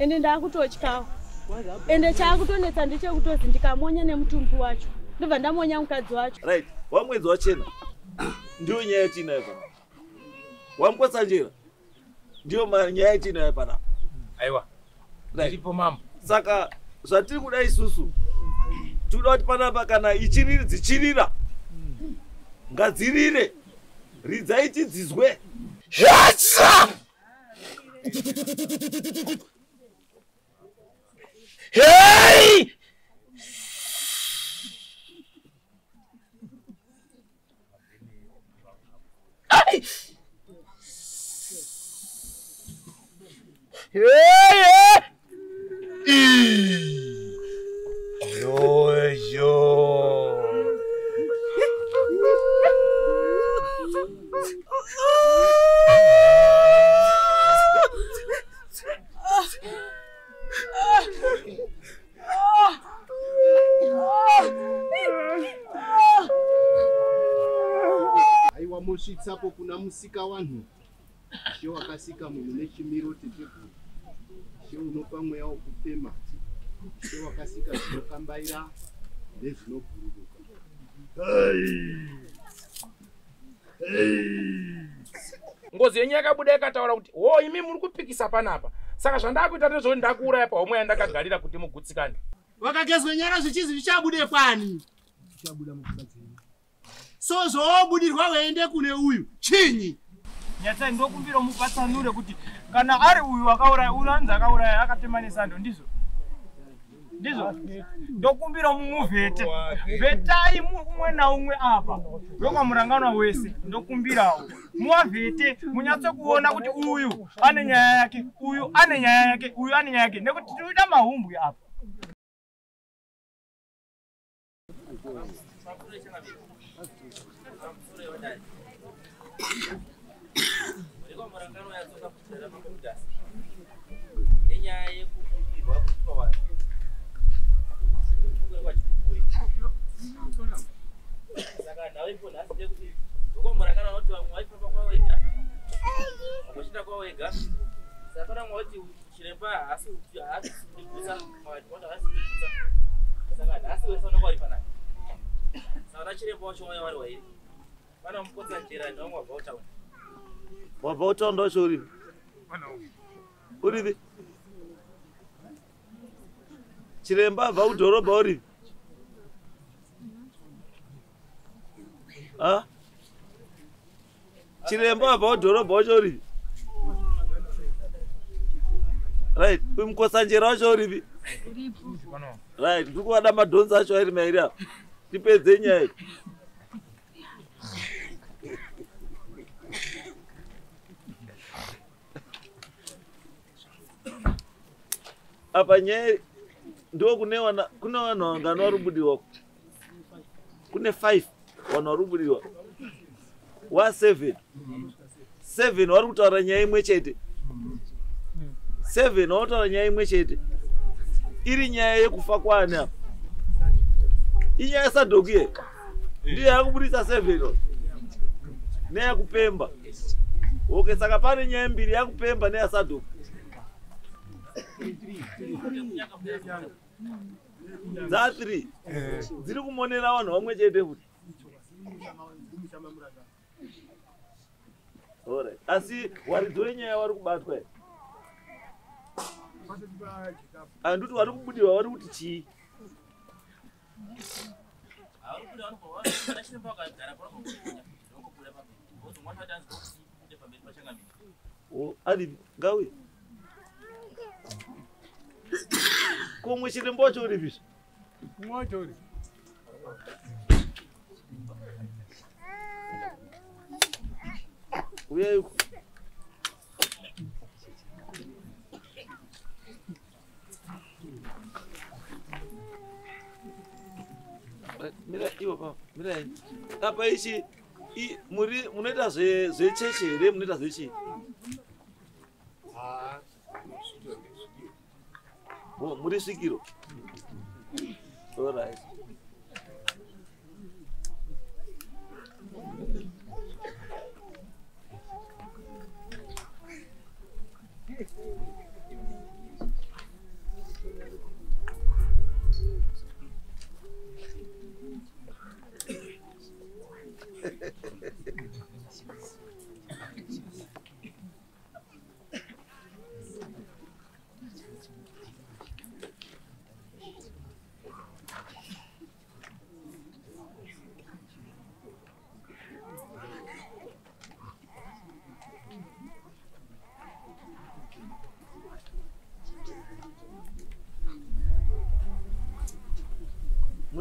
ende ndakutochikawo. Ende chakutonetsa ndechekutozi ndikamonya nemutumbi wacho. Ndobva ndamonya mukadzi wacho. Right. Wamwedzi wachena. Ndiyo nyaya yatinayo pana. Wamukwesanjira. Ndiyo nyaya yatinayo pana. Aiwa. Ndiripo mambo. Saka zvatiri kuda isusu. Tinoda kuti panapa kana ichiriri dzichirira. Ngadzirire. Ridzai tidzizwe. Yatsa! Hey! Ay! Hey! Yo. Aiwa musvitsapo kuna musika wanhu. She wakasika munhu nechimiro teteku. She unopa mweya wokufema. She wakasika zvinokambaira nezvinobhururuka. Ngozi yenyu yakabuda yakataura kuti imi muri kupikisa panapa. Saka zvandakuita ndezvo ndakuuraya pahomwe yandakagarira kuti mugutsikane. Wakagezwe nyara zvichizi zvichabude kwani? Zvichabuda mukadzi. So zvobudirwa weende kune uyu. Chinyi? Nyatsai ndokumbira mupatsanure kuti kana ari uyu wakauraya unanzi akauraya akatema nesando ndizvo. Ndokumbira mumuvhete. Vetai umwe naumwe apa. Ndokwamurangano wese ndokumbirawo. Muvhete munyatse kuona kuti uyu ane nyaya yake, uyu ane nyaya yake, uyu ane nyaya yake. Nekuti tinoita mahumbwe apa. Wabva utaunda wacho uripi? Uripi? Chiremba abva kudhorobha uripi? Ha? Chiremba abva kudhorobha wacho uripi? Right, uyu mukwesanjera wacho uripi? Right, ndiri kuvada madhonzi acho airi mairi apa. Tipedze nyaya. Apa nyaya ndo kune vanhu vangano varubudirwa. Kune 5 vanhu varubudirwa. Wa 7. 7 vari kutaura nyaya imwe chete. 7 vari kutaura nyaya imwe chete. Iri nyaya yekufa kwani apa. Inyaya yasadhoki ye. Ndiyo yakubudisa 7 neyakupemba. Okay, saka pane nyaya mbiri yakupemba neyasadhoki. Za 3 dziri kumonera vanhu vamwe chete kuti. Alright. Asi waridzo wenyaya wari kubatwa here. Anduti wari kubudirwa wari kuti chii? Adi ngawi. Komwe chirembo wacho uripi? Mwacho uri. Uya yuko. Mira iwo pa, mira. Apa ichi muri munoita zvecheche here munoita zvechi? Muri svikiro. Alright.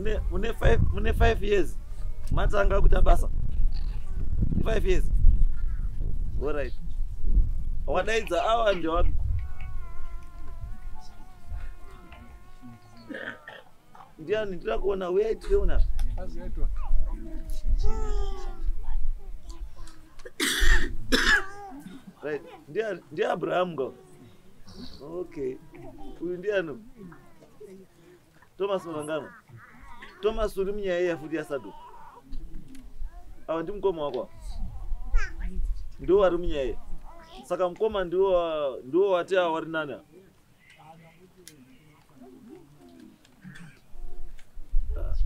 mune 5 years matanga kuita basa 5 years. All right. Wadaidza awa ndio ndiani ndira kuona wait una right ndia Abraham go. Okay, uyu ndiani Thomas Mangano. Thomas uri munyaya yafuti yasadu awa ndi mukoma wako ndiwo wari munyaya saka mukoma ndiwo wati awa wari nani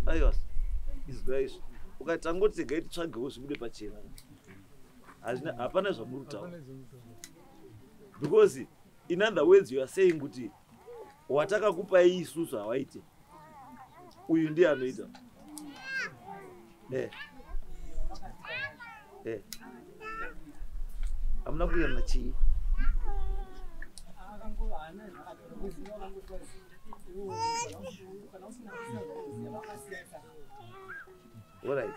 aiwa izwaizvo ukatangoti gaiti tsvagewo zvibude pachena hapana zvamurutaura because in other words you are saying kuti watakakupai isusu hawaite uyu ndiye anoita hamuna kurirana chii alright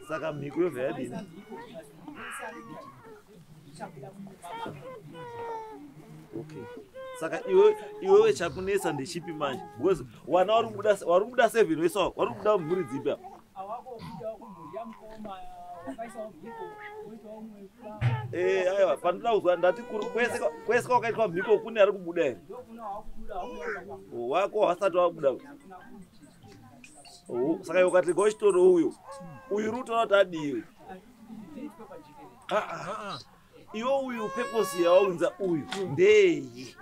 saka mhiko yobva yadini okay saka iwewe chakunesa ndechipi manje because wana wari kubuda 7 wesawa wari kubuda mhuri dzipi apa aiwa pandoda kuzwa ndati kwese kwakaitwa mhiko kune ari kubuda here wako wasati wabuda saka ukati gochitoro uyu rutaura kuti adiwe iwo uyu purpose yawaunza uyu ndeyi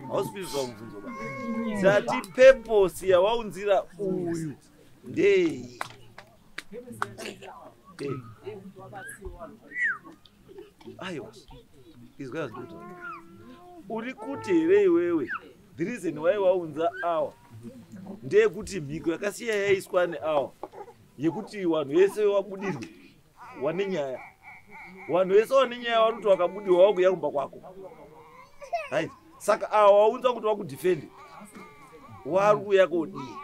hauspiritswa mubvunzo zati purpose yawaunzira uyu ndeyi aiwa izwa yazvinotaura uri kuti here iwewe the reason why waunza awa ndeyekuti mhiko yakasiya yaiswa neawa yekuti vanhu vese wabudirwe wane nyaya vanhu vese wane nyaya vari kuti wakabudirwa wakuya kumba kwako right saka awa waunza kuti wakudefendi wari kuya kodii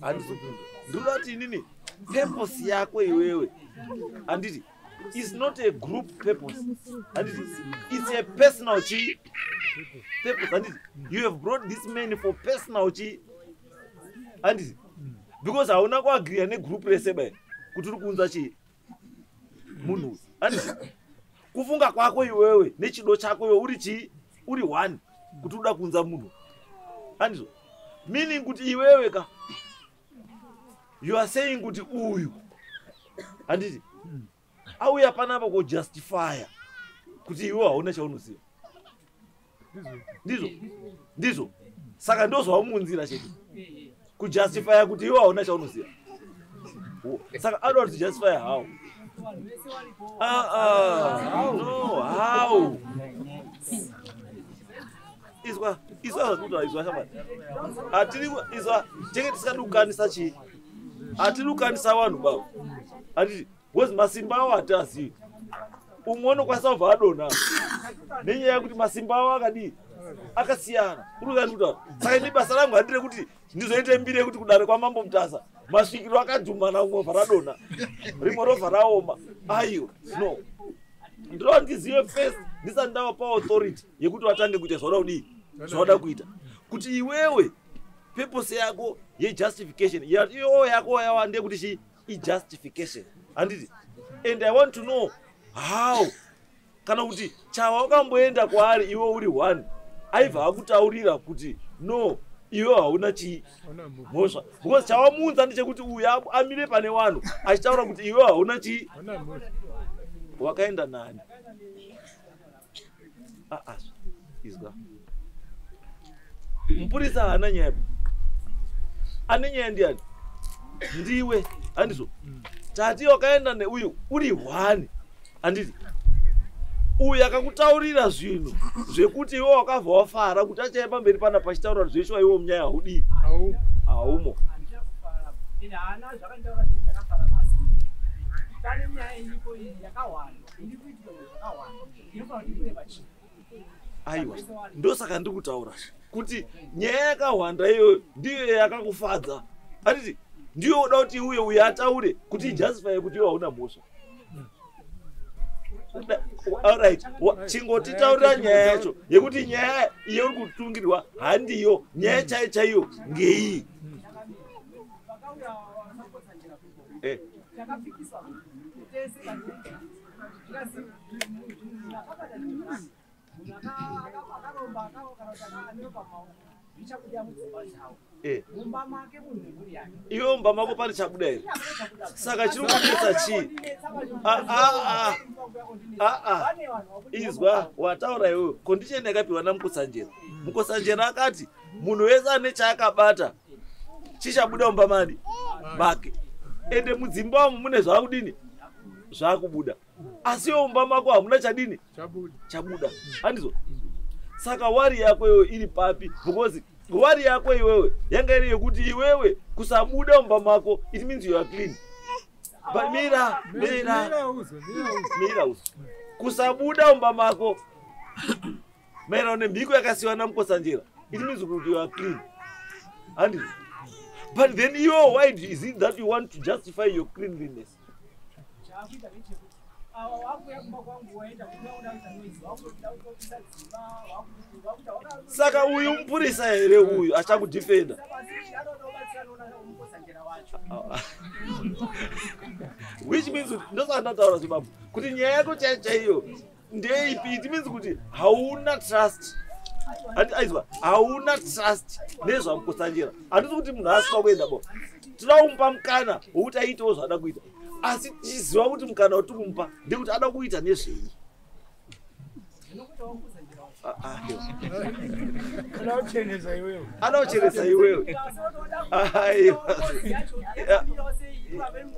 handisopinda ndinoda kuti inini purpose yako iwewe handiti is not a group purpose handiti it's a personal chi purpose handiti you have brought this man for personal chi handiti because hauna kuagreea negroup rese bai kuti uri kuunza chii munhu handiti kufunga kwako iwewe nechido chako iwe uri chii uri one kuti uda kuunza munhu handizvo meaning kuti iwewe ka you are saying kuti uyu handiti auya panapa kujustifya kuti iwe hauna chaunoziva ndizvo saka ndozvaumunzira chete kujustifya kuti iwe hauna chaunoziva saka anoda kuti justify how no how izwa zvakutaura izwa shamani izwa tenge tisikadukanisa chii hatidukanisa vanhu bavo handiti because masimba avo hatiazivi umwe unokwanisa kubva adonha nenyaya yekuti masimba avo akadii akasiyana urikandikutaura saka ini basa rangu handire kuti ndizoite mbiri yekuti kudare kwamambo mutasa masvikiro akadhumana umwe bva radonha rimwe robva raoma aiyo no ndinoda ndizive first ndisati ndavapa authority yekuti vatange kuita zvauda kudii zvauda kuita kuti iwewe purpose yako yejustification iyo yako yawande kuti chii ijustification handiti and I want to know how kana kuti chawakamboenda kwaari iwe uri one aibva akutaurira kuti no iwe hauna chii mhosva because chawamuunza ndechekuti uyu amire pane vanhu achitaura kuti iwe hauna chii wakaenda nani izwa mupurisa haana nyaya ane nyaya ndiani ndiwe handizvo tati wakaenda neuyu uri one handiti uyu akakutaurira zvinhu zvekuti iwe wakabva wafara kuti achaya pamberi pana pachitaura zveshuwa iwe munyaya haudii haumo Tane nyaya ilipo yakawanda. Ilikuitwa yakawanda. Inofanira kuti iwe pachini. Aiwa, ndosaka ndikutaura kuti nyaya yakawanda iyoyo ndiyo yakakufadza. Anditi ndiyo uda kuti uye ataure kuti ijustify kuti iwe hauna mhosva. Alright, chingotitaurira nyaya yacho yekuti nyaya iyo uri kutungirwa handiyo, nyaya chaiyo ngeiyi. Iyo mba mako pari chabuda here. Saka chiri kunetsa chii? Izwa wataura iwewe condition yakapiwa naMukosanjera. Mukosanjera akati munhu wese ane chaakabata chichabuda mumba mani make. Ende mudzimba umu mune zvakudini zvakubuda, asi iwe mumba mako hamuna chadini chabuda. Handizvo? Saka wari yako iwewe iri papi? Because wari yako iwewe yanga iri yekuti iwewe kusabuda mumba mako it means you are clean. But mira kusabuda mumba mako maererano nemhiko yakasiwa naMukosanjera it means kuti you are clean. Handizvo? But then why is it that you want to justify your cleanliness? Saka uyu mupurisa here uyu achakudefenda. Which means ndosaka ndataura zvibaba kuti nyaya yako chaiyo ndeipi. It means kuti hauna trust. Aizwa hauna trust nezvaMukosanjera. Handisi kuti munhu asika kuenda bo. Tinoda kumupa mukana wokuti aitewo zvaada kuita. Asi tichiziva kuti mukana woti kumupa ndekuti ada kuita nezvenyi. Anauchenesa iwewe.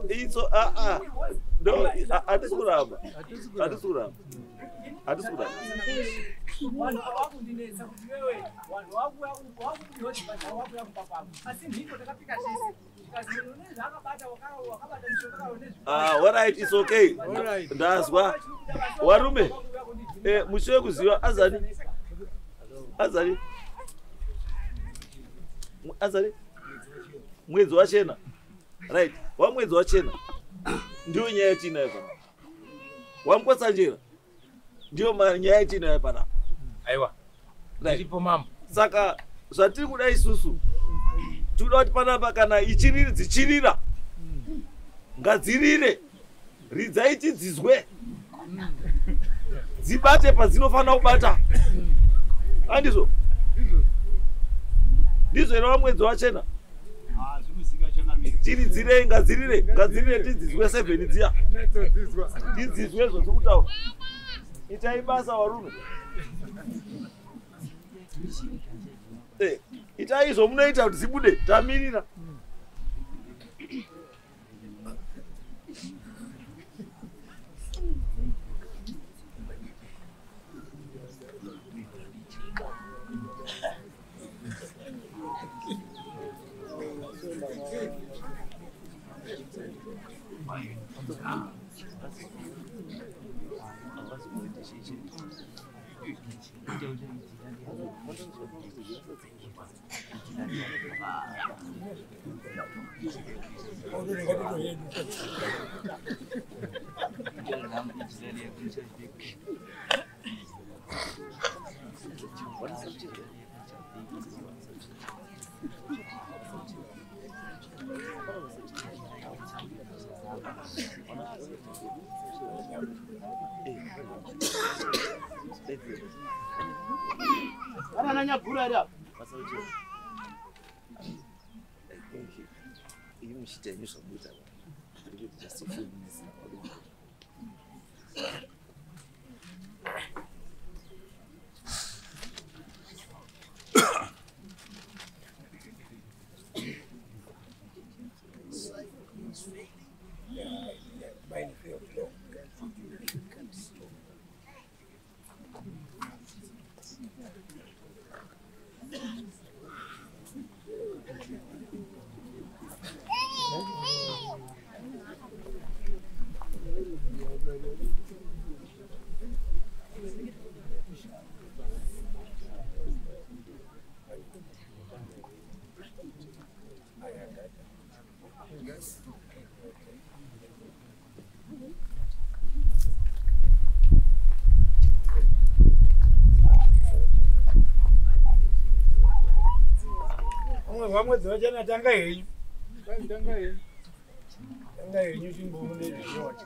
Itso no, hatisi kuramba. Alright, it's okay. Ndazwa. Warume. Mushoye kuziva Azali. Mwezi wachena. Right. Wa mwezi wachena. Ndio nyaya yetinayo pana. Wa Mukosanjera. Ndio nyaya yetinayo pana. Aiwa. Ndiripo mambo. Saka zvatiri kuda isusu tinoda kuti panapa kana ichiriri dzichirira ngadzirire, ridzai chidzizwe dzibate padzinofanira kubata. Handizvo? Ndizvo here wamwedzi wachena. Chiridzirei, ngadzirire tidzizwe 7 dziya. Tidzizwe zvo tikutaura. Itai basa warume. Itai izvo munoita kuti zibude tamirira. Vamos doja na tanga yenyu. Tanga yenyu chimbomu ndezvishoti.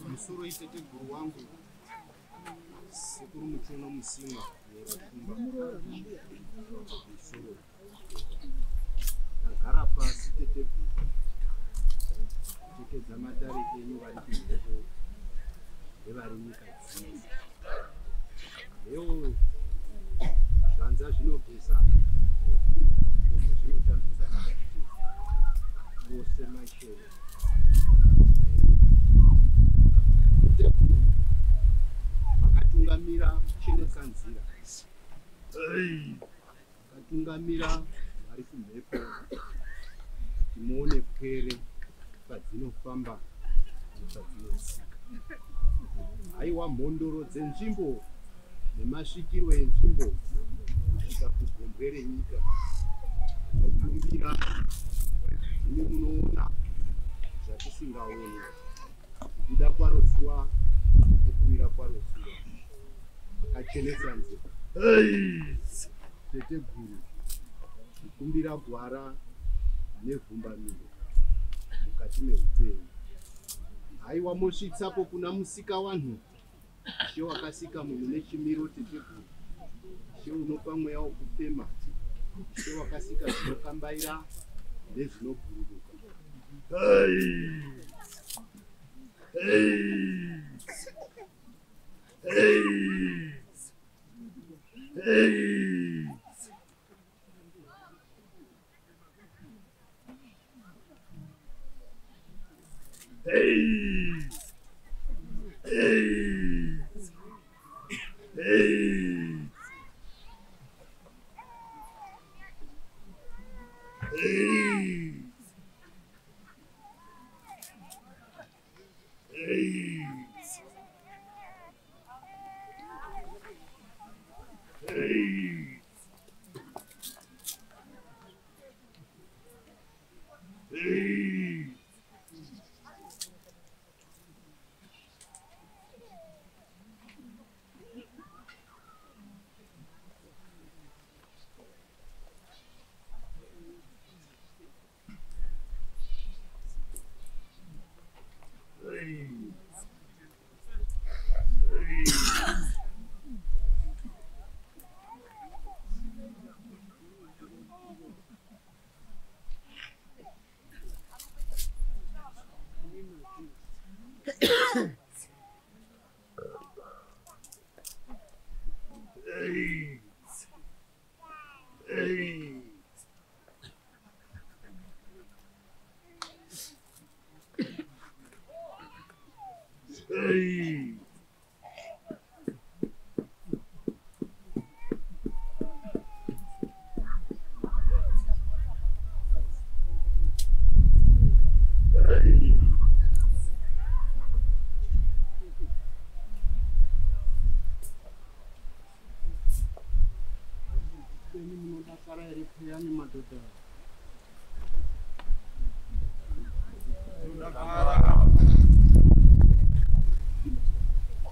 Musoro itete guru wangu sikuru muchono musimwa yerashumba musoro agara pasi tete guru tekedza madare enyu vari kuoko nevari nyika dzino ewo zvanza zvinobvisa zvinhu zvinotambisa vose mashoko vakatungamira kuchenesa nzira vakatungamira vari kumhepo kuti muone pwere padzinofamba nepadzinotsika. Haiwa mhondoro dzenzvimbo nemasvikiro enzvimbo kusvika kugombwe renyika nokumbira imi munoona zvatisingaoni kubuda kwaro zuva nokuwira kwaro zuva akachenesa nzira tete guru kukumbira gwara nevhumbamiro mukati meupenyu. Haiwa mosvitsapo kuna musika wanhu she wakasika munhu nechimiro tete guru she unopa mweya wokufema she wakasika zvinokambaira nezvinobhururuka.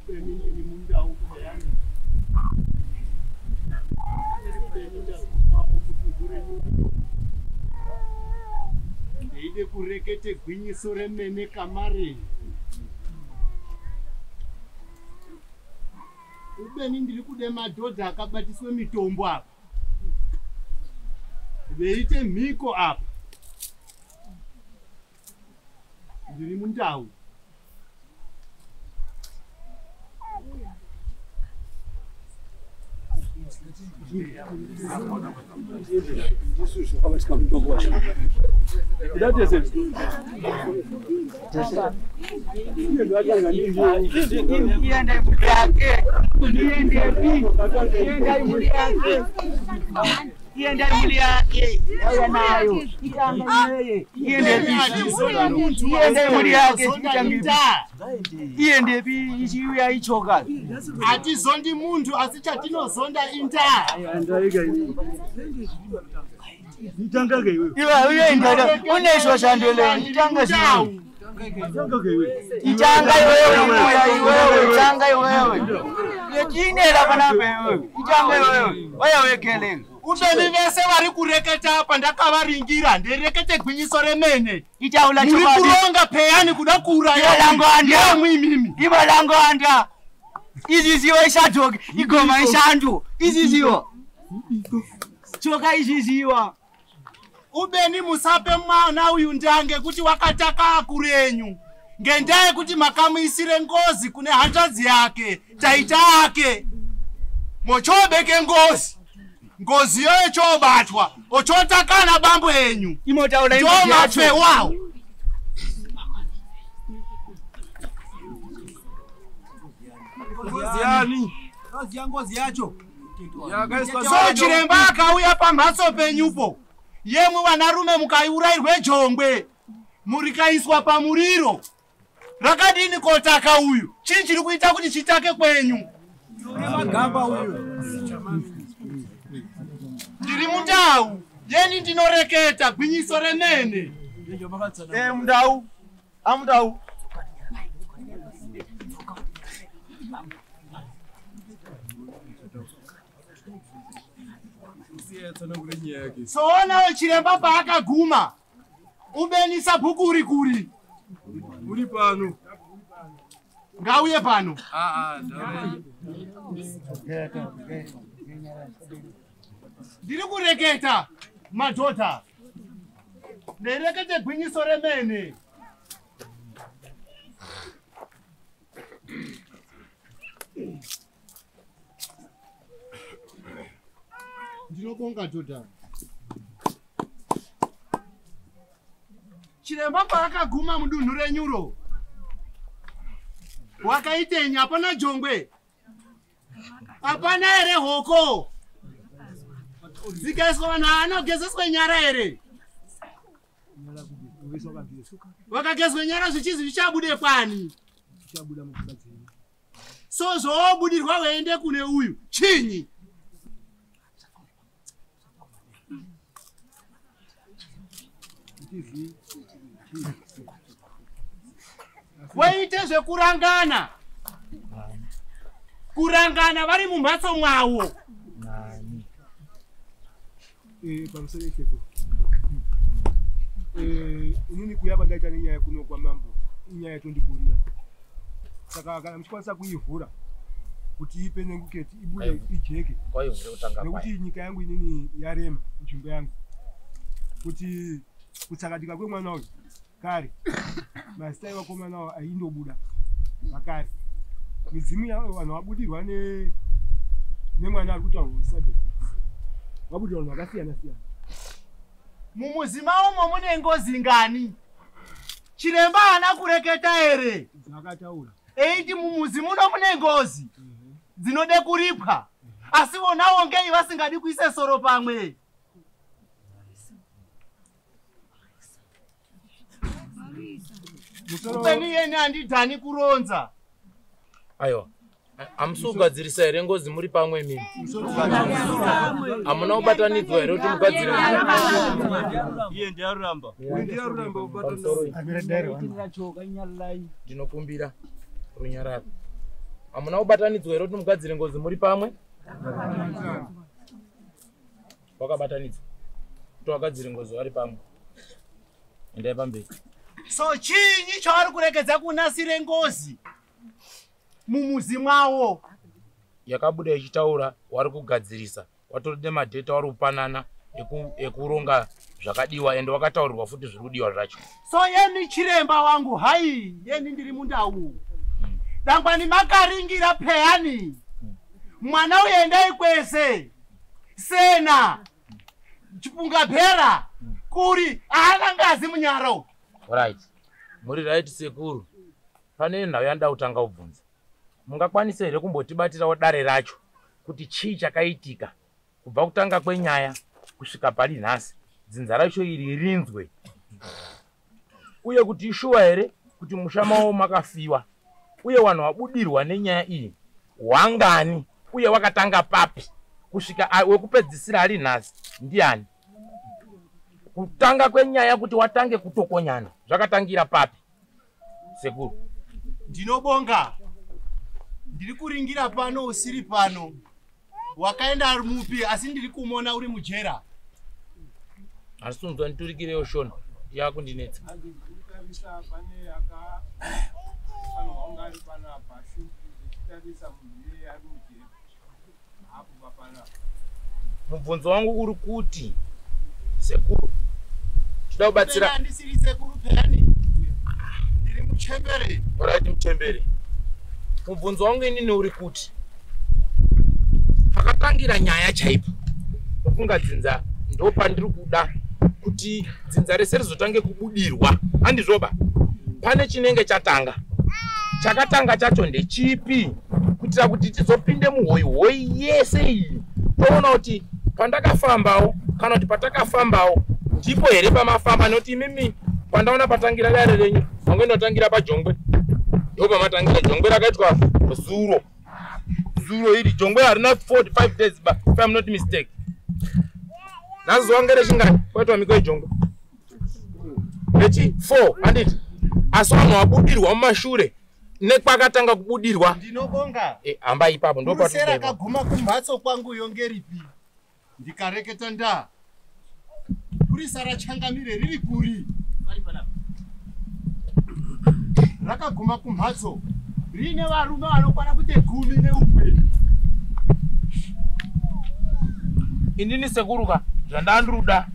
Upeni ndiri mundau peyani. Upeni ndakupawo kutugure nyundo. Ndeide kurekete gwinyiso remene kamari. Upeni ndiri kude madhodha akabatiswe mitombo apa. Veite mhiko apa. Ndiri mundau. Atizondi muntu asi chatinozonda inda. Nitangage wewe. Iwe uyoenda unesho shandole nitanga sawa. Itanga wewe, itanga wewe. Yechinela bana wewe. Itanga wewe. Waya wekele. Upeni vese vari kureketa apa ndakavaringira nderekete gwinyiso remene. Itaula Muri kuronga peyani kuda kuuraya lango anda mimi. Iba lango anda. Iziziwa ishadoge, igoma ishandu. Iziziwa. Choka iziziwa. Ubeni musape mwana uyu ndange kuti wakataka akuru enyu. Ngendaye kuti makamuisire ngozi kune hanzvadzi yake, taita yake. Mochobeke ngozi. Ngozi yoyo chobatwa, ochotakana bambo enyu. Imotaula Chomatwe wao. Ziani. Ngozi yacho. So chiremba akauya pamhatso penyupo. Yemwe vanarume mukaiurairwe jongwe. Murikaiswa pamuriro. Rakadini kotaka uyu. Chii chiri kuita kuti chitake kwenyu? Magamba uyu. Ndiri mundau. Yeni ndinoreketa gwinyiso remene. Mundau. Amundau. Soona chiremba paakaguma. Ubeni sabhuku uri kuri. Uri pano. Ngauye pano. Ndiri kureketa madhodha. Nderekete gwinyiso remene. Ndinobonga dhodha. Chiremba paakaguma mudunhu renyuro. Wakaitenya hapana jongwe. Hapana ere hoko. Zikaiswa vanhu anogezeswe nyara ere. Vakagezwe nyara zvichizi zvichabude kwani. So zvobudirwa weende kune uyu. Chinyi? Weite zvekurangana. Kurangana vari mumhatso mwawo. Pamusoro isheko. Inini kuyaba ndaita nenyaya kuno kwa mambo. Inyaya yatondikurira. Saka kana mchikwanisa kuivhura kuti ipe nenguketi ibude ijeke. Kwayo uri kutanga kwayo. Nekuti nyika yangu inini yarema nzvimbo yangu. Kuti kutsakatika kwemwana uyu kare mazita evakomana avo aindobuda vakare. Midzimu yavo vanhu vabudirwa nemwana ari kuita Sadeko. Vabudirwa vanhu vakasiyana siyana. Mumuzi mavo mune ngozi ngani? Chiremba haana kureketa ere? Dzakataura. Eiti mumuzi muno mune ngozi dzinode kuripwa. Asi vonawo ngei vasingadi kuise soro pamwe. Upeni yeni handidhani kuronza. Aiwa. Amusugadzirisa ere ngozi muri pamwe mimi. Amuna kubatanidzwa ere kuti mugadzire. Iye ndiyaruramba. Ndiyaruramba kubatanidzwa. Ndinokumbira runyararo. Hamuna kubatanidzwa here kuti mugadzire ngozi muri pamwe? Wakabatanidzwa kuti wagadzire ngozi vari pamwe. Endai pamberi. So chinyi chavari kurekedza kunasire ngozi mumuzi mwawo? Yakabuda ichitaura wari kugadzirisa, watoride madheta wari kupanana ekuronga zvakadiwa ende wakataurirwa futi zviri kudiwa zvacho. So yeni chiremba wangu, hai yeni ndiri mundau dangwani makaringira peyani mwana uendai kwese sena chipungapera kuri haana ngazi munyara. Right. Muri right sekuru. Pane nhau yanda kutanga kubvunza. Mungakwanisa here kumbotibatirawo dare racho kuti chii chakaitika kubva kutanga kwenyaya kusvika pari nhasi dzinza racho iri rinzwe, uye kuti ishuwa here kuti musha mawo makafiwa, uye vanhu vabudirwa nenyaya iyi wangani uye wakatanga papi kusvika wekupedzisira ari nhasi ndiani? Kutanga kwenyaya kuti watange kutokonyana zvakatangira papi sekuru? Ndinobonga. Ndiri kuringira pano usiri pano. Wakaenda ari mupi asi ndiri kumona uri mujera. Asunzwa niturikireyo shona yakundinetsa. Mubvunzo wangu uri kuti sekuru tida kubatsira. Ndisiri sekuru peyani. Ndiri muchembere. Alright, muchembere. Mubvunzo wangu inini uri kuti pakatangira nyaya chaipo nokunga dzinza ndo pandiri kuda kuti dzinza rese rizotange kubudirwa. Handizvoba, pane chinenge chatanga. Chakatanga chacho ndechipi kuitira kuti tizopinde muhoyi yese iyi toona kuti pandakafambawo kana kuti patakafambawo ndipo here pamafamba, noti imimi pandaona patangira dare renyu vange ndotangira pajongwe ndo pamatangira jongwe rakaitwa zuro iri jongwe harina 45 days if I'm not mistaken. Nazuva ngere chingani kwaitwa miko yejongwe nechi 4 handiti, asi vanhu vabudirwa mumashure nekwakatanga kubudirwa. Ndinobonga. Hamba ipapo ndo patusera kaguma kumhatso kwangu yongeripi ndikareketa nda purisa rachangamire riri kuri rakaguma kumhatso rine varume vanokwana kuti 10 neumwe. Inini sekuruka zvandandiruda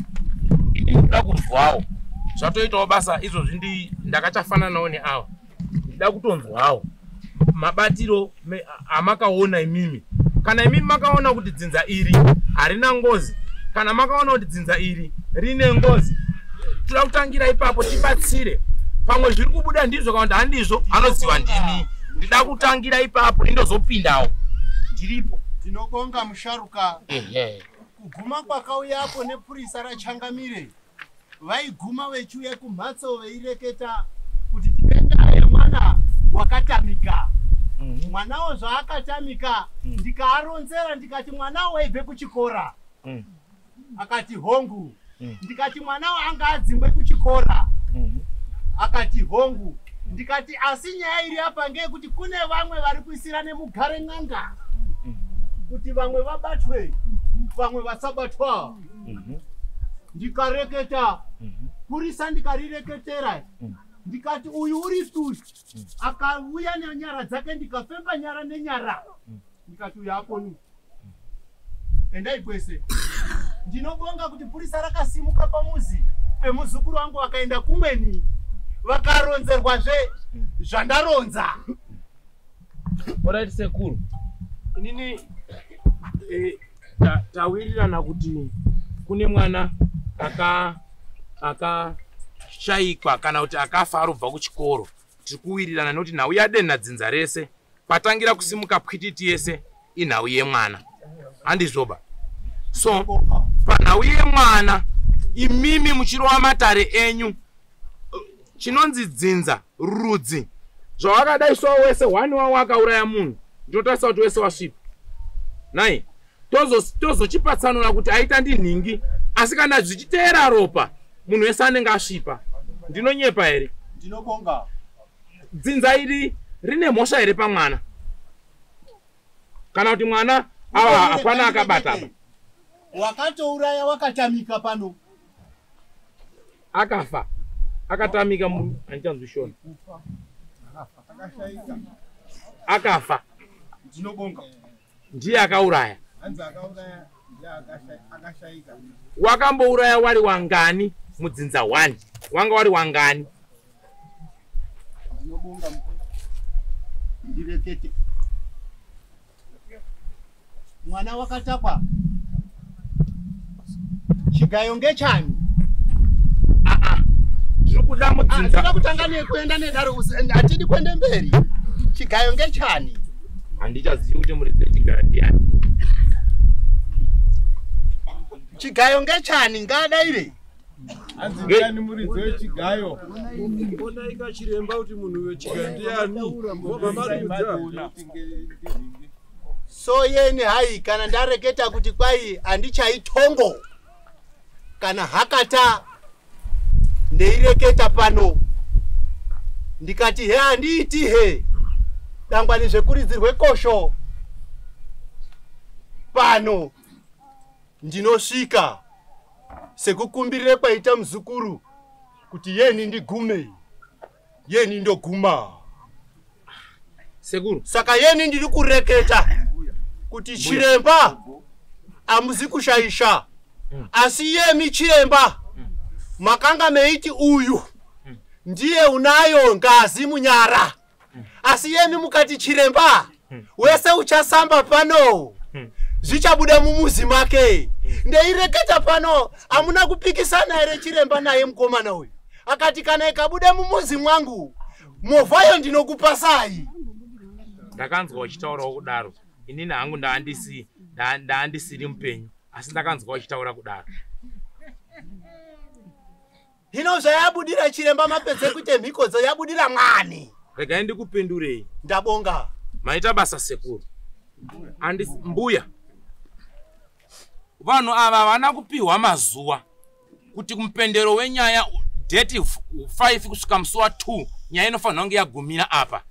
inini ndoda kunzwawo zvatoitawo basa izvozvi ndakachafananawo neavo. Ndida kutonzwawo mabatiro amakaona imimi, kana imimi makaona kuti dzinza iri harina ngozi, kana makaona kuti dzinza iri rine ngozi, toda kutangira ipapo tibatsire. Pamwe zviri kubuda ndizvo kana kuti handizvo anoziva ndimi. Ndida kutangira ipapo indozopindawo ndiripo. Ndinobonga musharuka. Kuguma kwakauyapo nepurisa rachangamire vaiguma vechiuya kumhatso veireketa kuti tinenda yemwana wakatamika. Mwanawo zvaakatamika ndikaaronzera ndikati mwanawo waibve kuchikora. Akati hongu. Ndikati mwanawo anga adzingwe kuchikora. Akati hongu. Ndikati asi nyaya iri apa ngeyekuti kune vamwe vari kuisira nemugare n'anga kuti vamwe vabatwe vamwe vasabatwa. Ndikareketa purisa ndikarireketera ndikati uyu uri tuti akauya nenyara dzake ndikafemba nyara nenyara ndikati uyu aponu endai kwese. Ndinobonga kuti purisa rakasimuka pamuzi pemuzukuru wangu vakaenda kumweni vakaronzerwazve zvandaronza. Alright sekuru, inini tawirirana kuti kune mwana akashayikwa kana kuti akafa arubva kuchikoro. Tiri kuwirirana nekuti nhau yadenha dzinza rese patangira kusimuka pwititi yese inhau yemwana. Handizvoba? So panhau yemwana imimi muchirova matare enyu chinonzi dzinza rudzi zvawakadaiswa wese 1 wawo akauraya munhu ndotarisa kuti wese wasvipa nai tozochipatsanura kuti aita ndinhingi, asi kana zvichiteera ropa munhu wese anenge asvipa. Ndinonyepa here? Ndinobonga. Dzinza iri rine mhosva here pamwana? kana kuti mwana hapana akabata wakatouraya wakatamika pano akafa akatamika anichanzvishona akafa ndinobonga ndiye akauraya hanzi akauraya akashaika wakambouraya wari wangani mudzinza 1 wanga wari wangani ndinobonga ndirekete mwana wakatakwa chigayo ngechani ndiri kuda mudzinza ndinoda kutanga nekuenda nedaro hatidi kuende mberi chigayo ngechani handichazivi kuti muridzi wechigayo ndiani chigayo ngechani ngadaire hanzi ndiani muridzi wechigayo onaika chiremba kuti munhu wechigayo ndiani vamariudza so yeni hai kana ndareketa kuti kwai handichaitongo kana hakata ndeireketa pano ndikati he handiiti he dangwani zvekuridzirwe kosho pano ndinosvika sekukumbirire kwaita muzukuru kuti yeni ndigume yeni ndoguma sekuru saka yeni ndiri kureketa kuti chiremba amuzi kushaisha asi yemi chiremba makanga meiti uyu ndiye unayo ngazi munyara asi yemi mukati chiremba wese uchasamba pano zvichabuda mumuzi make ndeireketa pano amuna kupikisana ere chiremba naye mukomana uyu akati kana ikabuda mumuzi mwangu movhayo ndinokupasai ndakanzwa uchitaurawo kudaro inini hangu ndaandisiri mupenyu asi ndakanzwa uchitaura kudaro hino zvayabudira chiremba mapedze kuti mhikodzo yabudira mwani regai ndikupindurei ndabonga maita basa sekuru mbuya vanhu ava vana kupiwa mazuva kuti mupendero wenyaya date 5 kusvika musi wa2 nyaya inofanira kunge yagumira apa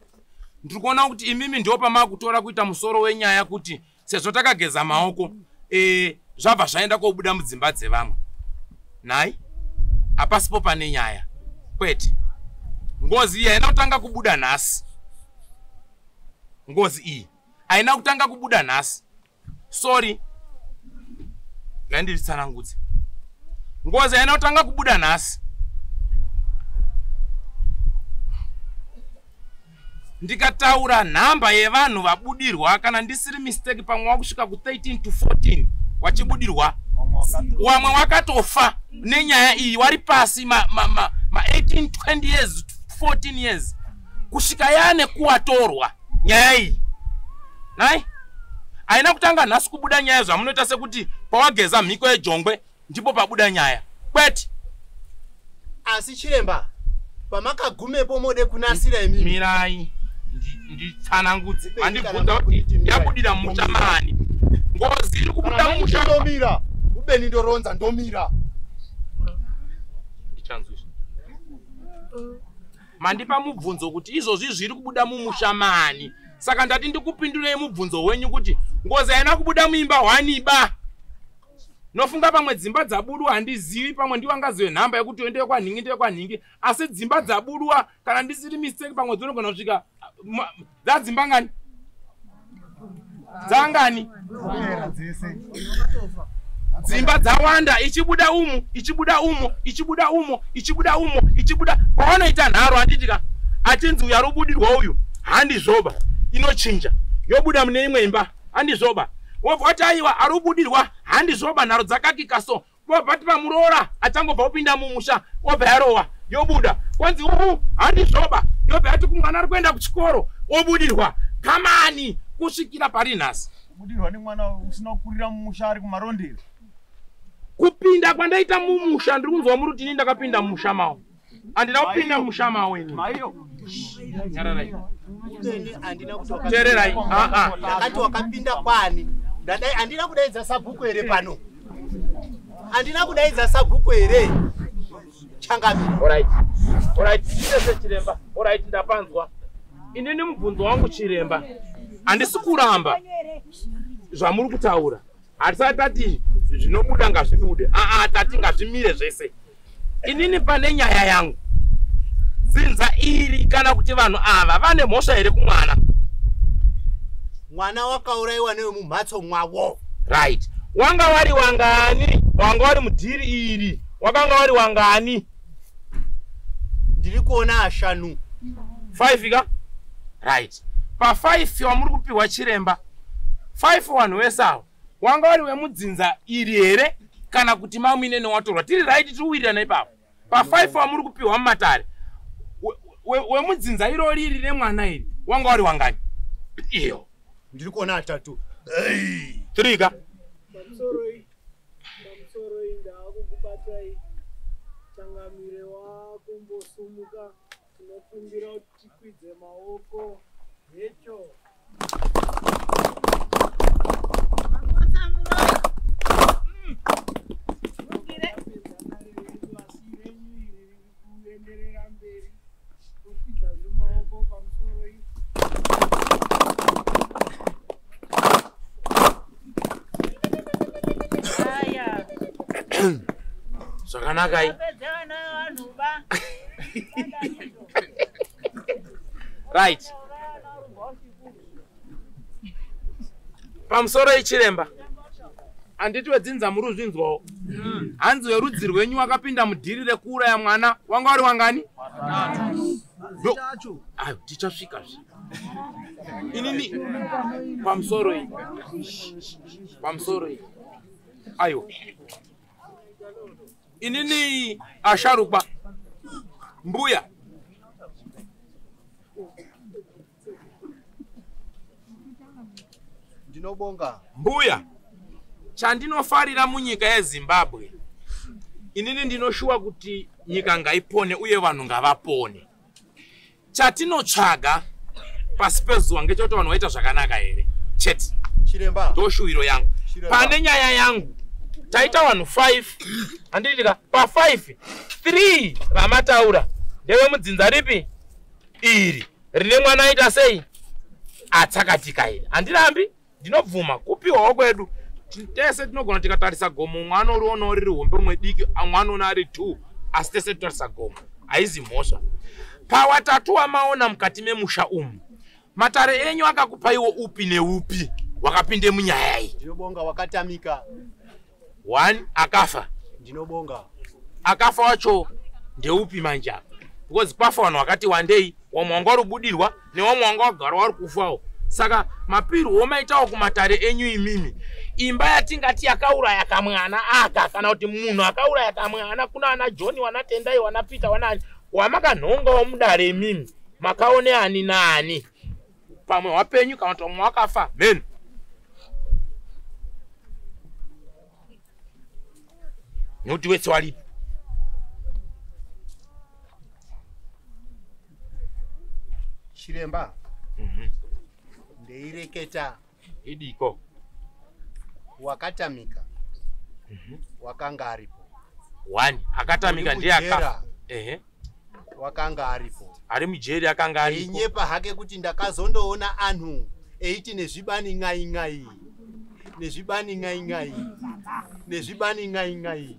ndiri kuona kuti imimi ndio pamakutora kuita musoro wenyaya kuti sezvo takageza maoko zvabva zvaenda kobuda mudzimba dzevamwe nai hapasipo pane nyaya kwete ngozi iyi haina kutanga kubuda nhasi ngozi iyi haina kutanga kubuda nhasi sorry nganditsanangudze ngozi haina kutanga kubuda nhasi ndikataura nhamba yevanhu vabudirwa kana ndisiri mistake pamwe wakusvika ku13 to 14 wachibudirwa wamwe wakatofa nenyaya iyi wari pasi ma 18 20 years 14 years kusvika yane kuwatorwa nyaya iyi nai haina kutanga nhasi kubuda nyaya zvamunoita sekuti pawageza mhiko yejongwe ndipo pabuda nyaya kwete asi chiremba pamakagumepo mode kunasira imimi mirai nditsanangudze mandibvunza kuti yabudira mumushamani ngozi iri kubuda mumushamira ubeni ndoronza ndomira ndichanzwisha mandipa mubvunzo kuti izvozvi zviri kubuda mumushamani saka ndati ndikupindurei mubvunzo wenyu kuti ngozi haina kubuda muimba 1 ba nofunga pamwe dzimba dzabudwa handizivi pamwe ndiwangazive nhamba yekuti oendeye kwanhingi ndeye kwanhingi asi dzimba dzabudwa kana ndisiri mistake pamwe dzinogona kusvika dzadzimba ngani dzangani dzimba dzawanda ichibuda umu ichibuda umo ichibuda umo ichibuda umo ichibuda pawanoita nharo handitika atinzi uyu arobudirwa uyu handizvoba inochinja yobuda mune imwe imba handizvoba wobvati aiwa arobudirwa handizvoba nharo dzakakika so wobvati pamuroora achangobva upinda mumusha wobva yarowa yobuda kwanzi handizvoba yobva yati kumwana ari kuenda kuchikoro obudirwa kamani kusvikira pari nhasi kubudirwa nemwana usina kukurira mumusha ari kumarondero kupinda kwandaita mumusha ndiri kunzwa muri kuti ini ndakapinda mumusha mawo handina kupinda mumusha mawo ini nyararai tererai ndakati wakapinda kwani handina kudaidza sabhuku here pano handina kudaidza sabhuku here changamira alright ndise chiremba alright ndapanzwa inini mubvunzo wangu chiremba handisi kuramba zvamuri kutaura hatisati tati zvinobuda ngazvibude, tati ngazvimire zvese. Inini pane nyaya yangu dzinza iri kana kuti vanhu ava vane mhosva here kumwana? Mwana wakauraiwa newe mumhatso mwavo. Right. Wanga wari wangani? Wanga wari mudhiri iri? Wakanga wari wangani? Ndiri kuona ashanu. 5 ka? Right. Pa 5 wamuri kupiwa chiremba. 5 wanhu wese avo. Wanga wari wemudzinza iri here kana kuti mamwine newatorwa? Tiri right tiwirirana ipapo. Pa 5 wamuri kupiwa mumatare. Wemudzinza irori iri nemwana iri. Wanga wari wangani? Iyo. Ndiri kuona atatu. 3 ka? Damsoroi ndakukubatai. Changamire wako mbosumuka. Tinokumbira kuti tikwidze maoko. Hecho. Zvakanaka iyi. Right. Pamusoro ichiremba. Anditi wedzinza muri uzvinzwawo. Hanzi werudzi rwenyu wakapinda mudhiri rekuuraya mwana. Wanga wari wangani? Tichasvika. Inini pamusoro iyi. Pamusoro iyi. Aiwa. Inini asharukwa. Mbuya. Ndinobonga. Mbuya. Chandinofarira munyika yeZimbabwe. Inini ndinoshuwa kuti nyika ngaipone uye vanhu ngavapone. Chatinotsvaga pasi pezuva ngechekuti vanhu vaita zvakanaka here. Chete. Chiremba. Ndoshuwiro yangu. Pane nyaya yangu. Taita vanhu 5. Handitika pa 5. 3 vamataura. Ndewe mudzinza ripi? Iri. Rine mwana aita sei? Atsakatika here. Handirambi? Ndinobvuma kupiwawo kwedu. Tese tinogona tikatarisa gomo mwana uriona riri hombe mwediki, mwana una ari 2. Asi tese titarisa gomo. Haizi mhosva. Pawatatu wamaona mukati memusha umu. Matare enyu akakupaiwo upi neupi? Wakapinde munyaya iyi. Ndinobonga wakatamika. 1 akafa. Ndinobonga. Akafa wacho ndeupi manja? Because kwafa vanhu wakati wandei, wamwe wanga warubudirwa newamwe wanga wagara wari kufawo. Saka mapiru womaitawo kumatare enyu imimi. Imba yatingati yakauraya kamwana aka kana kuti munhu akauraya kamwana kuna ana John wana Tendai wana Peter wanani wamakanhonga wamudare imimi. Makaone ani nani? Pamwe wapenyu kana kuti mumwe wakafa. Men. Nuti wese walipo. Chiremba. Ndeireketa. Idiko. Wakatamika. Wakanga aripo. 1 akatamika ndiye akafa. Wakanga aripo. Ari mujeri akanga aripo. Inyepa hake kuti ndakazondoona anhu eiti nezvibani ngai ngai. Nezvibani ngai ngai. Nezvibani ngai ngai.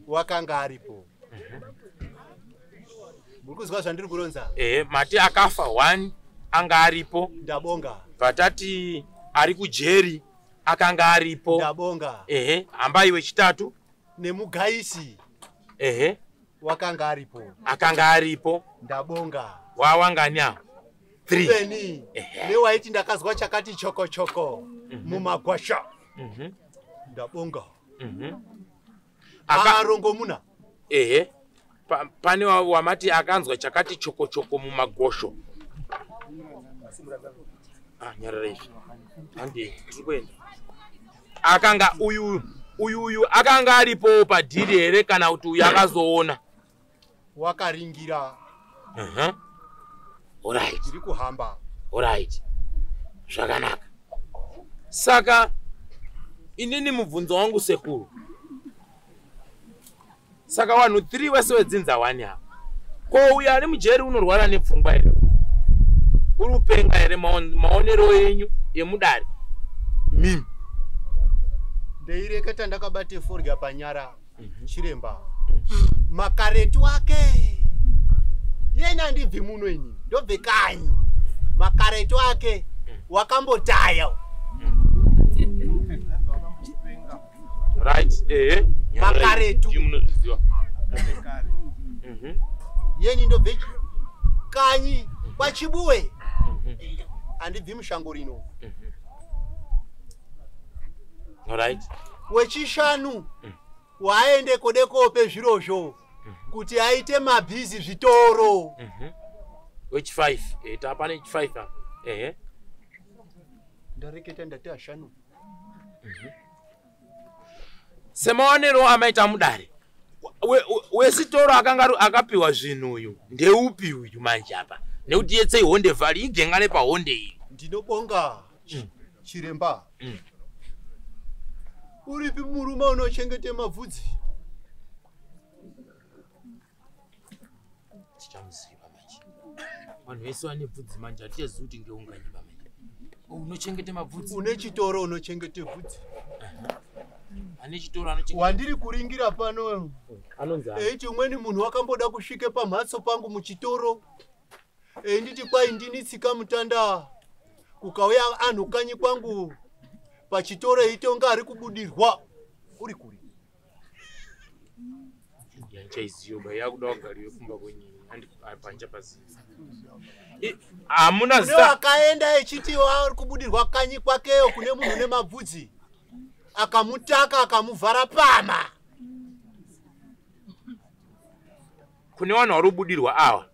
Wakanga aripo. Mukuzwa zvandiri kuronza? Mati akafa 1 anga aripo. Ndabonga. Vatati ari kujeri akanga aripo. Ndabonga. Hamba iwe chitatu. Nemugaisi. Wakanga aripo. Akanga aripo. Ndabonga. Wawangani awo? 3. Beni. Newaiti ndakazwa chakati choko choko. Mumagwasha. Ndabonga. Akarongomuna. Pane wamati akanzwa chakati choko choko mumagosho. Nyarara izvi. Handi tirikwenda. Akanga uyu akanga aripo padhiri here kana kuti uyu akazoona? Wakaringira. Alright. Tiri kuhamba. Alright. Zvakanaka. Saka inini mubvunzo wangu sekuru. Saka vanhu 3 wese wedzinza 1 apa. Ko uyu ari mujeri unorwara nepfungwa here? Uri kupenga here maonero enyu yemudare? mimi ndeireketa ndakabate forya panyara chiremba makaretu ake yena ndibvi muno ini ndobve kanyi makaretu ake wakambotaya right makaretu yeni ndobve kanyi kwachibuwe andibvi mushango rino right wechishanu waende kodekope zvirozvo kuti aite mabhizi zvitoro which 5 tapa ne 5 ndareketa ndati ashanu semaonero amaita mudare wesitoro akapiwa zvinhu uyu ndeupi uyu manje apa nekuti yetse ihonde vhari igengane pahonde iyi ndinobonga chiremba uripi murume unochengete mabvudzi tichamuziva manje vanhu vese vane bvudzi manje hatichazivi kuti ngeunganyimba manje unochengete mabvudzi une chitoro unochengete bvudzi ane chitoro anochengete wandiri kuringira pano anonzi eiti umweni munhu wakamboda kusvike pamhatso pangu muchitoro nditi kwai ndini tsika mutanda kukauya anhu kanyi kwangu pachitoro eitonga ari kubudirwa uri kuri yanchaiziyoba yakuda kugariwe kumba kwenyini andipanja pazizi hamuna zita akaenda echiti ari kubudirwa kanyi kwakeyo kune munhu nemabvudzi akamutaka akamuvhara pama kune vanhu vari kubudirwa awa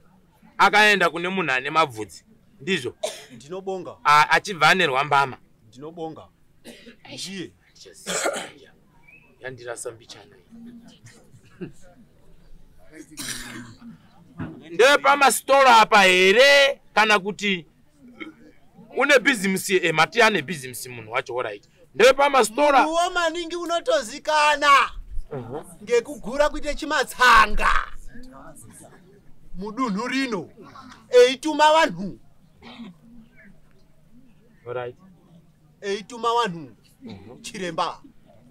akaenda kune munhu ane mabvudzi ndizvo ndinobonga achibva anerwa mbama ndinobonga ndiye yandirasa mbichana ndepamasitoro apa here kana kuti une bhizimusi mati ane bhizimusi munhu wacho orit ndepamasitoro uwo maningi unotozikana ngekugura kuite chimatsanga mudunhu rino eituma vanhu eituma vanhu chiremba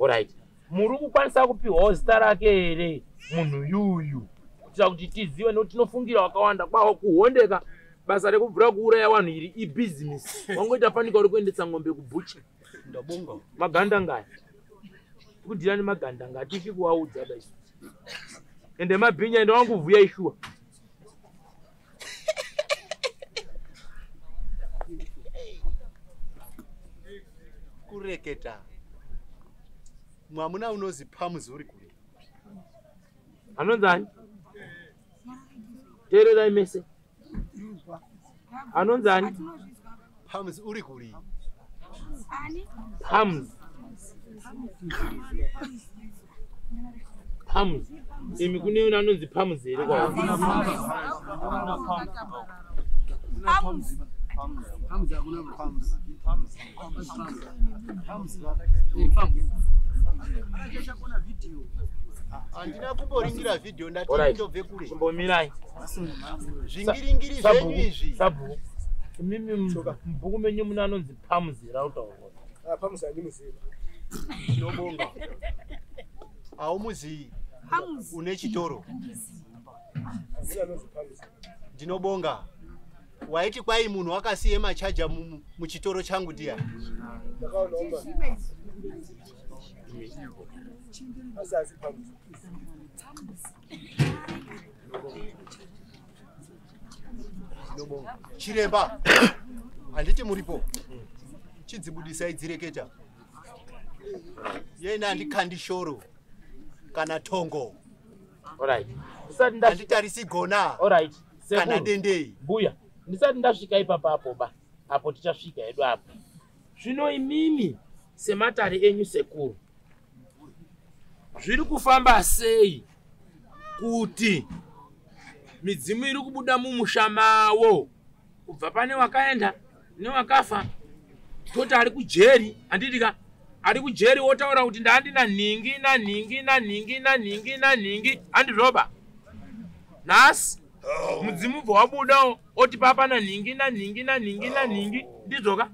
alright muri kukwanisa kupiwawo zita rake here munhu yuyu kuitira kuti tizive nekuti tinofungira wakawanda kwawo kuhondeka basa rekubvura kuuraya vanhu iri ibhizinesi wangoita fanika uri kuendesa ng'ombe kubhuchi ndabonga magandangaya kudhira nemagandanga atifi kuvaudza da isu ende mabhinya ende wanguvuya ishuwa kureketa mwamuna unozi pamuzuri kuri anonzani teererai mese anonzani pamuz uri kuri pamuz imi kune una anonzi pamuz here kwa andina kumboringira video ndati ndobve kure chimbomirai zvingiringiri zvenyu izvi sabu mimi mbuku menyu muna anonzi pamuz rautaura pamuz andimuziva ndinobonga aumuzivi une chitoro ndinobonga waiti kwai munhu akasiye machaja muchitoro changu ndiya chiremba handiti muripo chidzibudisai dzireketa yena handikandi shoro kana tongo handitarisi gona kana dendei buya ndisati ndasvika ipapa apoba apo tichasvika hedu apo zvino imimi sematare enyu sekuru zviri kufamba sei kuti midzimu iri kubuda mumusha mawo kubva pane wakaenda newakafa toti ari kujeri handitika ari kujeri wotaura kuti ndaandina ningi handizvoba nhasi mudzimu bva wabudawo oti papana ningi ndizvoka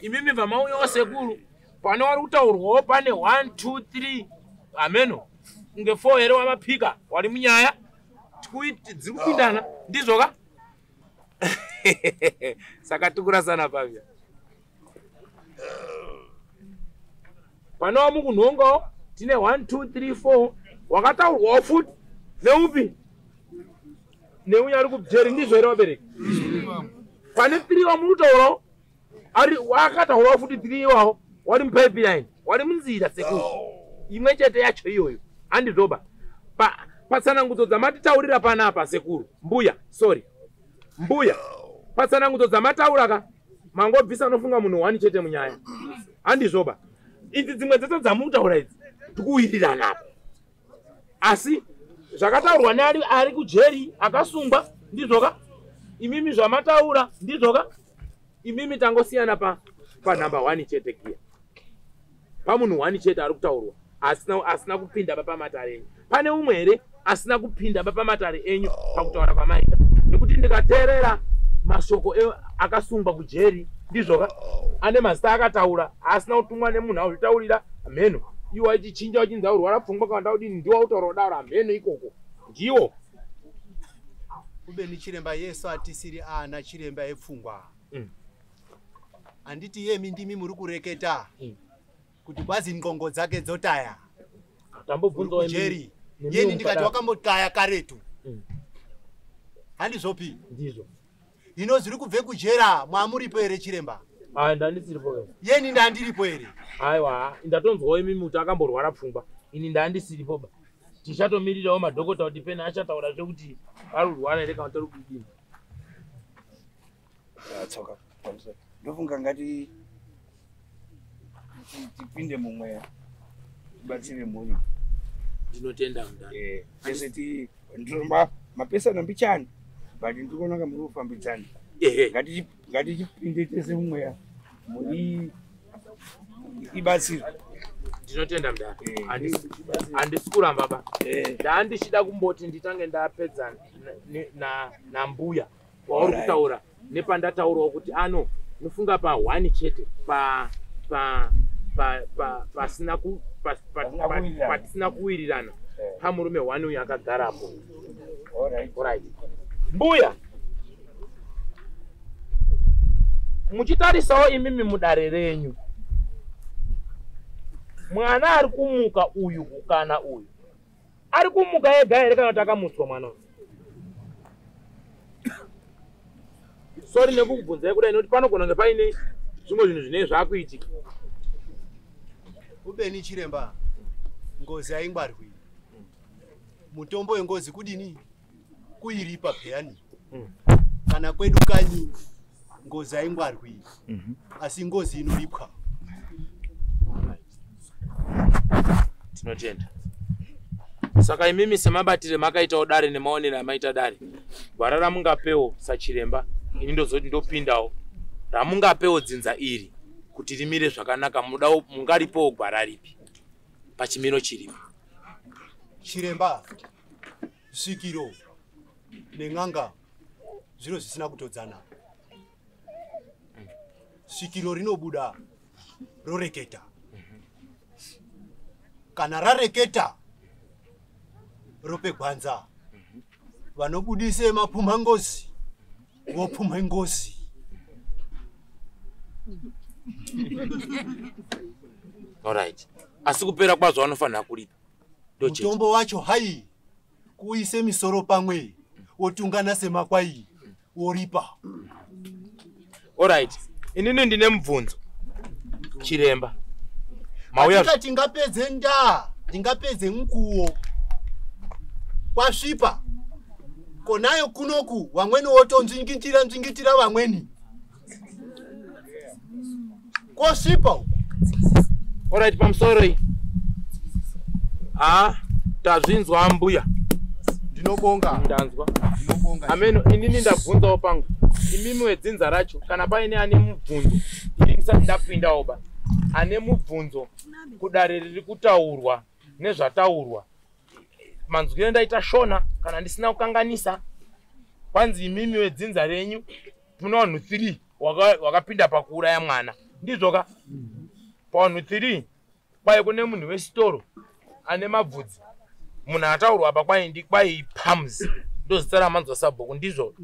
imimi bva mauyawo sekuru pane wari kutaurwawo pane 1 2 3 ameno nge 4 here wamapika wari munyaya dziri kupindana ndizvoka saka tikurasana pavya panowa mukunhongawo tine 1 2 3 4 wakataurwawo futi neupi neunyari kubjeri ndizvo here wabereki pane 3 wamurutaurawo ari wakataurwawo futi 3 iwawo wari mupipeline wari munzira sekuru imwe chete yacho iyoyo handizvoba patsanangudzo dzamatitaurira panapa sekuru mbuya patsanangudzo dzamatauraka mangobvisa nofunga munhu 1 chete munyaya handizvoba idzi dzimwe dzese dzamutaura idzi tikuwirirana apa asi zvakataurwa neari ari kujeri akasungwa ndizvoka imimi zvamataura ndizvoka imimi tangosiyana panumber 1 chete kia pamunhu 1 chete ari kutaurwa asina kupinda papamatare enyu pane umwe here asina kupinda papamatare enyu pakutaura kwamaita nekuti ndikateerera mashoko akasungwa kujeri ndizvoka ane mazita akataura asina kutumwa nemunhu auzvitaurira mheno iwo achichinja wachinza urwara pfungwa kana kudini ndiwo autaura kudaro mheno ikoko ndiwo kubeni chiremba Yesu atisiri ana chiremba epfungwa anditi yemi ndimi muri kureketa kuti kwazi ndongo dzake dzotaya tambobvunzawo jeri yeni ndikati wakambotaya karetu handizvopi ndizvo hino zviri kubve kujera mwamuripo here chiremba ndandisiripo yeni ndandiripo here aiwa ndatonzwawo imimi kuti akamborwara pfungwa ini ndandisiripo tichatomirirawo madhokota kuti pena achataura zvekuti arurwara here kana tori kudini tsoka ndofunga ngati tipinde mumweya tibatsire mhuri ndinotenda mudhani ese ndiromba mapesana mbichani but ndikuona kamuri kufambidzana ngatipinde tese mumweya muri ibatsire ndinotenda mudhani handisi kuramba ba ndaandichida kumboti nditange ndapedzana nambuya wauri kutaura nepandataurawo kuti ano nofunga pa 1 chete patisina kuwirirana pamurume 1 uyu akagarapo alright mbuya muchitarisawo imimi mudare renyu mwana ari kumuka uyu kana uyu ari kumuka ega here kana kuti akamutswa mwana sori nekukubvunzai kudai nekuti panogona kunge paine zvimwe zvinhu zvinei zvaakuitika ubeni chiremba ngozi haingwarwi mutombo wengozi kudini kuiripa peyani kana kwedu kanyi ngozi haingwarwi asi ngozi inoripwa tinotenda saka imimi semabatire makaitawo dare nemaonero amaita dare gwara ramungapewo sachiremba ini ndozoti ndopindawo ramungapewo dzinza iri kuti rimire zvakanaka mudawo mungaripowo gwara ripi pachimiro chiripo chiremba svikiro nen'anga zviro zvisina kutodzana svikiro rinobuda roreketa kana rareketa rope gwanza vanobudise mapuma ngozi vopuma ngozi alright asi kupera kwazvo vanofanira kuripa mutombo wacho hai kuise misoro pamwe wotungana semakwai woripa alright inini ndine mubvunzo chiremba mauya tingapedze tingapedze mukuwo kwasvipa konayo kunoku vamweni wotonzvingitira vamweni kwasvipa alright pamusoro iyi tazvinzwa mbuya ndinobonga ndanzwa ameno inini ndabvunzawo pangu imimi wedzinza racho kana paine ane mubvunzo ini ndisati ndapindawo ba ane mubvunzo kudare riri kutaurwa nezvataurwa manzwiro ndaita shona kana ndisina kukanganisa kwanzi imimi wedzinza renyu muna vanhu 3 wakapinda pakuuraya mwana ndizvoka Pawanhu 3 kwai kune munhu wesitoro ane mabvudzi. Munhu ataurwa apa kwai Palms. Ndozita ramanzwa sabhuku ndizvo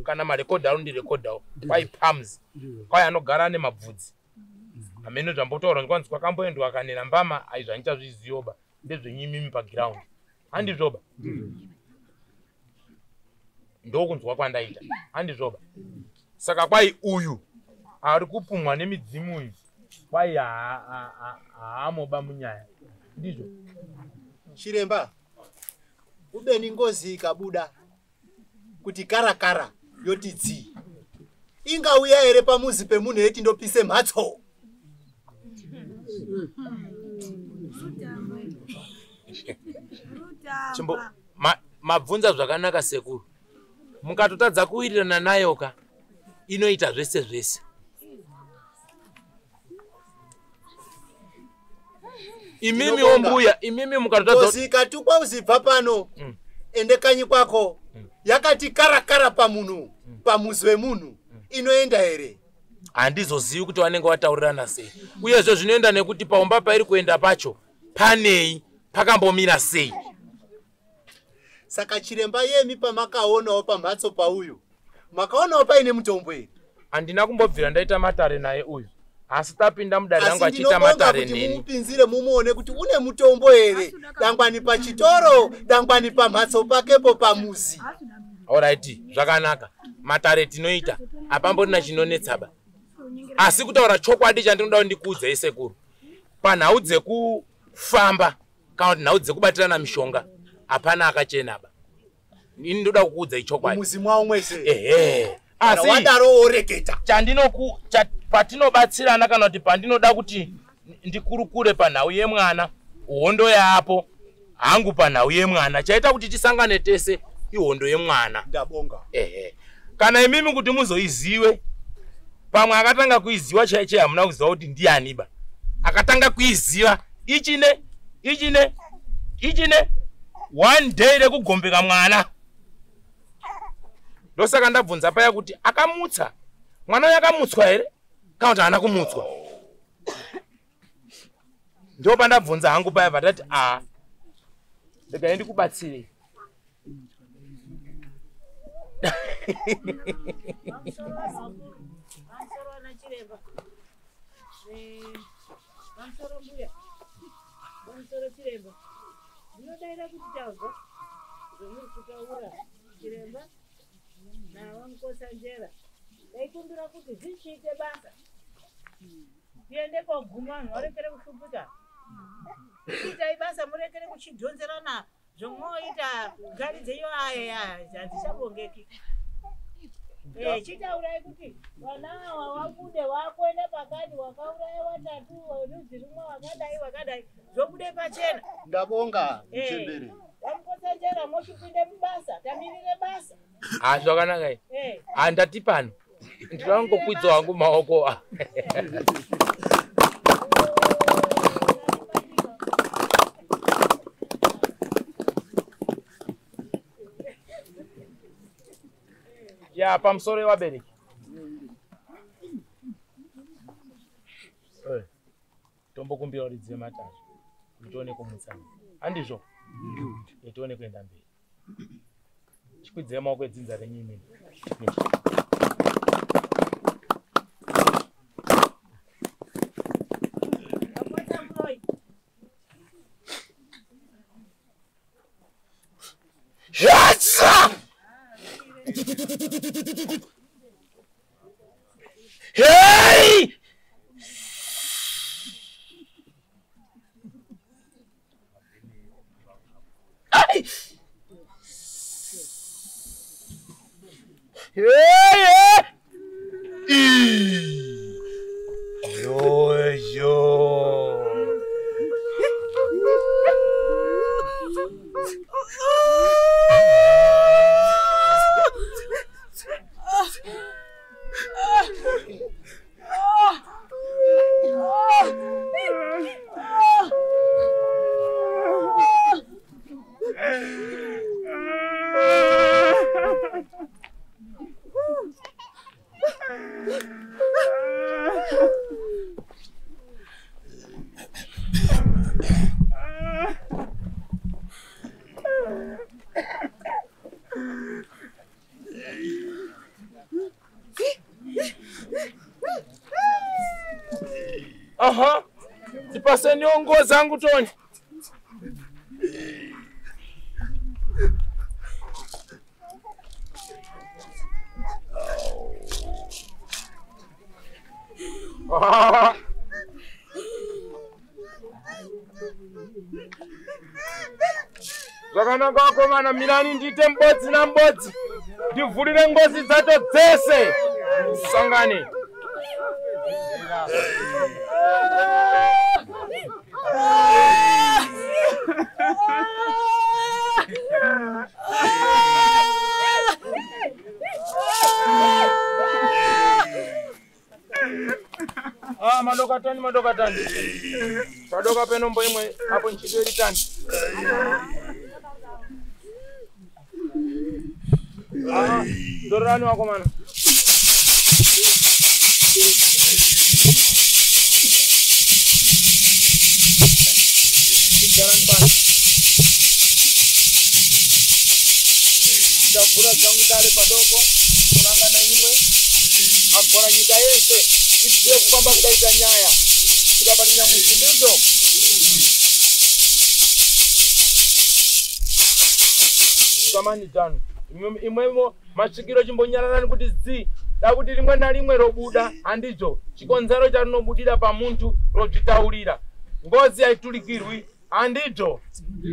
kana marekodhi aro ndirekodhawo. Kwai Palms. Kwai anogara ane mabvudzi. Amene zvambotaurwa ndikwanzi kwakamboendwa kanena mbama aizvandichazviziyoba ndezvenyimimi paground. Handizvoba. Ndokunzwa kwandaita. Handizvoba. Saka kwai uyu ari kupumwa nemidzimu iyi. Kwai haamoba munyaya. Ndizvo. Chiremba, ubeni ngozi ikabuda kuti karakara yoti dzi. Ingauya here pamuzi pemunhu eti ndopise mhatso. Chimbo mabvunza zvakanaka sekuru. Mukatotadza kuwirirana nayoka inoita zvese zvese. Imimi ombuya, imimi mukatotadza Kozika tukwa uzibva pano. Ende kanyi kwako. Yakati karakara pamunhu, pamuzi wemunhu. Inoenda here. handizozivi kuti vanenge vataurirana sei. Uyezve zvinoenda nekuti paumba pairi kuenda pacho panei, pakambomira sei. Saka chiremba yemi pamakaonawo pamhatso pauyu. Makaonawo paine mutombo here. Handina kumbobvira ndaita matare naye uyu. Asi tapinda mudare rangu achita matare neni. Mupinzire mumuone kuti une mutombo here. Dangwani pachitoro, dangwani pamhatso pakepo pamuzi. Alright, zvakanaka. Matare tinoita. Apamborina chinonetsaba. Asi kutaura chokwadi chandinoda ndikuudza isekuru. Panhau dzekufamba kana kuti nhau dzekubatirana mishonga hapana akachenaba. Ini ndoda kukuudza ichokwadi. Muzi mwawo mwese. Asi wadaro oreketa. Patinobatsirana kana kuti pandinoda kuti ndikurukure panhau yemwana, hondo yapo hangu panhau yemwana. Chaita kuti tisangane tese ihondo yemwana. Ndabonga. Kana imimi kuti muzoiziwe, pamwe akatanga kuiziwa chaiche hamuna kuziva kuti ndianiba. Akatanga kuiziva ichine one day rekugombeka mwana. Ndosaka ndabvunza paya kuti akamutsa. Mwana yakamutswa here? Kana kuti haana kumutswa? Ndopa ndabvunza hangu paya vatati regai ndikubatsire. Ndaikumbira kuti zvichiite basa tiende koguma mwarekere kushupuka itai basa murekere kuchidhonzerana zvomwoita gari dzeyo aya handichabongeki. Chitaurai kuti vana ava wabude wakwenda pakati wakauraya watatu rudzi rumwe wakadai zvobude pachena. Ndabonga Mchembere. Vamukosanjera mochipinde mubasa tamirire basa. Zvakanaka. Handati pano ndinoda kungokwidza wangu maoko. Ya pamusoro wabereki. Tombokumbira uridze matatu. Tione kumutsana. Handizvo? Tione kuenda mberi. Chikwidze maoko edzinza renyimi. Yatsa! Hey! Hey! Aha. Tipaseni nguo zangu Tony. Zvakanaka wakomana, mirani ndiite mbodzi nambodzi. Ndivhurire ngozi dzacho dzese. Sangane. Madokatani. Padoka penombo imwe hapo nchidori tani. Dorani wako mana. Jalan pan. Dapura zangu dale padoko. Kuranga na imwe. Akora nyika yese. Ikiwe kwamba kudaita nyaya. Kudapata nyamusindizo. Samani tano. Imwemo mashikiro chimbonyararani kuti zi. Dakuti rimwe na rimwe robuda. Andizo. Chikonzero charinobudira pa muntu rochitaurira. Ngozi haitulikirwi. Andizo.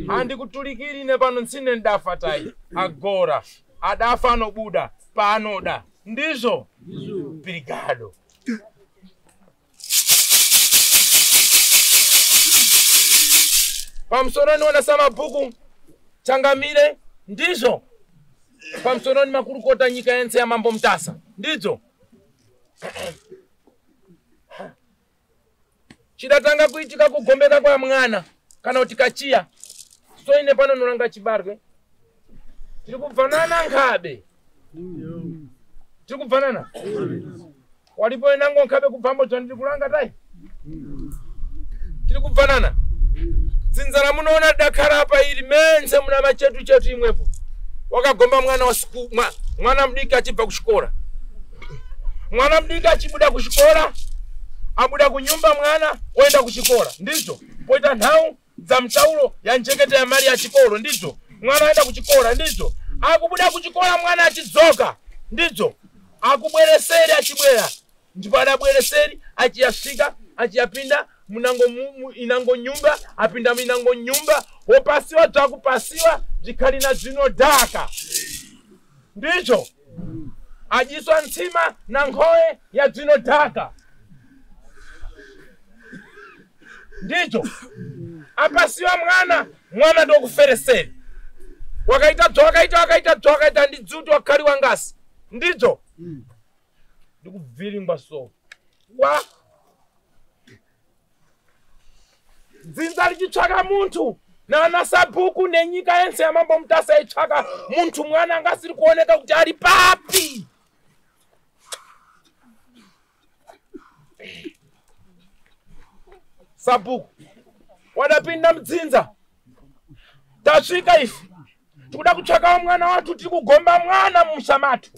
Handikutulikiri nepano nsine ndafa tai. Agora. Adafa anobuda. Panoda. Ndizo. Brigado. Pamsoroni wanasema buku changamire. Ndizo. Pamsoroni makurukota nyika yense ya mambo mtasa. Ndizo. Chidatanga kuitika kugombeka kwa mwana. Kana utikachia. So ine pano nuranga chibarwe. Tirikufanana nkabe. Tirikufanana. Walipo enango nkabe kupambo tirikulanga tai. Tirikufanana. Zinzara munaona Dakar hapa ili mense muna machetu imwepo. Wakagomba mwana wa siku mwana mdika achibva kushikora. Mwana mdika achibuda kushikora. Abuda kunyumba mwana wenda kushikora. Ndizo. Poita nthawu za mtaulo ya njekete ya mali ya chikoro. Ndizo. Mwana wenda kuchikora. Ndizo. Akubuda kuchikora mwana achidzoka. Ndizo. Akubwereseri achibwera. Ndipo adabwereseri achiyasika achiyapinda inango nyumba apinda minango nyumba wopasiwa takupasiwa jikali na zino daka. Ndicho ajiswa ntima na ngoe ya zino daka. Ndicho apasiwa mwana ndo kufereseri. Wakaita ndidzuti wakali wangasi. Ndicho ndikuviringwa so wa Zinzari chichaka muntu na nasabuku nenyika yense ya mambo mtasa ichaka muntu mwana ngasiri kuoneka kuti ari papi. Sabuku wadapinda mdzinza. Tasvika ifi tikuda kutsvaka mwana watu tikugomba mwana mushamatu.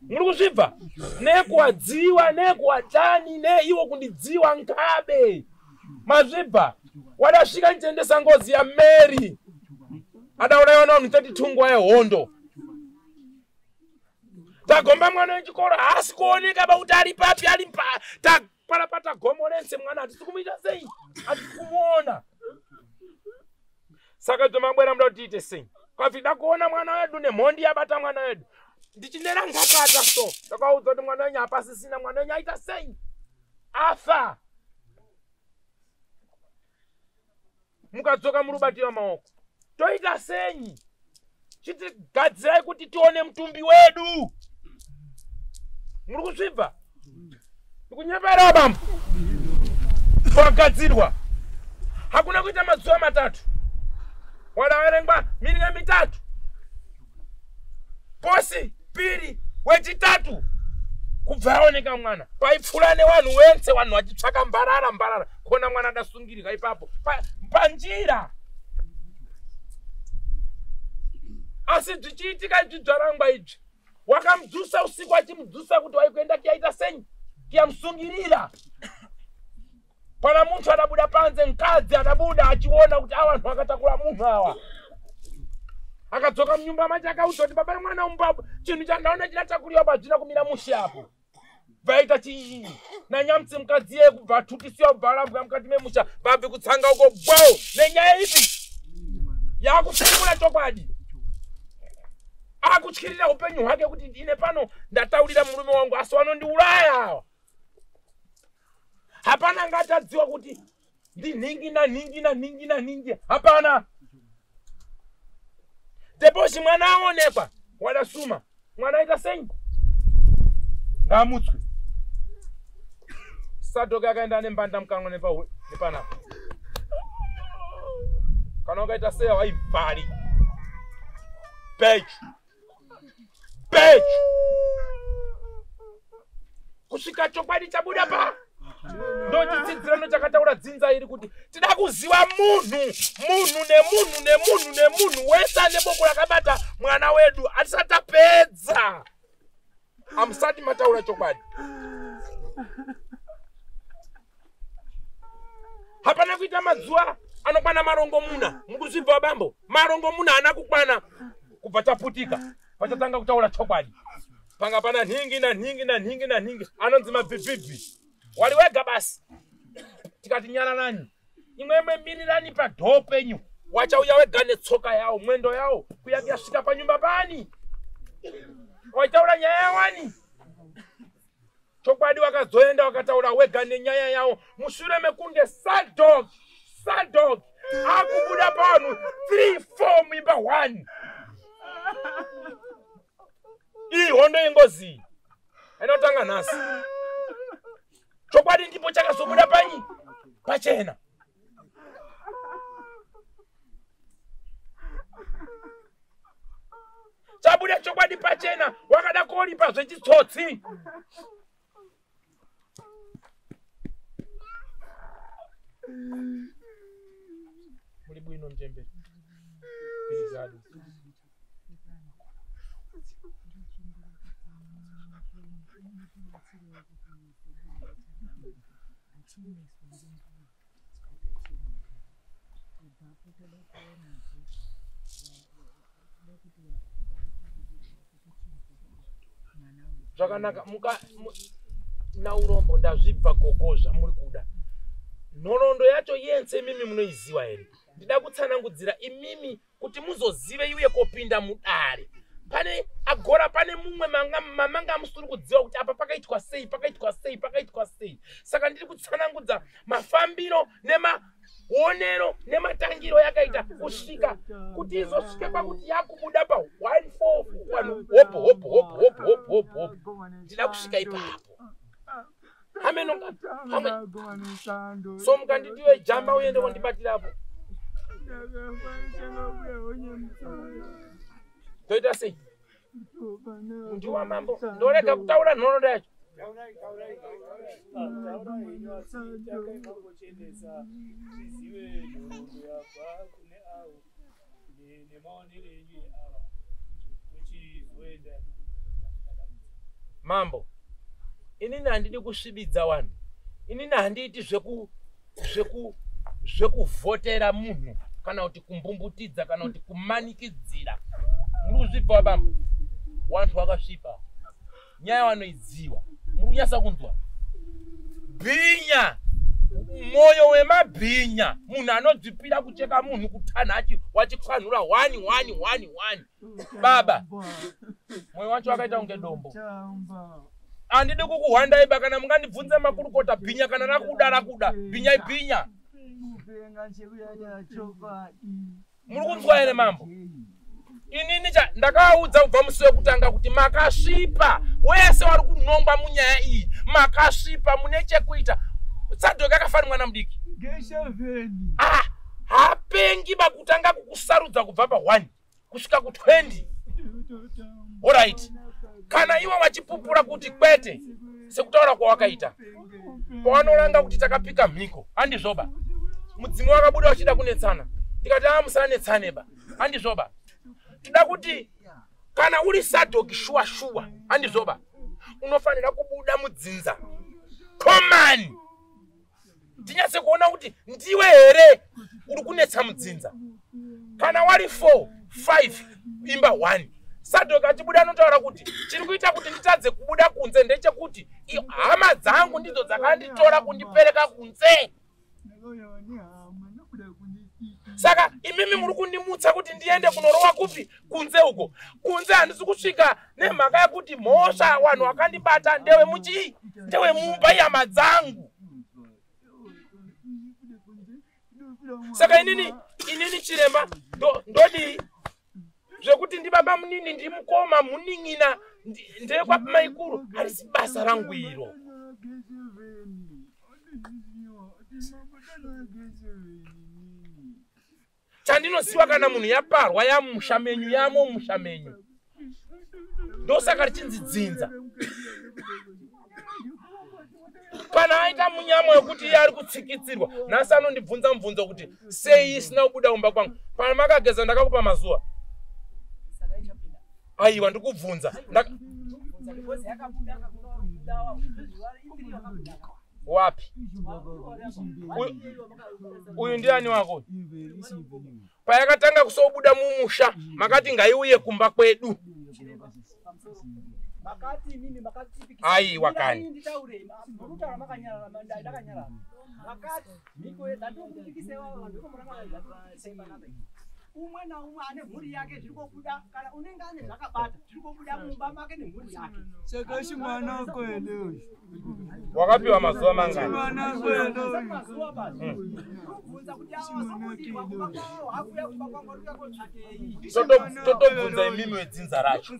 Muri kuzvibva nekuwadziwa nekuwatani neiwo kundidziwa nkabe. Mazvibva wadasvika nitendesa ngozi ya Mary. Adauraiwa nitati tungwa yehondo. Tagomba mwana wechikoro hasi kuoneka pakuti ari papi ari parapata gomo rense mwana atisikuita sei. Atikumuona. Saka tomabwera mda tiite sei. Kwafida kuona mwana wedu nemhondi yabata mwana wedu. Ndichinera ngakata so. Takaudzwa kuti mwana wenyu hapasisina mwana wenyu aita sei. Afa. Mukadzoka murubatira maoko. Toita senyi. Chitigadzirai kuti tione mutumbi wedu. Muri kuzvibva? Ndikunyepera bambo. Twagadzirwa. Hakuna kuita mazuva matatu. Wadaverengwa miringa mitatu. Posi piri wechitatu. Kubva aoneka mwana. Paipfurane vanhu wense vanhu vachitsvaka mbarara. Kona mwana adasungirika ipapo. Panjira. Asi zvichiitika zvidzvarangwa izvi. Wakamudzusa usiku achimudzusa kuti waikuenda kiaita senyi. Kiamusungirira. kana muntu adabuda panze mkazi adabuda achiona kuti awa nthu akatakula munthu awa akadzoka mnyumba machi akauza kuti baba mwana umbabu chinthu chandaona chinatakuliwa padzina kumira mushi apo vaita chii na nyamtsi mkazi ye kubva tutisiwa bvalambu mukati memusha vabve kutsanga uko gwawo nenyaya ipi yakutsikula chokwadi akutyirira upenyu hwake kuti ine pano ndataurira murume wangu asi wanondiuraya awa hapana ngatadziwa kuti ndinhingi hapana deposhi mwana aonekwa wadasuma mwana aita senyi ngamutswe Sadoka akaenda nembanda mkango nepanapo kana ukaita seya waivhari pechu kusvika chokwadi chabuda pa ndochidzidzira chakataura dzinza iri kuti tida kuziva munhu wese ane boko rakabata mwana wedu atisatapedza amusati mataura chokwadi hapana kuita madzuva anokwana marongo muna mukuzvibva wabambo marongo muna ana kukwana kubva taputika pachatanga kutaura chokwadi panga pana nhingi anonzi mabhibhibhi wali wega basi tikati nyaranani imwe mirirani padhoo penyu wachauya wega netsoka yawo mwendo yawo kuyasvika panyumba pani waitaura nyaya yawani chokwadi wakazoenda wakataura wega nenyaya yawo mushure mekunge sadog akubuda pano 3-4 mimba 1 iyi hondo ingozi inotanga nhasi chokwadi ndipo chakazobuda panyi pachena chabuda chokwadi pachena wakada kolipa zvechitsotsi muri bwino mjembe Pirizado. Zvakanaka na urombo ndazvibva gogoza muri kuda nhoroondo yacho yense imimi munoiziva here ndida kutsanangudzira imimi kuti muzozive iuye kopinda mudare pane agora pane mumwe mamanga musuri kudziva kuti apa pakaitwa sei saka ndiri kutsanangudza mafambiro nemaonero nematangiro yakaita kusvika kuti izosvike pakuti yakubuda pa 1-4 hopo ndida kusvika ipapo so mukanditiwe jamba uende kondibatirapo toita sei ndi wamambo ndorega kutaura nhoroondo yacho mambo inini handidi kusvibidza vanhu inini handiti zvekuvhotera munhu kana kuti kumbumbutidza kana kuti kumanikidzira muri kuzvibva wabamba vantu vakasvipa nyaya vanoidziwa muri kunyasa kunzwa bhinya moyo wemabhinya munhu anodzipira kucheka munhu kutanhachi wachikwanhura 1 baba moyo wacho wakaita kunge dombo handidi kukuhwandaiba kana mungandibvunze makurukota bhinya kana rakuda bhinya ibhinya muri kunzwa here mambo inini ndakaudza kubva musi wekutanga kuti makasvipa wese wari kunongwa munyaya iyi makasvipa mune chekuita Sadoka akafana mwana mudiki hapengi bakutanga kukusarudza kubva pa 1 kusvika ku 20 alright kana iwe wachipupura kuti kwete sekutaura kwawakaita pawanoranga kuti takapika mhiko handizvoba mudzimu wakabuda wachida kunetsana ndikati musanetsaneba handizvoba tida kuti kana uri Sadoki shuwa handizvoba unofanira kubuda mudzinza komani tinyatse kuona kuti ndiwe here uri kunetsa mudzinza. Kana wari 4 5 imba 1 Sadok achibuda anotaura kuti chiri kuita kuti nditadze kubuda kunze ndechekuti hama dzangu ndidzo dzakanditora kundipereka kunze. Saka imimi muri kundimutsa kuti ndiende kunorowa kupi kunze uko. Kunze handisi kusvika nemhaka yekuti mhosva vanhu vakandibata ndewe muchii ndewe mumba yehama dzangu. Saka inini chiremba ndodi zvekuti ndibaba munini ndimukoma muning'ina ndekwa maikuru harisi basa rangu iro. Chandinoziva kana munhu yaparwa yamusha menyu yamo musha menyu ndosaka richinzi dzinza. Kana aita munyamo wekuti iye ari kutsikitsirwa nhasi anondibvunza mubvunzo kuti sei isina kubuda kumba kwangu. Pana makageza ndakakupa mazuva. Aiwa ndikubvunza wapi? Uyu ndiani wako? Payakatanga kusobuda mumusha makati ngaiuye kumba kwedu. Ai wakani umwe na umwe ane mhuri yake zvirikobuda kana unenge ane zvakabata zvirikobuda mumba make nemhuri yake. Saka chimwana kwenu wakapiwa mazuva mangani? Mwana kwenu mazuva basi kubvunza kuti awasobudirwa kumba kwavo hakuya kumba kwangu ari kuyakotsvakei. Totobvunza imimi wedzinza racho.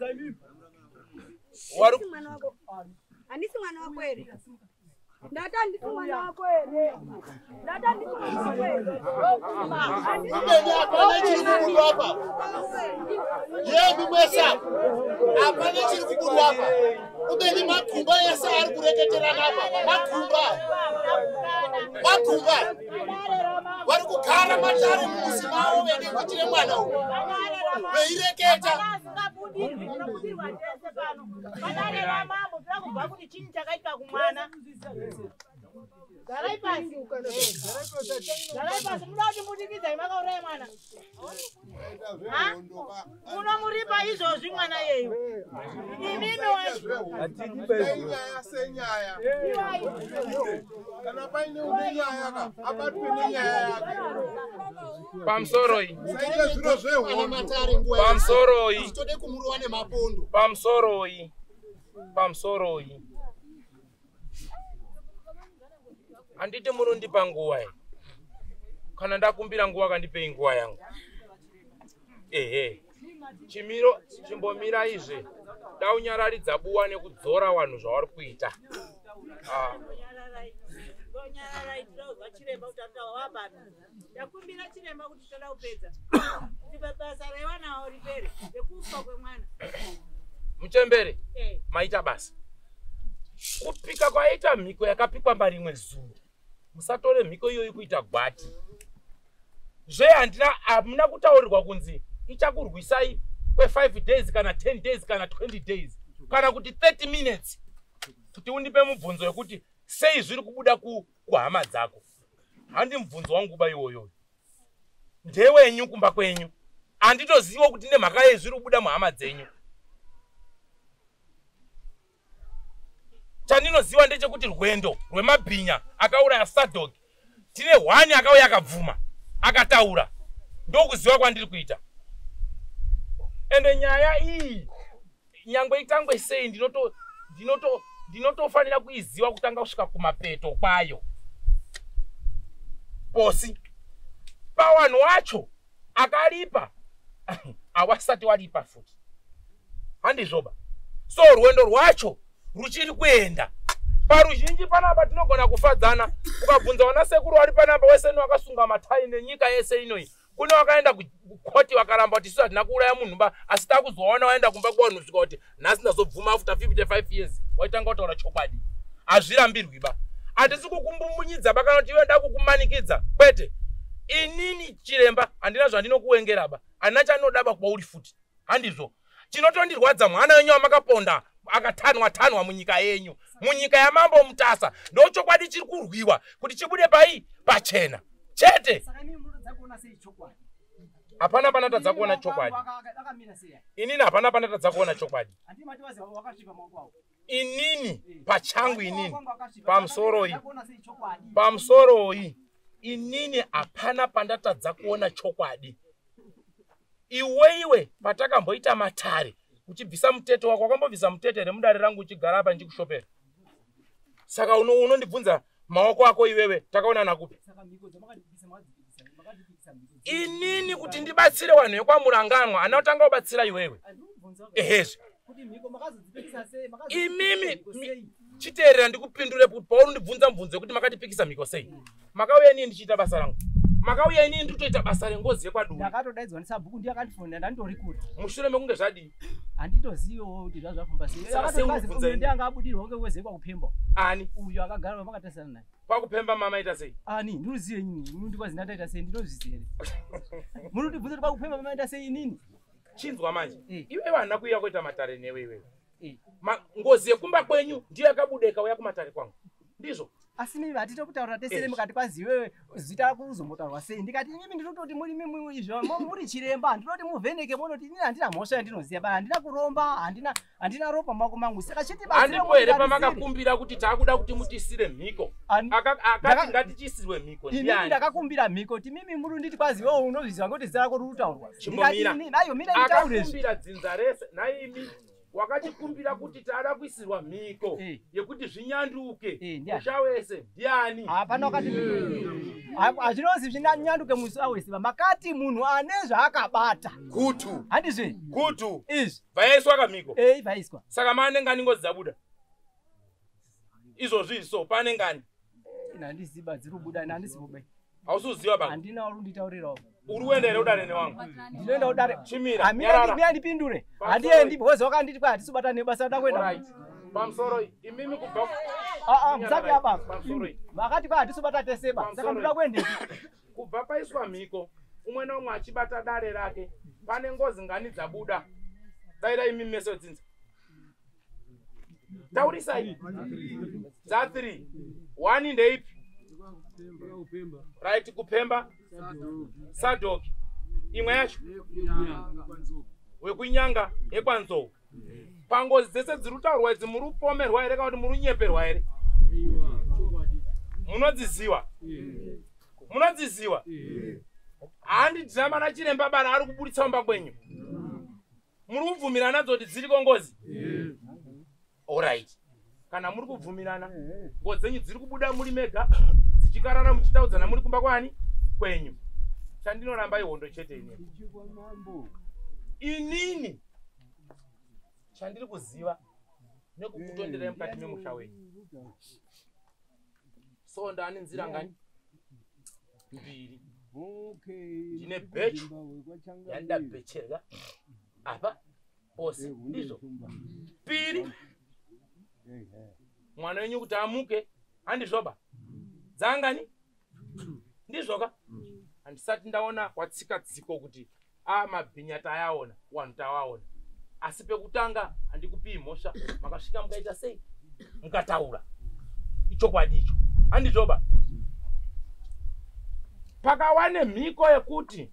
Handisi mwana wako here? Ndata handisi mwana wako here? Ndata handisi mwana wako here? Kubeni hapana chiri kubudu hapa. Ye mimwesa. Hapana chiri kubudu hapa. Kubeni makumba yesa ari kureketerana hapa. Makumba. Vari kugara matare mumuzi mavo veidekuchire mwana uyu. Veireketa. Garai pasi. Muda kuti mudikidza makauraya mwana. Unomuripa izvozvi mwana yeyu. Imimi wacho. Nyaya senyaya. Kana paine unenyaya ka abatwe nenyaya yake. Pamsoroi. Saita zviro zvehondo. Matare nguwa. Pamsoroi. Tode kumuruwa nemapondo. Pamsoroi. Andite munondipa nguwa here. Kana ndakumbira nguwa kandipei nguwa yangu. Chimiro chimbomira izve. Daunyararidza buwa nekudzora vanhu zvavari kuita. Chiremba utatawa wabata. Yakumbira chiremba kuti toda kupedza. Kuti basa revana avo ripere rekufa kwemwana. Muchembere. Maita basa. Kupika kwaita mhiko yakapikwa parimwe zuva. Musatore mhiko iyoyi kuita gwati. Hamuna kutaurirwa kunzi ichakurwisai kwe5 days kana 10 days kana 20 days kana kuti 30 minutes kuti undipe mubvunzo wekuti sei zviri kubuda kuhama dzako. Handi mubvunzo wangu kuba iwoyo. Ndewenyu kumba kwenyu. Handitoziva kuti nemhaka yezviri kubuda muhama dzenyu. Chandinoziva ndechekuti rwendo rwemabhinya akauraya Sadok. Tine 1 akauya akabvuma akataura. Ndokuziva kwandiri kuita. Ende nyaya iyi nyangwe itangwe sei ndinotofanira kuiziva kutanga kusvika kumapeto kwayo. Posi pawanhu wacho akaripa awasati waripa futi. Handizvoba. So rwendo rwacho ruchiri kuenda. Paruzhinji panapa tinogona kufadzana. Ukabvunza wana sekuru wari panapa wese wakasunga matai nenyika yese inoi. Kune wakaenda kukoti wakaramba kuti hatina kuuraya munhu mba asi takuzoona waenda kumba kwanhu kusvika kuti nhasi ndazobvuma after 55 years waitanga kutaura chokwadi. Hazvirambirwi ba. Handisi kukumbunyidza kana kuti iwe ndakukumanikidza. Kwete. Inini chiremba handina zvandinokuwengera ba. Handina chanodaba kwauri futi. Handizvo. Chinotondirwadza mwana wenyu wamakaponda akatanwa munyika yenyu. munyika yamambo mutasa ndochokwadi chiri kurwiwa kuti chibude pai pachena chete. Hapana panatadza kuona chokwadi. Inini hapana panatadza kuona chokwadi. Inini pachangu inini pamusoro iyi inini hapana pandatadza kuona chokwadi. Iwe patakamboita matare uchibvisa muteto wako wakambobvisa mutetere mudare rangu uchigara apa ndikushopera. Saka unondibvunza maoko ako iwewe takaona nakupi? Inini kuti ndibatsire wanhu wekwamuranganwa ana utanga kubatsira iwewe. Ehezve. Imimi chiteerera ndikupindure kuti paunondibvunza mubvunzo kuti makatipikisa mhiko sei. Makauya inini ndichiita basa rangu. Makauya inini nditoita basa rengozi yekwaduru. Ndakatodaidzwa nesabhuku ndiyakandifunda ndandori kuri. Mushure mekunge zvadii? Handitozivo kuti zvazvafamba sei. Akatodaidzwa ndiyangabudirwa ngeweze kwakupemba. Ani? Uyo akagara pamakatasana naye. Kwakupemba mama ita sei? Ani ndinoziye inini. Munondikwazi ndataita sei ndinozviziva here. Munondibvunza kuti kwakupemba mama ita sei inini? Chinzwa manje. Iwe vana kuuya kuita matare newe iwewe. Ngozi yekumba kwenyu ndiyo yakabuda ikauya kumatare kwangu. Ndizvo. Asi mimi hatito kutaura tesere mukati kwazi iwewe zita kuzombotaurwa sei. Ndikati mimi ndinototi muri izvo muri chiremba ndinoti muvheneke munoti inini handina mhosva yandinoziva bana handina kuromba handina ropa mumako mangu saka chiti basi handipo here pamakakumbira kuti taakuda kuti mutisire mhiko akati ngatichisirwe mhiko ndiani? Inini ndakakumbira mhiko kuti mimi muri nditi kwazi iwewe unozviziva ngoti zita rako rurutaurwa. Chimbomira nayo mina nditaure akakumbira dzinza rese naimi wakatikumbira kuti taada kuisirwa mhiko yekuti zvinyanduke musha wese ndiani? Hapana wakati hazvinozi zvinyanduke musha wese makati munhu ane zvaakabata kutu handizve kutu izvi vaiswa kamhiko vaiswa saka maane ngani ngozi dzabuda izvozvi so pane ngani handiziba dziri kubuda handisibobe hausuziva baba handina uri nditaurirawo uri uenda here udare newangu ndinoenda udare chimira mina ndipindure handiendi because wakanditi kwa hatisobata nebasa ndakwenda pamusoro imimi kubva musati apa vakati kwa hatisobata teseba saka ndoda kuendeki kubva paiswa mhiko umwe naumwe achibata dare rake pane ngozi ngani dzabuda daira imimi mese dzinza taurisai dza3 1 ndeipi right kupemba sadoki imwe yacho wekunyanga yekwanzou pangozi dzese dziri kutaurwa idzi muri kupomerwa here kana kuti muri kunyeperwa here? Munodziziwa handidhina mana chiremba bana ari kubuditsa mumba kwenyu muri kubvumirana dzoti dziriko ngozi? Alright, kana muri kubvumirana ngozi dzenyu dziri kubuda muri mega dzichikarara muchitaudzana muri kumba kwani kwenyu chandinoramba ihondo chete inini chandiri kuziva nekukutonderai mukati memusha wenyu so ndane nzira ngani mbiri ndine bhechi yandabhecherwa apa pose ndizvo piri mwana wenyu kuti amuke handizvoba dzangani ndizvoka handisati ndaona watsika tsiko kuti mabhinya tayaona wanhu tawaona asi pekutanga handikupii mhosva makasvika mukaita sei mukataura ichokwadi icho handizvoba pakawane mhiko yekuti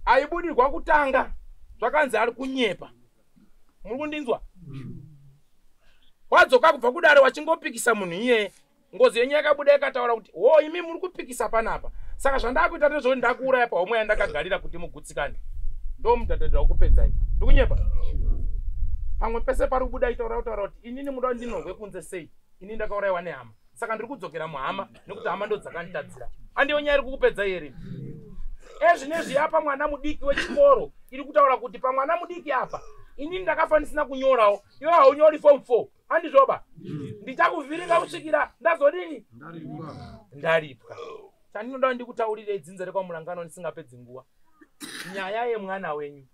aibudirwa kutanga zvakanzi ari kunyepa muri kundinzwa wadzoka kubva kudare wachingopikisa munhu iyeye ngozi yenyu yakabuda yakataura kuti ho imi muri kupikisa panapa saka zvandakuita ndezvoti ndakuuraya pahomwe yandakagarira kuti mugutsikane ndo mudhadhadha wakupedzai ndikunyepa pamwe pese pari kubuda itaura kuti inini muda ndinorwe kunze sei ini ndakaurayiwa nehama saka ndiri kudzokera muhama nekuti hama ndo dzakanditadzira handiyo nyaya iri kukupedzai here ezvinezvi apa mwana mudiki wechikoro iri kutaura kuti pamwana mudiki apa inini ndakafanisina kunyorawo iwe haunyori form 4 handizvoba ndichakuvhiringa kusvikira ndazodini ndaripwa chandinoda ndikutaurirei dzinza rekwamurangano ndisingapedzi nguva nyaya yemwana wenyu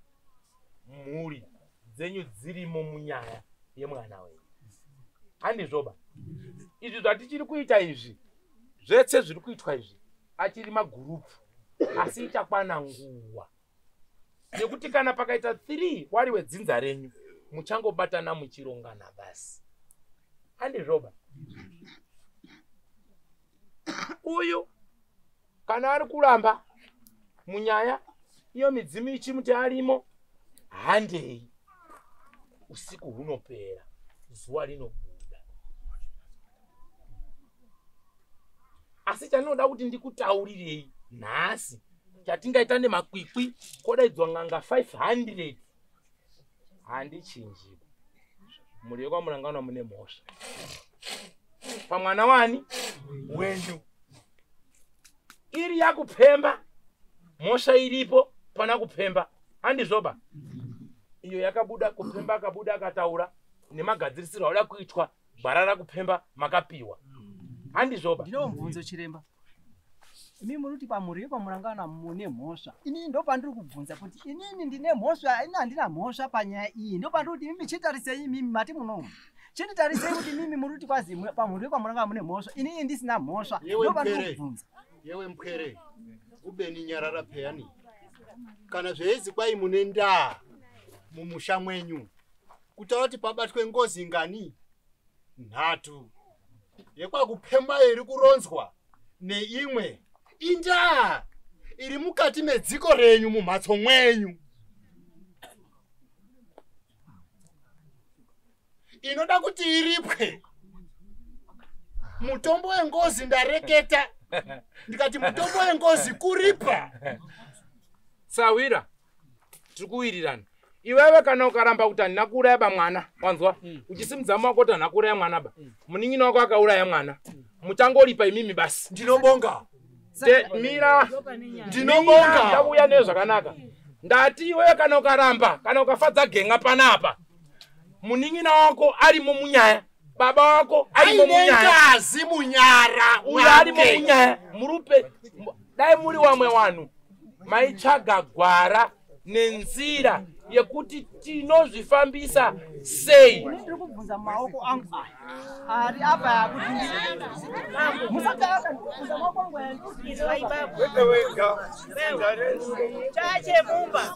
mhuri dzenyu dzirimo munyaya yemwana wenyu handizvoba izvi zvatichiri kuita izvi zvetse zviri kuitwa izvi achiri magurupu asi ichakwana nguva nekuti kana pakaita 3 wari wedzinza renyu muchangobatana muchirongana basi handizvoba. Uyu kana ari kuramba munyaya iyo midzimu ichimuti arimo handei usiku hunopera zuva rinobuda. Asi chanoda kuti ndikutaurirei nhasi chatingaita nemakwikwi kodaidzwa ng'anga 500 handichinji. Muri kwamurangana mune mhosva pamwana wani wenyu iri yakupemba mhosva iripo pana kupemba handizvoba. Iyo yakabuda kupemba akabuda akataura nemagadzirisiro auda kuitwa gwara rakupemba makapiwa handizvoba. Ndino mubvunzo chiremba. Imi muruti pamuri kwamurangana mune mhosva. Ini ndo pandiri kubvunza kuti inini ndine mhosva, ini handina mhosva panyaya iyi. Ndo pandiri kuti mimi chitarisei mimi mati munomu. Chitarisei kuti mimi muruti kwazi pamuri kwamurangana mune mhosva. Inini ndisina mhosva. Ndo pandiri kubvunza. Yewe mpwere. Ubeni nyarara peyani. Kana zveizi kwai mune ndaa mumusha mwenyu. Kutaura pabatwe ngozi ngani? Nhatu. Yekwa kupemba iri kuronzwa neimwe indaa iri mukati medziko renyu mumhatso mwenyu. Inoda kuti iripwe. Mutombo wengozi ndareketa. Ndikati mutombo wengozi kuripa. Sawira tikuwirirana. Iwewe kana ukaramba kuti nakuraya bamwana wanzwa uchisimudza maoko kuti nakuraya mwana ba muningina wako akauraya mwana muchangoripa imimi basi. Ndinobonga. Mira ndinobonga. Ndauya nezvo zvakanaka. Ndati iwewe kana ukaramba kana ukafadza genga panapa muningina wako arimo munyaya baba wako arimo munyaya ngazi munyara uyo arimo munyaya murupe dai muri wamwe wanhu maitsvaga gwara nenzira yekuti tinozvifambisa sei. Ndiri kubvunza maoko angu ari apa kuti musaka kubvunza maoko angu chache mumba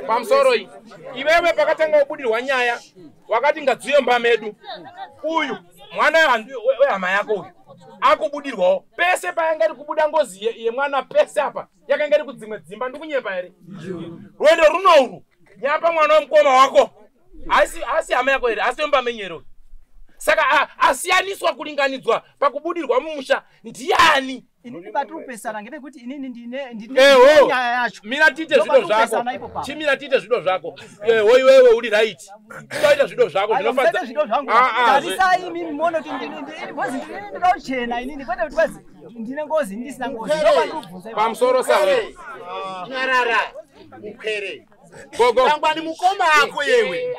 pamusoro iyi iwewe pakatanga kubudirwa nyaya wakati ngadziyo mba medu uyu mwana wehama yako uyu akubudirwawo pese payanga iri kubuda ngozi yemwana pese apa yakanga iri kudzimwe dzimba ndikunyemba here rwendo runouru nyapa mwana wemukoma wako asi hama yako here asi wembamenyero. Saka asiyaniswa kulinganidzwa pakubudirwa mumusha ndiani? Inini batupesana ngekuti inini ndine nyaya yacho. Mira tite zvido zvako. Chimira tite zvido zvako. Wewe uri right. Toita zvido zvako zvinofadza. Tarisai mimi muone kuti ndine ngozi ndinochena inini kwete kuti kwazi ndine ngozi ndisina ngozi. Pamusoro sawe. Nyarara mupere. Gogo. Ngwani mukoma ako yewe.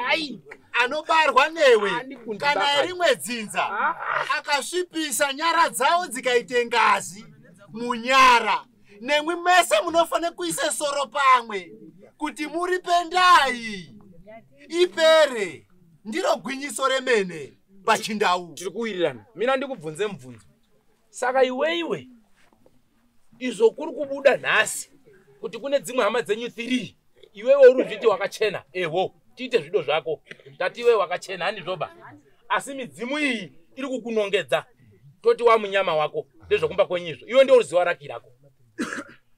Anobarwa newe kana rimwe dzinza akasvipisa nyara dzawo dzikaite ngazi munyara nemwe mese munofane kuise soro pamwe kuti muri pendai ipere. Ndiro gwinyiso remene pachindau. Tiri kuwirirana. Mina ndikubvunze mubvunzo. Saka iwe izvo kuri kubuda nhasi kuti kune dzimwe hama dzenyu 3 iwewe uri zviti wakachena eho tiite zvido zvako tati iwe wakachena handizvoba. Asi midzimu iyi iri kukunongedza toti wa munyama wako ndezvokumba kwenyizvo iwe ndio ruziva rakirako.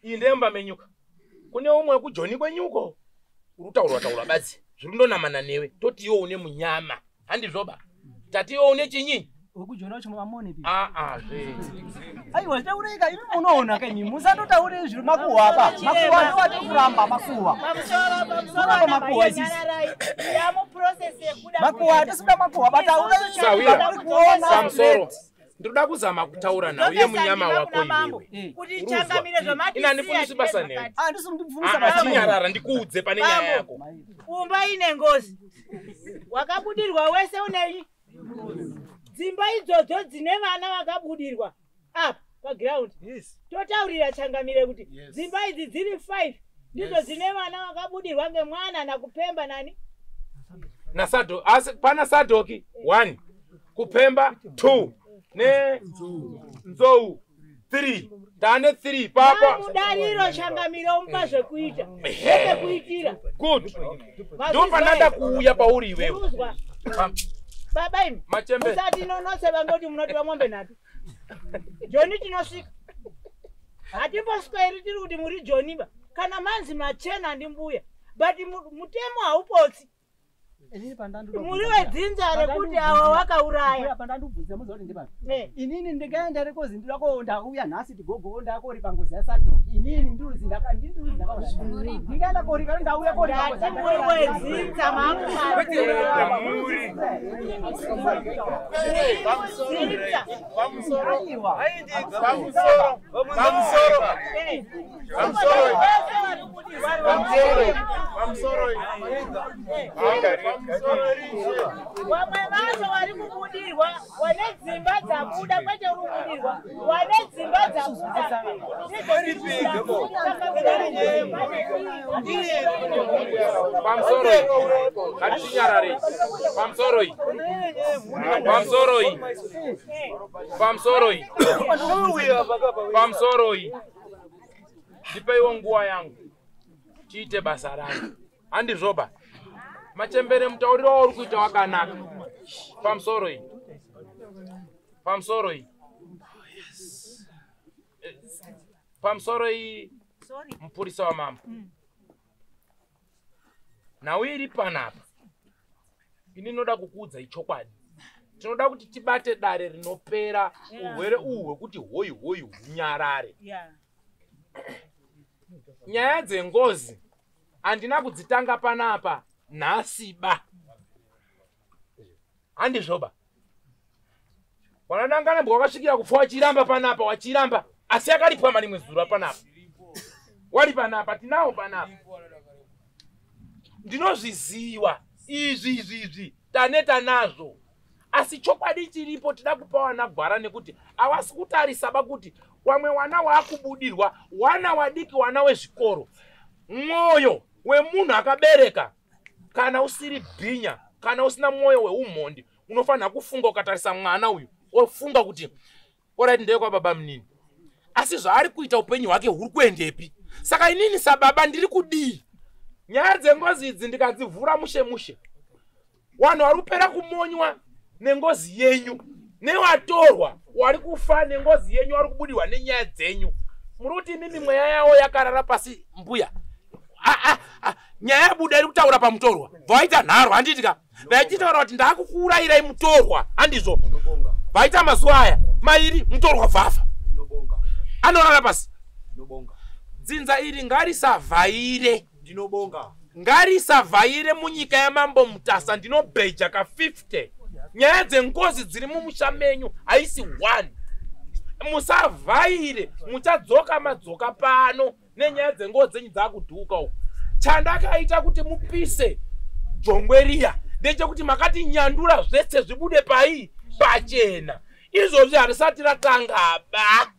Iyi ndemba menyuka kune umwe wekujoni kwenyuko urutaura badzi zviri kundonamana newe toti iwe une munyama handizvoba. Tati iwe une chinyi wekujona chimwe mamoni pi zve aiwa taureka imi munoona kanyi musatotaure zviri makuwa apa makuwa ndo atokuramba makuwa pamusoro makuwa yamo process yekuda makuwa tosuda makuwa bataura pamusoro ndoda kuzama kutaura nawe ye munyama wako iwewe kuti changamire zvamatisi ina ndifundisi basa newe ndisumudibvumisa basa chinyarara ndikuudze pane nyaya yako. Umba ine ngozi wakabudirwa wese unei dzimba idzodzo dzine vana vakabudirwa apa paground. Totaurira changamire kuti dzimba idzi dziri 5 ndidzo dzine vana vakabudirwa ngemwana nakupemba nani nasadho asi pana sadhoki 1 kupemba 2 ne nzou 3 tane 3 papa mudariro changamire umba zvekuita kuitira good ndo panada kuuya pauri iwewe Baba imi. Machembe. Usati nonose vangoti munoti mwombe natu. Joni tinosvika. Hatimbosweri tiri kuti muri Joni ba. Kana manzi machena ndi mbuya. But mutemo haupotsi. Muri wedzinza rekuti awa wakauraya. Pandandubvunza muzoti ndibani. Ne. Inini ndikaenda rekozi ndako ndauya nhasi tigogo ndakori pangozi yaSadoki. Inini ndiruzi ndakaura. Ndikaenda kori kana ndauya kori pangozi. Muri wedzinza mangu. Muri. Wamwe vacho vari kubudirwa wane dzimba dzabuda kwete uri kubudirwa wane dzimba dzabuda Pamsoroi ndipeiwo nguwa yangu tiite basa rangu handizvoba Machembere mutauriro wauri kuita wakanaka pamsoroi mupurisa wamambo nawiri panapa ini noda kukuudza ichokwadi tinoda kuti tibate dare rinopera urwere uhwe kuti hoi hunyarare nyaya dzengozi handina kudzitanga panapa nhasiba handizvoba wanadangana wakasvikira kupfa wachiramba panapa wachiramba asi yakaripwa marimwe zura panapa wari panapa tinawo panapa ndinozviziva izvi taneta nazvo asi chokwadi chiripo tida kupa wana gwara nekuti awasi kutarisaba kuti wamwe wana waakubudirwa wana wadiki wana wezvikoro mwoyo wemunhu akabereka kana usiri bhinya kana usina mwoyo weumhondi unofanira kufunga ukatarisa mwana uyu ofunga kuti orati ndeye baba munini asi zvaari kuita upenyu hwake huri kuendepi saka inini sababa ndiri kudii nyaya dzengozi idzi ndikadzivhura mushe vanhu vari kupera kumonywa nengozi yenyu nevatorwa wari kufa nengozi yenyu vari kubudirwa nenyaya dzenyu muri kuti imimi mweya yawo yakarara pasi mbuya nyaya yabuda iri kutaura pamutorwa vaita nharo handitika vaichitaura kuti ndaakukuurayirai mutorwa handizvo vaita mazuva aya mairi mutorwa vhafa anorara pasi dzinza iri ngarisavhaire ngarisavhaire munyika yamambo mutasa ndinobheja ka50 nyaya dzengozi dziri mumusha menyu haisi 1 musavhaire muchadzoka madzoka pano nenyaya dzengozi dzenyu dzakudhuka uku chandakaita kuti mupise jongwe riya ndechekuti makati nyandura zvese zvibude pai pachena izvozvi harisati ratangaba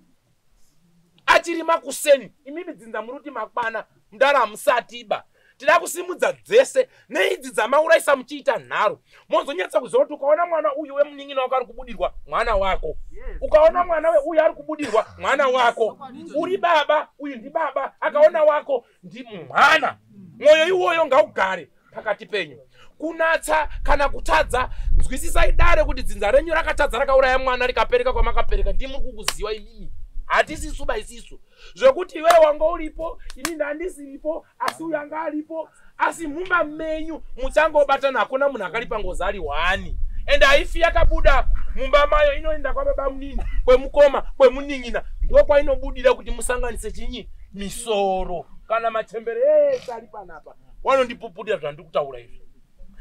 achiri makuseni imimi dzinza muruti makwana mudara hamusatiba tida kusimudza dzese neidzi dzamauraisa muchiita nharo mozonyatsa kuziva kuti ukaona mwana uyu wemunin'ina wako ari kubudirwa mwana wako ukaona mwana weuyu ari kubudirwa mwana wako uri baba uyu ndi baba akaona wako ndi mwana mwoyo iwoyo ngaugare pakati penyu kunatsa kana kutadza nzwisisai dare kuti dzinza renyu rakatadza rakauraya mwana rikapereka kwamakapereka ndimuri kukuziva imimi hatisisu baisisu zvekuti iwe wanga uripo ini ndandisiripo asi uyu anga aripo asi mumba menyu muchangobatana hakuna munhu akaripa ngozi ari 1 ende haifi yakabuda mumba mayo inoenda kwababa munini kwemukoma kwemuning'ina ndo kwainobudira kuti musanganise chinyi misoro kana machembere ese ari panapa wanondipupurira zvandiri kutaura izvi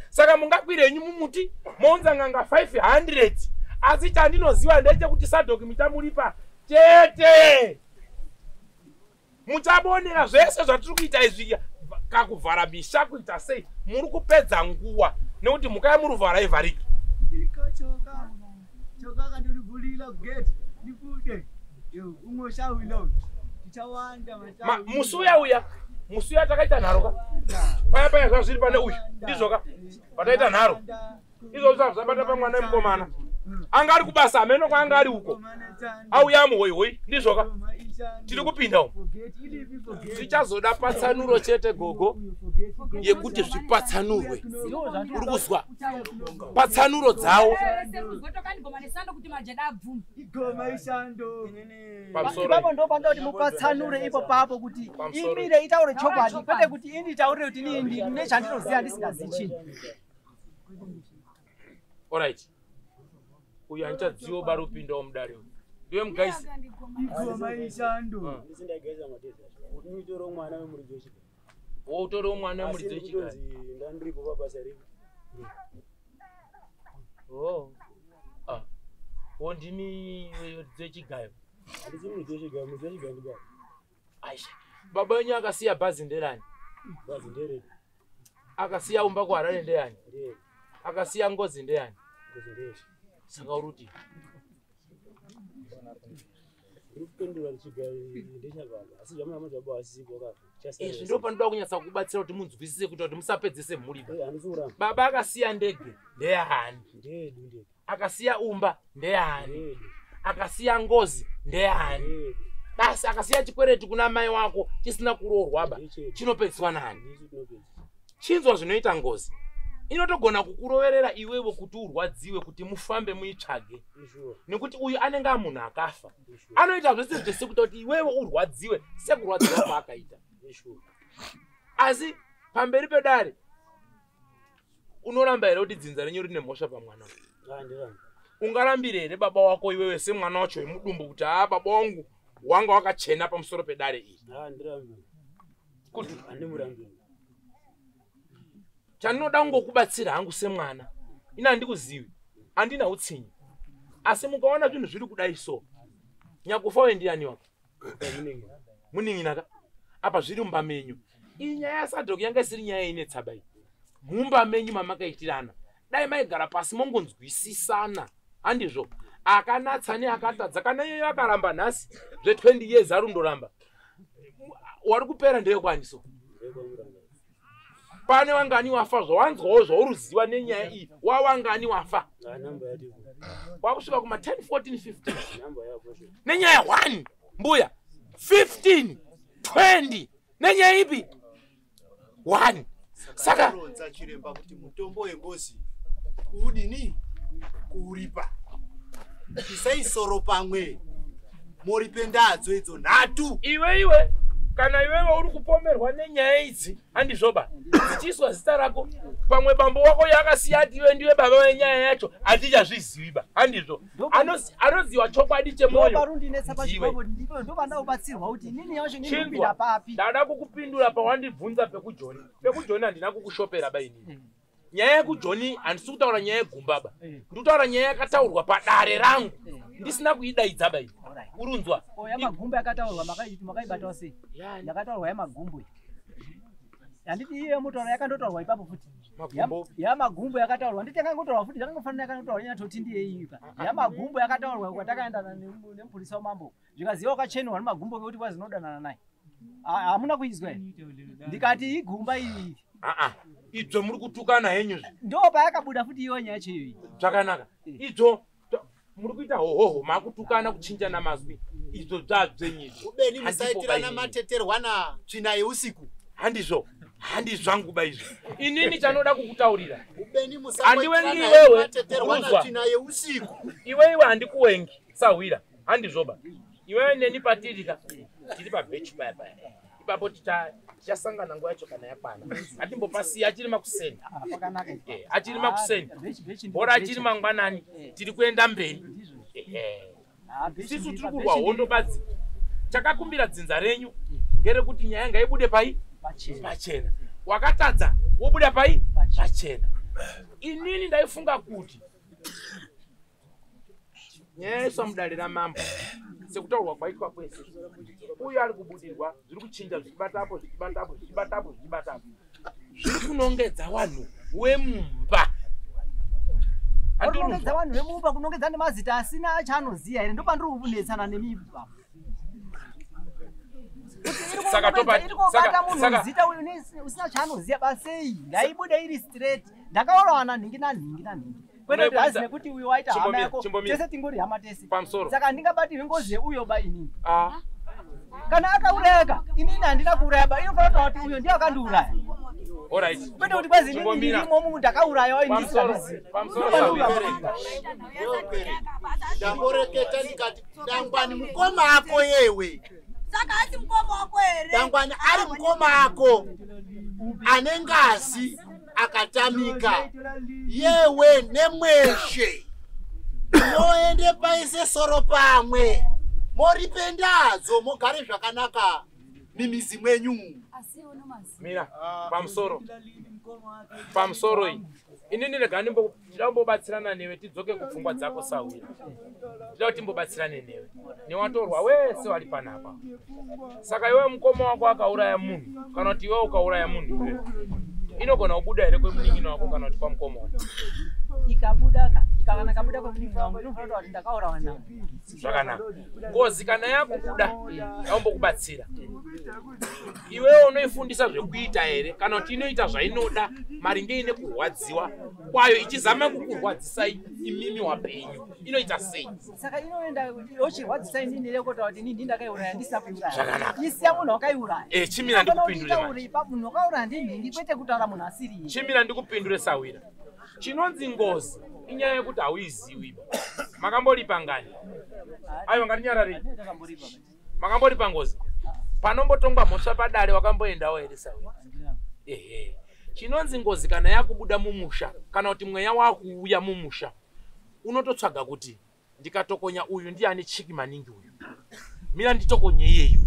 saka mungakwire henyu mumuti mounza ng'anga 500 asi chandinoziva ndechekuti Sadoki muchamuripa chete muchabonera zvese zvatiri kuita izvi kakuvhara misha kuita sei muri kupedza nguva nekuti mhuka yemuruvhara haivhariki choka kandorivhurira gate ndibude umoshaula tichawanda musi uya takaita nharoka paya zva zviri pane uyu ndizvoka pataita nharo izvozvo zvabata pamwana wemukomana anga ari kubasa ameno kwaanga ari uko auya muhoihoi ndizvoka tiri kupinda umu tichazoda patsanuro chete gogo yekuti zvipatsanurwe uri kuzwa patsanuro dzawo ipapo ndopanda kuti mupatsanure ipo papo kuti imire itaure chokwadi kwete kuti inditaurire kuti ndine chandinoziva ndisingazivi chini. Alright. Uyu anchadziwo barupinda omudare uyu. Ndiwe mugaisi. Igoma ishando. Ndisindagaisa matesa. Kuti nitore mwana wemuridzi wechigari. Wotore mwana wemuridzi wechigari. Ndandiripo pabasa rino. Oh. Ah. Wondini wemuridzi wechigari. Handisi muridzi wechigari, muridzi wechigari ndi baba. Aisha. Baba wenyu akasiya bhazi nderani? Bhazi ndereni. Akasiya umba kuHarare ndeyani? Ndeyani. Akasiya Ngozi ndeyani? Ngozi ndeyani. Saka uruti. Urikupindura chigari ndechakaba. Asi zvamama zvabo asisipo kafu. Izvi ndipo panoda kunyatsa kubatsira kuti munzwisise kuti musapedzese mhuri. Handisi kuramba. Baba akasiya ndege ndeyani? Ndedu ndege. Akasiya umba ndeyani? Akasiya Ngozi ndeyani? Basi akasiya chikwereti kuna mai wako chisina kuroorwa ba. Chinopedziswa nani? Chinzwa zvinoita Ngozi. Inotogona kukuroverera iwewe kuti urwadziwe kuti mufambe muitsvage. Nekuti uyu anenge amunhu akafa. Anoita zvese zvese kuti iwewe urwadziwe sekurwadziwa kwaakaita. Asi pamberi pedare unoramba here kuti dzinza renyu rine mhosva pamwana uyu? Ungarambire here baba wako iwewe semwana wacho wemudumbu kuti baba wangu wanga wakachena pamusoro pedare iri? Kuti handimurambiri. Chandinoda kungokubatsira hangu semwana. Ina handikuzivi. Handina utsinye. Asi mukaona zvinhu zviri kudai so. Nyakufa wewe ndiani wako? Munin'ina. Apa zviri mumba menyu. Iyi nyaya yaSadhoki yanga isiri nyaya ine tsaba iyi. Mumba menyu mamakaitirana. Dai maigara pasi mongonzwisisana. Handizvo. Akanatsa neakatadza kana iyeyo akaramba nhasi zve20 years arundoramba. Wari kupera ndeyekwaniso. Pane wangani wafa zvawanzwawo zvauruziva nenyaya iyi. Wawangani wafa? Wakusvika kuma 10, 14, 15. Nenyaya 1 mbuya 15, 20 nenyaya ipi? 1. Saka ronza chiremba kuti mutombo weNgozi kuudini kuuripa. Isaisoro pamwe muripe ndadzo idzo 3. Iwe kana iwewe uri kupomerwa nenyaya idzi handizvoba dzichiswa zita rako pamwe bambo wako yakasiya ati iwe ndiwe baba wenyaya yacho hatichazviziviba handizvo anoziva chokwadi chemoyo. Ndada kukupindura pawandibvunza pekujoni. Pekujoni handina kukushopera bainini. Nyaya yekujoni handisi kutaura nyaya yegumbaba. Ndikutaura nyaya yakataurwa padare rangu ndisina kuidaidza baini. Urunzwa. Yamagumbo yakataurwa makaibatawo sei? Yakataurwa yamagumbo. Handiti iye mutaura yakandotaurwa ipapo futi. Yamagumbo yakataurwa. Handiti yakangotaurwa futi yakangofanira yakandotaurwa nyatoti ndiye iyipa. Yamagumbo yakataurwa kwatakaenda nemupurisa wamambo. Zvikaziva wakachenwa nemagumbo kuti kwazinodanana naye. Hamuna kuizwa here? Ndikati igumba iri. Idzo muri kutukana henyu. Ndo payakabuda futi iyo nyaya yacho iyoyi. Zvakanaka. Idzo muri kuita hohoho makutukana kuchinjana mazwi. Idzo dzadzenyu. Ubeni musaitirana mateterwana tsvina yeusiku. Handizvangu baizvo. Inini chanoda kukutaurira. Ubeni musawengi iwewe mateterwana tsvina yeusiku. Iwewe handikuwengi sawira. Handizvoba. Iwewe neni patirika. Tiri pabeach paya. Ipapo tichasangana nguva yacho kana yakwana. Hatimbopasiya achiri makuseni. Achiri makuseni. Bora achiri mangwanani. Tiri kuenda mberi. Sisu tiri kurwa hondo badzi. Chakakumbira dzinza renyu ngerekuti nyaya ngaibude pai? Pachena. Wakatadza wobuda pai? Pachena. Inini ndaifunga kuti nyaya yesamudare ramambo sekutaurwa kwaitwa kwese. Uyu ari kubudirwa zviri kuchinja zvichibatapo. Zviri kunongedza vanhu wemumba. Kunongedza vanhu vemumba kunongedza nemazita asina chaanoziya here? Ndopandiri kunetsana nemimba. Saka irikobata munhu zita usina chaanoziya basei. Ngaibude iri straight. Ndakaurawana nhingi nanhingi. Kwete bhazi nekuti uyu waita hama yako tese tingori hama tese. Saka ndingabatirwe Ngozi uyo ba inini. kana akaurayaka inini handina kuurayaba inofanira kuti uyo ndiye akandiuraya. Alright. Kwete kuti kwazi inini ndirimo munhu ndakaurayawo indisikazivi. Ndamboreketa ndikati dangwani mukoma ako yewe. Saka asi mukoma wako ere. Dangwani ari mukoma ako ane ngazi akatamika yewe nemweshe moende paise soro pamwe moripendadzo mogare zvakanaka mimizi mwenyu. Mira pamusoro iyi inini rega ndambobatsirana newe tidzoke kupfungwa dzako Sawira. Ndida kuti timbobatsirane newe newatorwa wese wari panapa. Saka iwe mukoma wako akauraya munhu kana kuti iwe ukauraya munhu inogona kubuda here kwemunin'ino wako kana kuti kwamukoma wako. Ikabuda kana kabuda kwemunin'ino wangu inofanira kuti ndakaurawa nawo. Zvakanaka. Ngozi kana yakubuda yaumbokubatsira. Iwewe unoifundisa zvekuita here kana kuti inoita zvainoda maringe ine kurwadziwa kwayo ichizama kukurwadzisai imimi wapenyu inoita sei? Saka inoenda yochirwadzisa inini rekota kuti inini ndakaiuraya ndisina kuuraya. Zvakanaka. Isiya munhu wakaiuraya. Chimira ndikupindure manje. Uri pa munhu wakauraya ndini kwete kutaura munhu asiri. Chimira ndikupindure Sawira. Chinonzi ngozi inyaya yekuti hauiziwi. Makamboripa ngani? Aiwa ngatinyarare. Makamboripa ngozi. Panombotongwa mhosva padare wakamboendawo here Sawira? Ehe. Chinonzi ngozi kana yakubuda mumusha kana kuti mweya wakuuya mumusha unototsvaga kuti ndikatokonya uyu ndiani chiki maningi uyu. Mira nditokonye iyeyu.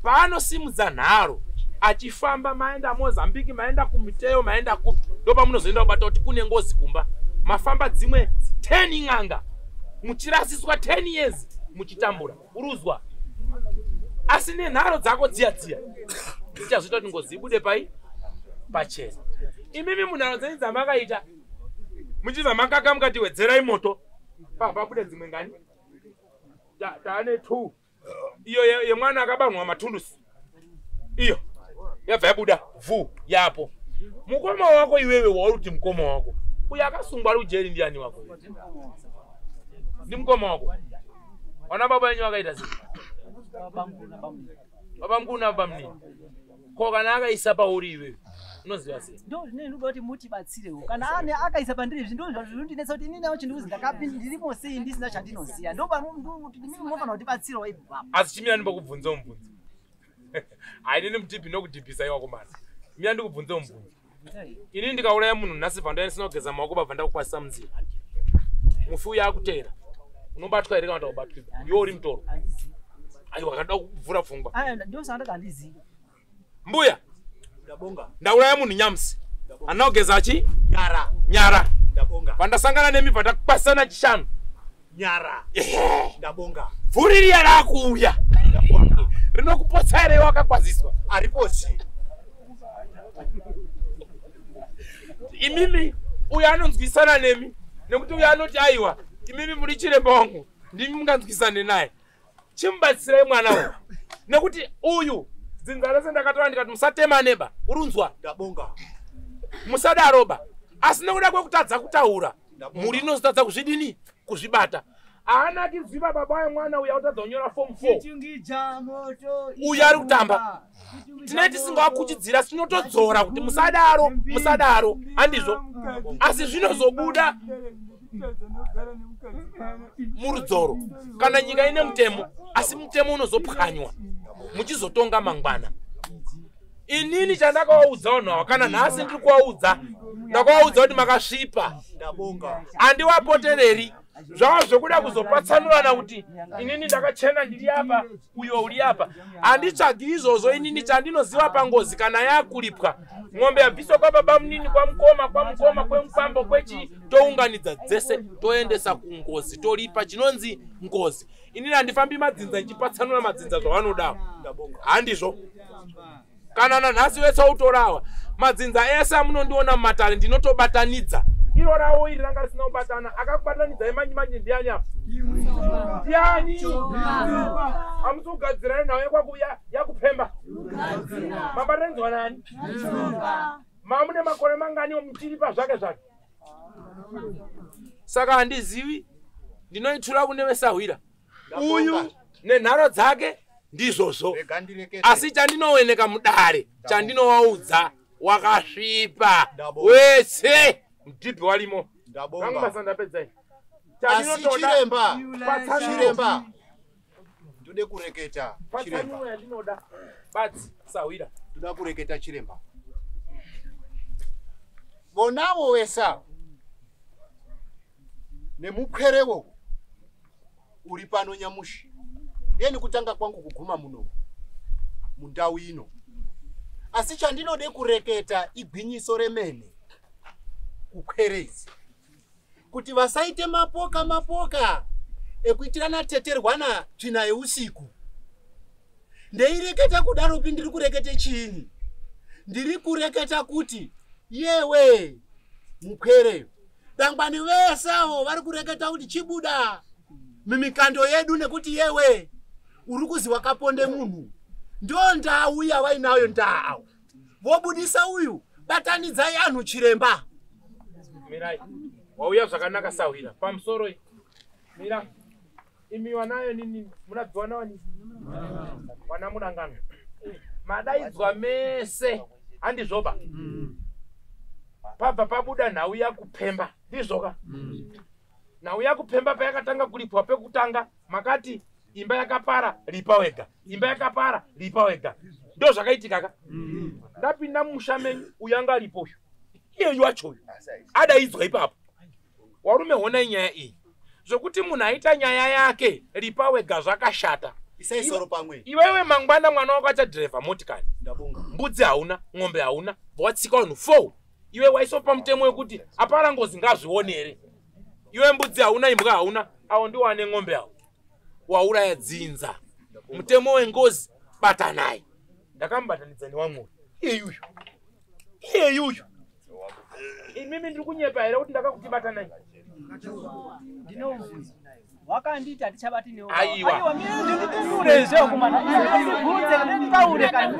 Paanosimudza nharo achifamba maenda Mozambique maenda kuMiteo maenda kupi ndopa munozoenda kubata kuti kune ngozi kumba. Mafamba dzimwe 10 ng'anga muchirasiswa 10 years muchitambura uruzwa. Asi nenharo dzako dziya ichazoita kuti ngozi ibude pachena. Imimi munharo dzenyu dzamakaita muchibva makaka mukati wedzerai moto pabude dzimwe ngani taane 2 iyo yemwana akabanwa matulusi iyo yabva yabuda yapo. Mukoma wako iwewe wauri kuti mukoma wako uyu akasungwa rujeri ndiani wako? Ndi mukoma wako. Wana baba wenyu wakaita sei? Baba mkuu na baba mnini. Ko kana akaisa pauri iwewe unoziva sei? Ndo ndinoda kuti mutibatsirewo kana ane akaisa pandiri zvindozvo zvinondinetsa kuti inini nawo chinduzi ndakapinda ndirimo sei ndisina chandinoziya ndo kuti mimi munofanira kutibatsirawo ipo apo. Asi Chimira ndimbokuibvunza mubvunzo. Hainini mutipi nokudhibhisa iwako mara. Mira ndikubvunza mubvunzo. Inini ndikauraya munhu nhasi bva ndisina kugeza maoko babva ndakukwasisa munzira. Mufi uya akutera. Unobatwa here kana kuti ubatwi? Iwe uri mutoro. Aiwa wakada kuvhura pfungwa. Ndio saka ndakandiziva. Mbuya. Ndabonga. Ndauraya munhu nyamsi. Ana kugeza achi? Nyara. Ndabonga. Pandasangana nemi bva takukwasisana chishanu. Nyara. Ndabonga. Vhuri riya rakuuya. Rinokupotsa here wakakwaziswa? Ariposi. Imimi uyu anonzwisana nemi nekuti uyu anoti aiwa imimi muri chiremba wangu ndimi munganzwisane naye. Chimubatsirai mwana uyu nekuti uyu dzinza rese ndakatora ndikati musatema neba urunzwa. Ndabonga. Musadaroba asi nekuda kwekutadza kutaura muri inozotadza kuzvidini kuzvibata. Haana kiziva baba wemwana uyu autadza kunyora form 4 uyu ari kutamba. Tinenge tisingakuchidzira tinotodzora kuti musadaro handizvo. Asi zvinozobuda murudzoro kana nyika ine mutemo asi mutemo unozopwanywa muchizotonga mangwana. Inini chandakawaudza vanhu ava kana nhasi ndiri kuvaudza ndakawaudza kuti makasvipa. Ndabonga. Handiwapotereri zvava zvokuda kuzopatsanurana kuti inini ndakachena ndiri apa uyo uri apa. Handitsvagi izvozvo. Inini chandinoziva pangozi kana yakuripwa ng'ombe yabviswa kwababa munini kwamukoma kwemupambo kwechi tounganidza dzese toendesa kungozi toripa chinonzi ngozi. Inini handifambi madzinza ndichipatsanura madzinza zvavanodawo. Handizvo. Kana nanhasi wese utorawa madzinza ese amunondiona mumatare ndinotobatanidza. Iro rawo iri ranga risina kubatana akakubatanidza emanyi ndiani apa? Ndiani? Hamusi kugadzirana nawo ekwakuya yakupemba. Mabatanidzwa nani? Mamune makore mangani muchiripa zvake. Saka handizivi ndinoitura kune Sawira. Uyu nenharo dzake ndizvozvo. Asi chandinooneka mudare chandinowaudza wakasvipa wese mutipi walimo. Asi chiremba tode kureketa chiremba. Ndinoda bats sawira toda kureketa chiremba. Vonavo wesa nemukwerewo uri pano nyamushi yeni kutanga kwangu kuguma muno mundau ino. Asi chandinode kureketa igwinyiso remene kukwerezi kuti vasaite mapoka ekuitirana teterwana tsvina yeusiku. Ndeireketa kudaropi ndiri kurekete chiini? Ndiri kureketa kuti yewe mukwere dangwani vesawo vari kureketa kuti chibuda mimikando yedu nekuti yewe uri kuziwa kaponde munhu ndo ndau yavainayo ndau vobudisa uyu batanidzai anhu chiremba. Mirai wauya zvakanaka sawira pamusoro mira imi wanayo nini munadzwa nawo nini wana munangano madaidzwa mese handizvoba pabva pabuda nhau yakupemba ndizvoka nhau yakupemba payakatanga kuripwa pekutanga makati imba yakapara lipa wega imba yakapara lipa wega ndo zvakaitikaka ndapinda mumusha menyu uyanga alipoyo iyeyu wachoyo adaidzwa ipapo warume honai nyaya iyi zvokuti munhu aita nyaya yake lipa wega zvakashata. Isaisoro pamwe iwewe mangwana mwana wako achadhirevha motikari mbudzi hauna ng'ombe hauna watsika vanhu 4 iwe waisopa mutemo wekuti apara ngozi ngazvione here. Iwe mbudzi hauna imbwa hauna awo ndiwo ane ng'ombe hawo wauraya dzinza mutemo wengozi bata naye. Ndakambatanidza newamwe iyeyuyu imimi ndiri kunyepa here kuti ndakakutibata naye. Ndinomufunza wakanditi atichabati newo aiwa ndikuurezve kumana ndikuudze nditaure kani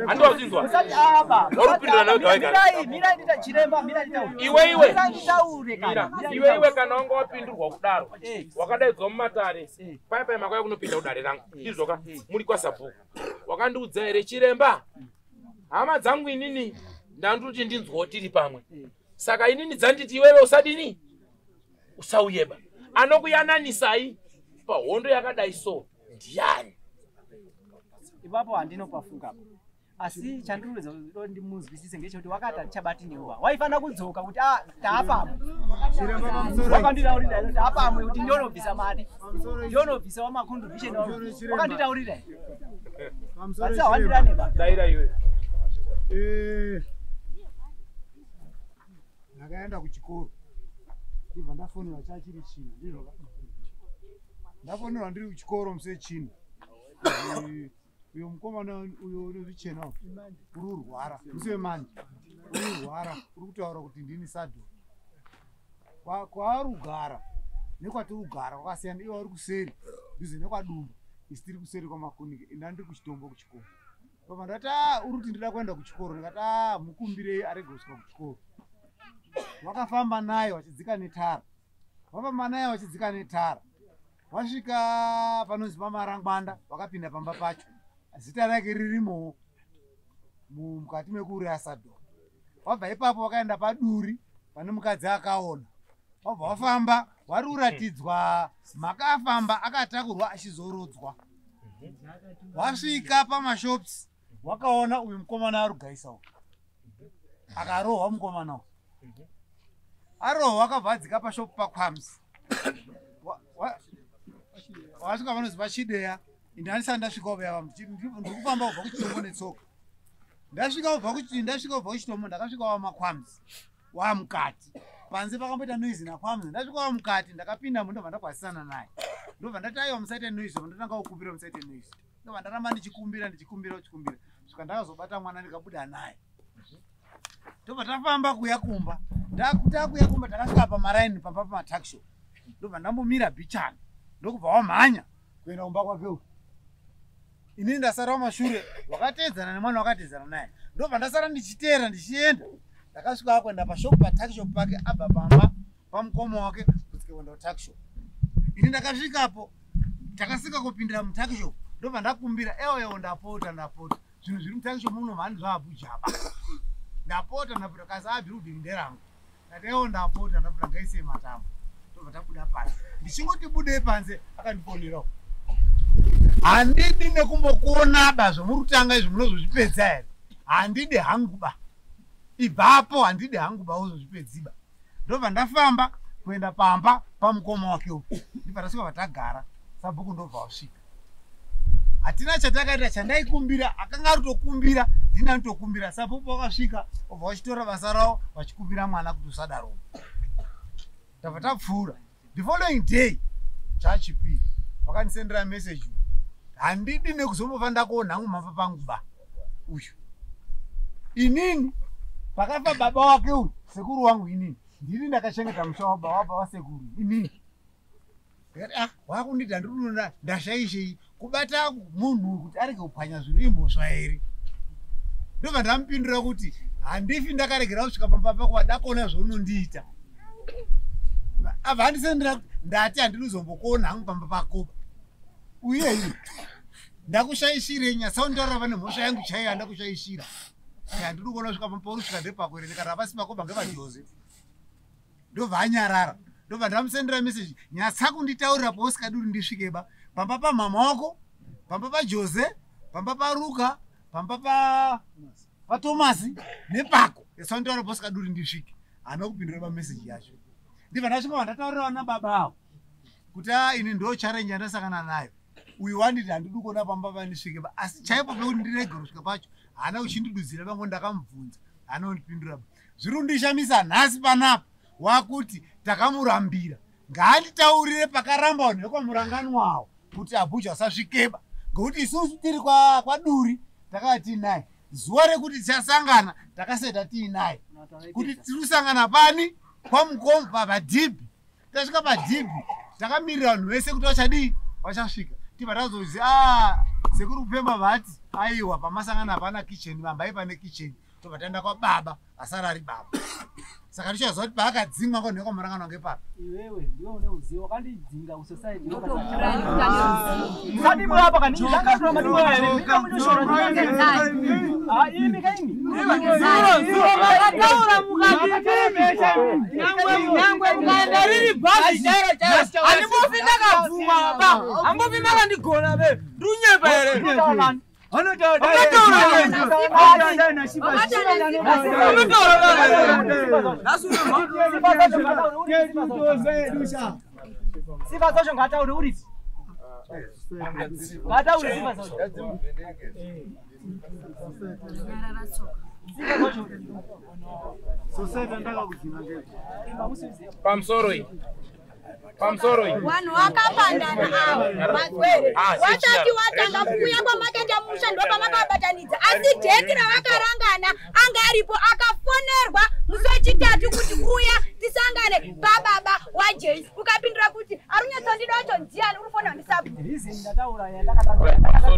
andozvinzwa usati apa warupindira nawe gawai mira ndita chiremba mira nditaure iwe nditaure kani iwe kana wanga wapindurwa kudaro wakadaidzwa mumatare pai makauya kunopinda kudare rangu izvoka muri kwasabhuku wakandiudza here chiremba hama dzangu inini ndanduti ndinzwawo tiri pamwe saka inini dzanditi iwewe usadini usauyeba anokuyananisai pahondo yakadai so ndiani ipapo handinopafungapo asi chandiruledza kuti ndimuzwisise ngechekuti wakati atichabati neuva waifana kudzoka kuti taapamwe wakanditaurira kuti apamwe kuti ndionobvisa mari ndionobvisa wamacontribution wakanditaurira asi hawandiraneba daira iwe ndakaenda kuchikoro ndibva ndafonera chachiri china ndizvo ndafonera ndiri kuchikoro muse china uyo mukomana uyo unezvichena uri urwara muse manje uri urwara uri kutaura kuti ndini sadho kwaari kugara nekwatiri kugara kwakasiyana iwo ari kuseri ndize nekwadumba isi tiri kuseri kwamakonike ndandiri kuchitombo kuchikoro papa ndati uri kuti ndida kuenda kuchikoro ndikati mukumbirei arege kusvika kuchikoro wakafamba naye wachidzika netara wafamba naye wachidzika netara wasvika panonzi pamarangwanda wakapinda pamba pacho zita rake ririmowo mukati mekuuraya sadho wabva ipapo wakaenda paduri pane mukadzi akaona wabva wafamba wari kuratidzwa makafamba akatakurwa achizorodzwa wasvika pamashops wakaona uyu mukomana ari kugaisawo akarohwa mukomanawo arohwa akabva adzika pashopu pakwamsi wasvika vanonzi pachideya ndandisati ndasvikawo vaya ndikufamba kubva kuchitombo netsoka ndasvika kubva kuchitombo ndakasvikawo makwamsi wamukati panze pakamboita noizi nakwamsi ndasvikawo mukati ndakapinda ndobva ndakwasisana naye ndobva ndati aiwa musaite noizi ndotanga kukumbira musaite noizi ndobva ndaramba ndichikumbira svika ndakazobata mwana ndikabuda naye ndobva tafamba kuya kumba takuya kumba takasvika pamaraini pamba pamatakisho ndobva ndambomira bichani ndokubva wamhanya kuenda kumba kwake inini ndasara wamashure wakateedzana nemwana wakateedzana naye ndobva ndasara ndichiteera ndichienda ndakasvika kuenda pashopu patakishop pake abva pamba pamukoma wake kusvika kuenda kutakishop ini ndakasvikapo takasvika kupindira mutakishop ndobva ndakumbira ewo ndapota zvinhu zviri mutangisho muno mhani zvaabujaba ndapota ndapota kazi abhirudhi nderangu ndati ewo ndapota ndapota ngaise matambo ndobva tabuda panze ndichingoti budei panze akandiponerawo handidi nekumbokuonaba zvomurutanga izvo munozozvipedza here handidi hanguba ibvapo handidi hanguba wozozvipedziba ndobva ndafamba kuenda pamba pamukoma wake uku ndibva tasvika vatagara sabhuku ndobva wasvika hatina chatakaita chandaikumbira akanga aritokumbira ndina nditokumbira sabhuku wakasvika obva vachitora basa ravo vachikumbira mwana kuti usadaro tabva tapfuura the following day chachipiri vakandisendera message handidi nekuzombofa ndakuonhangu mamba pangu ba uyu inini pakafa baba wake uyu sekuru wangu inini ndiri ndakachengeta musha wababa wasekuru inini wakunditi handirunona ndashaishei kubata munhu kuti arege kupwanya zvinhu imbosva here ndobva ndamupindura kuti handifi ndakaregera kusvika pamba pako wadakuona zvaunondiita abva handisendera ndati handinozombokuona hangu pamba pakoba uye ndakushaishire nyasaundaurira vane mhosva yangu chaiyo handakushaishira handiri kuona kusvika pamba paurusvika ndepakwere ndikati apasi makoba ngevadioze ndobva anyarara ndobva ndamusendera meseji nyatsa kunditaurira pausikaduri ndisvikeba pamba pamama wako pamba pajose pamba paruka pamba patomasi nepako yasaundaurira pausikaduri ndisvike hana kupindura pameseji yacho ndibva ndasvika vandataurira vana baba avo kuti ini ndo charenji yandasangana nayo uyu wanditi handidi kuona pamba pandisvikeba asi chaipo pekuti ndiregera kusvika pacho hana uchindidudzira pango ndakamubvunza hana kundipindura zviri kundishamisa nhasi panapa wakuti takamurambira ngaanditaurire pakaramba vanhu vekwamurangani wavo kuti abhuja asasvikeba ngekuti isusu tiri kwaduri takava tiinaye zuva rekuti tichasangana takaseta tiinaye kuti tiri kusangana pani kwamukomo padhibhi tasvika padhibhi takamirira vanhu vese kuti vachadii vachasvika tibva tazozi sekuri kupemba vati aiwa pamasangana hapana kicheni vambai pane kicheni tobva taenda kwababa asara ari baba saka tichaziva kuti paakadzingwa konhe kwamurangano wange papa iwewe ndiwe une uzivo wakandidzinga kusociety musadimurapa kaniakataura mukanyangwe mukaenda riri bhazi handimufi ndakabvuma baba hambofi makandigona be ndunyepa here sifa zacho ngataure uripi ngataure sifa zacho pamusoro vanhu vakapandana avo magwere wasati watanga kuuya kwamakenda musha ndo pamakabatanidza asi dheki ravakarangana anga aripo akafonerwa musi wechitatu kuti uya tisangane pababa wajesu ukapindura kuti arunyatsandida wacho ndiani unofonera ndisabu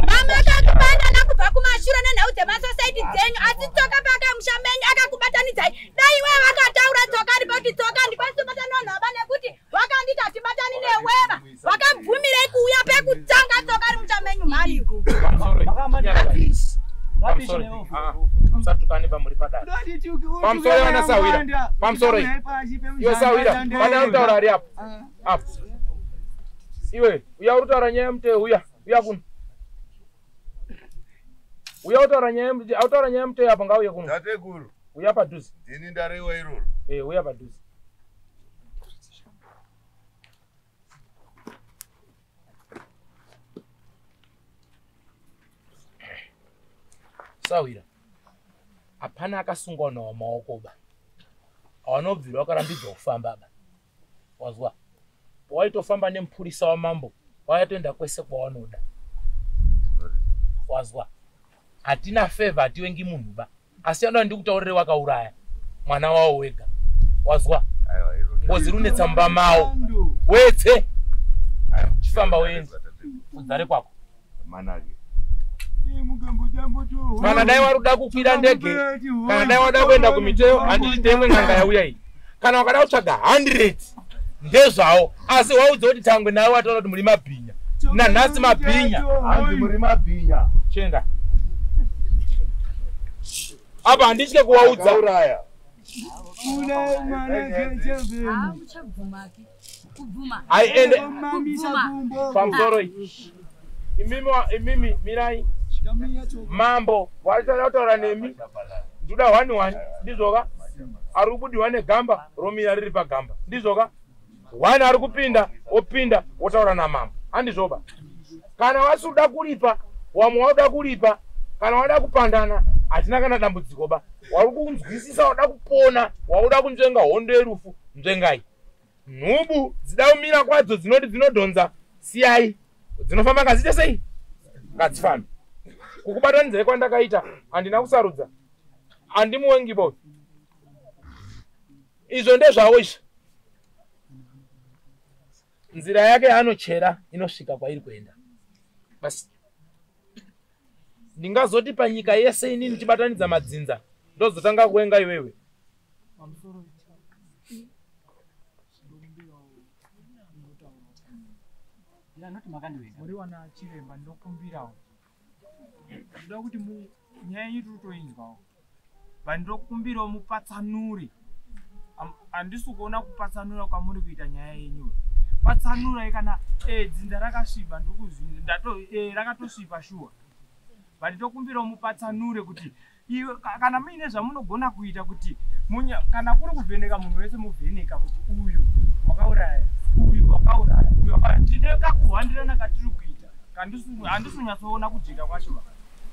mamakakubandana kubva kumashure nenhau dzemasosaiti dzenyu asi tsoka pakamusha menyu akakubatanidzai dai iwe vakataura tsoka ripo kuti tsoka ndikwanisibatana vanhu ava nekuti vakandita tibatani neweva vakabvumirei kuuya pekutanga tsoka ri musha menyu mhariku satukane pamuri padare pamusoro wana sawira pamusoro iwe sawira pana utaura ari apo apo iwe uya utaura nyaya muteo uya kuno uya utaura nyaya muteo apo ngauye kuno tateguru uya padhuze ini ndarewa iroro uya padhuze sawira hapana akasungwa nawo maoko ba awanobvira wakarambidzwa kufamba ba wazwa waitofamba nemupurisa wamambo wayatoenda kwese kwawanoda wazwa hatina favor hatiwengi munhu ba asi anoda ndikutaurire wakauraya mwana wawo wega wazwa ngozi runetsa mumba mawo wetse chifamba uende udzare kwako manake kana dai waruda kukwira ndege kana dai wada kuenda kumiteo handiti temwe n'anga yauya iyi kana wakada kutsvaga 100 ndezvawo asi waudza kuti tangwe nawe wataura kuti muri mabhinya nanhasi mabhinya. Hanzi muri mabhinya. Chenda. Apa handitye kuwaudza. Uraya. Una mwana kecheveni. Uchabvumaki. Kubvuma. Aiende Kubvuma. pamusoro iyi. Imimi mirai. Mambo wataura nemi. Ndoda 1-1 ndizoka. Ari kubudiwa negamba romira riri pagamba. Ndizoka. 1 ari kupinda opinda wotaura namambo. Handizoba. Kana wasuda kulipa, wamwe wauda kulipa, kana wada kupandana, hatina kana dambudziko ba. Wari kunzwisisa wada kupona, wauda kunzvenga hondo yerufu, nzvengai. Nhubu dzida kumira kwadzo dzinoti dzinodhonza siyai. Dzinofamba ngazite sei? Ngadzifambe. Kukubatanidza kwandakaita handina kusarudza. Handimuwengi bo. Izvo ndezvawo izvo. Nzira yake yaanochera inosvika kwairi kuenda. Basi ndingazoti panyika yese inini tibatanidza madzinza ndozotanga kuwenga iwewe. Muri wana chiremba ndokumbirawo. Ndoda kuti nyaya yedu toinzwawo. Vandokumbirawo mupatsanure. Handisi kuona kupatsanura kwamuri kuita nyaya yenyu. Patsanura kana dzinza rakasviba ndokuzvinza rakatosviba shuwa. Vanditokumbirawo mupatsanure kuti iwe kana muine zvamunogona kuita kuti kana kuri kuvheneka munhu wese muvheneka kuti uyu wakauraya, uyu wakauraya, uyu ndine kakuhwandirana katiri kuita. Handisi kunyatsoona kujeka kwacho.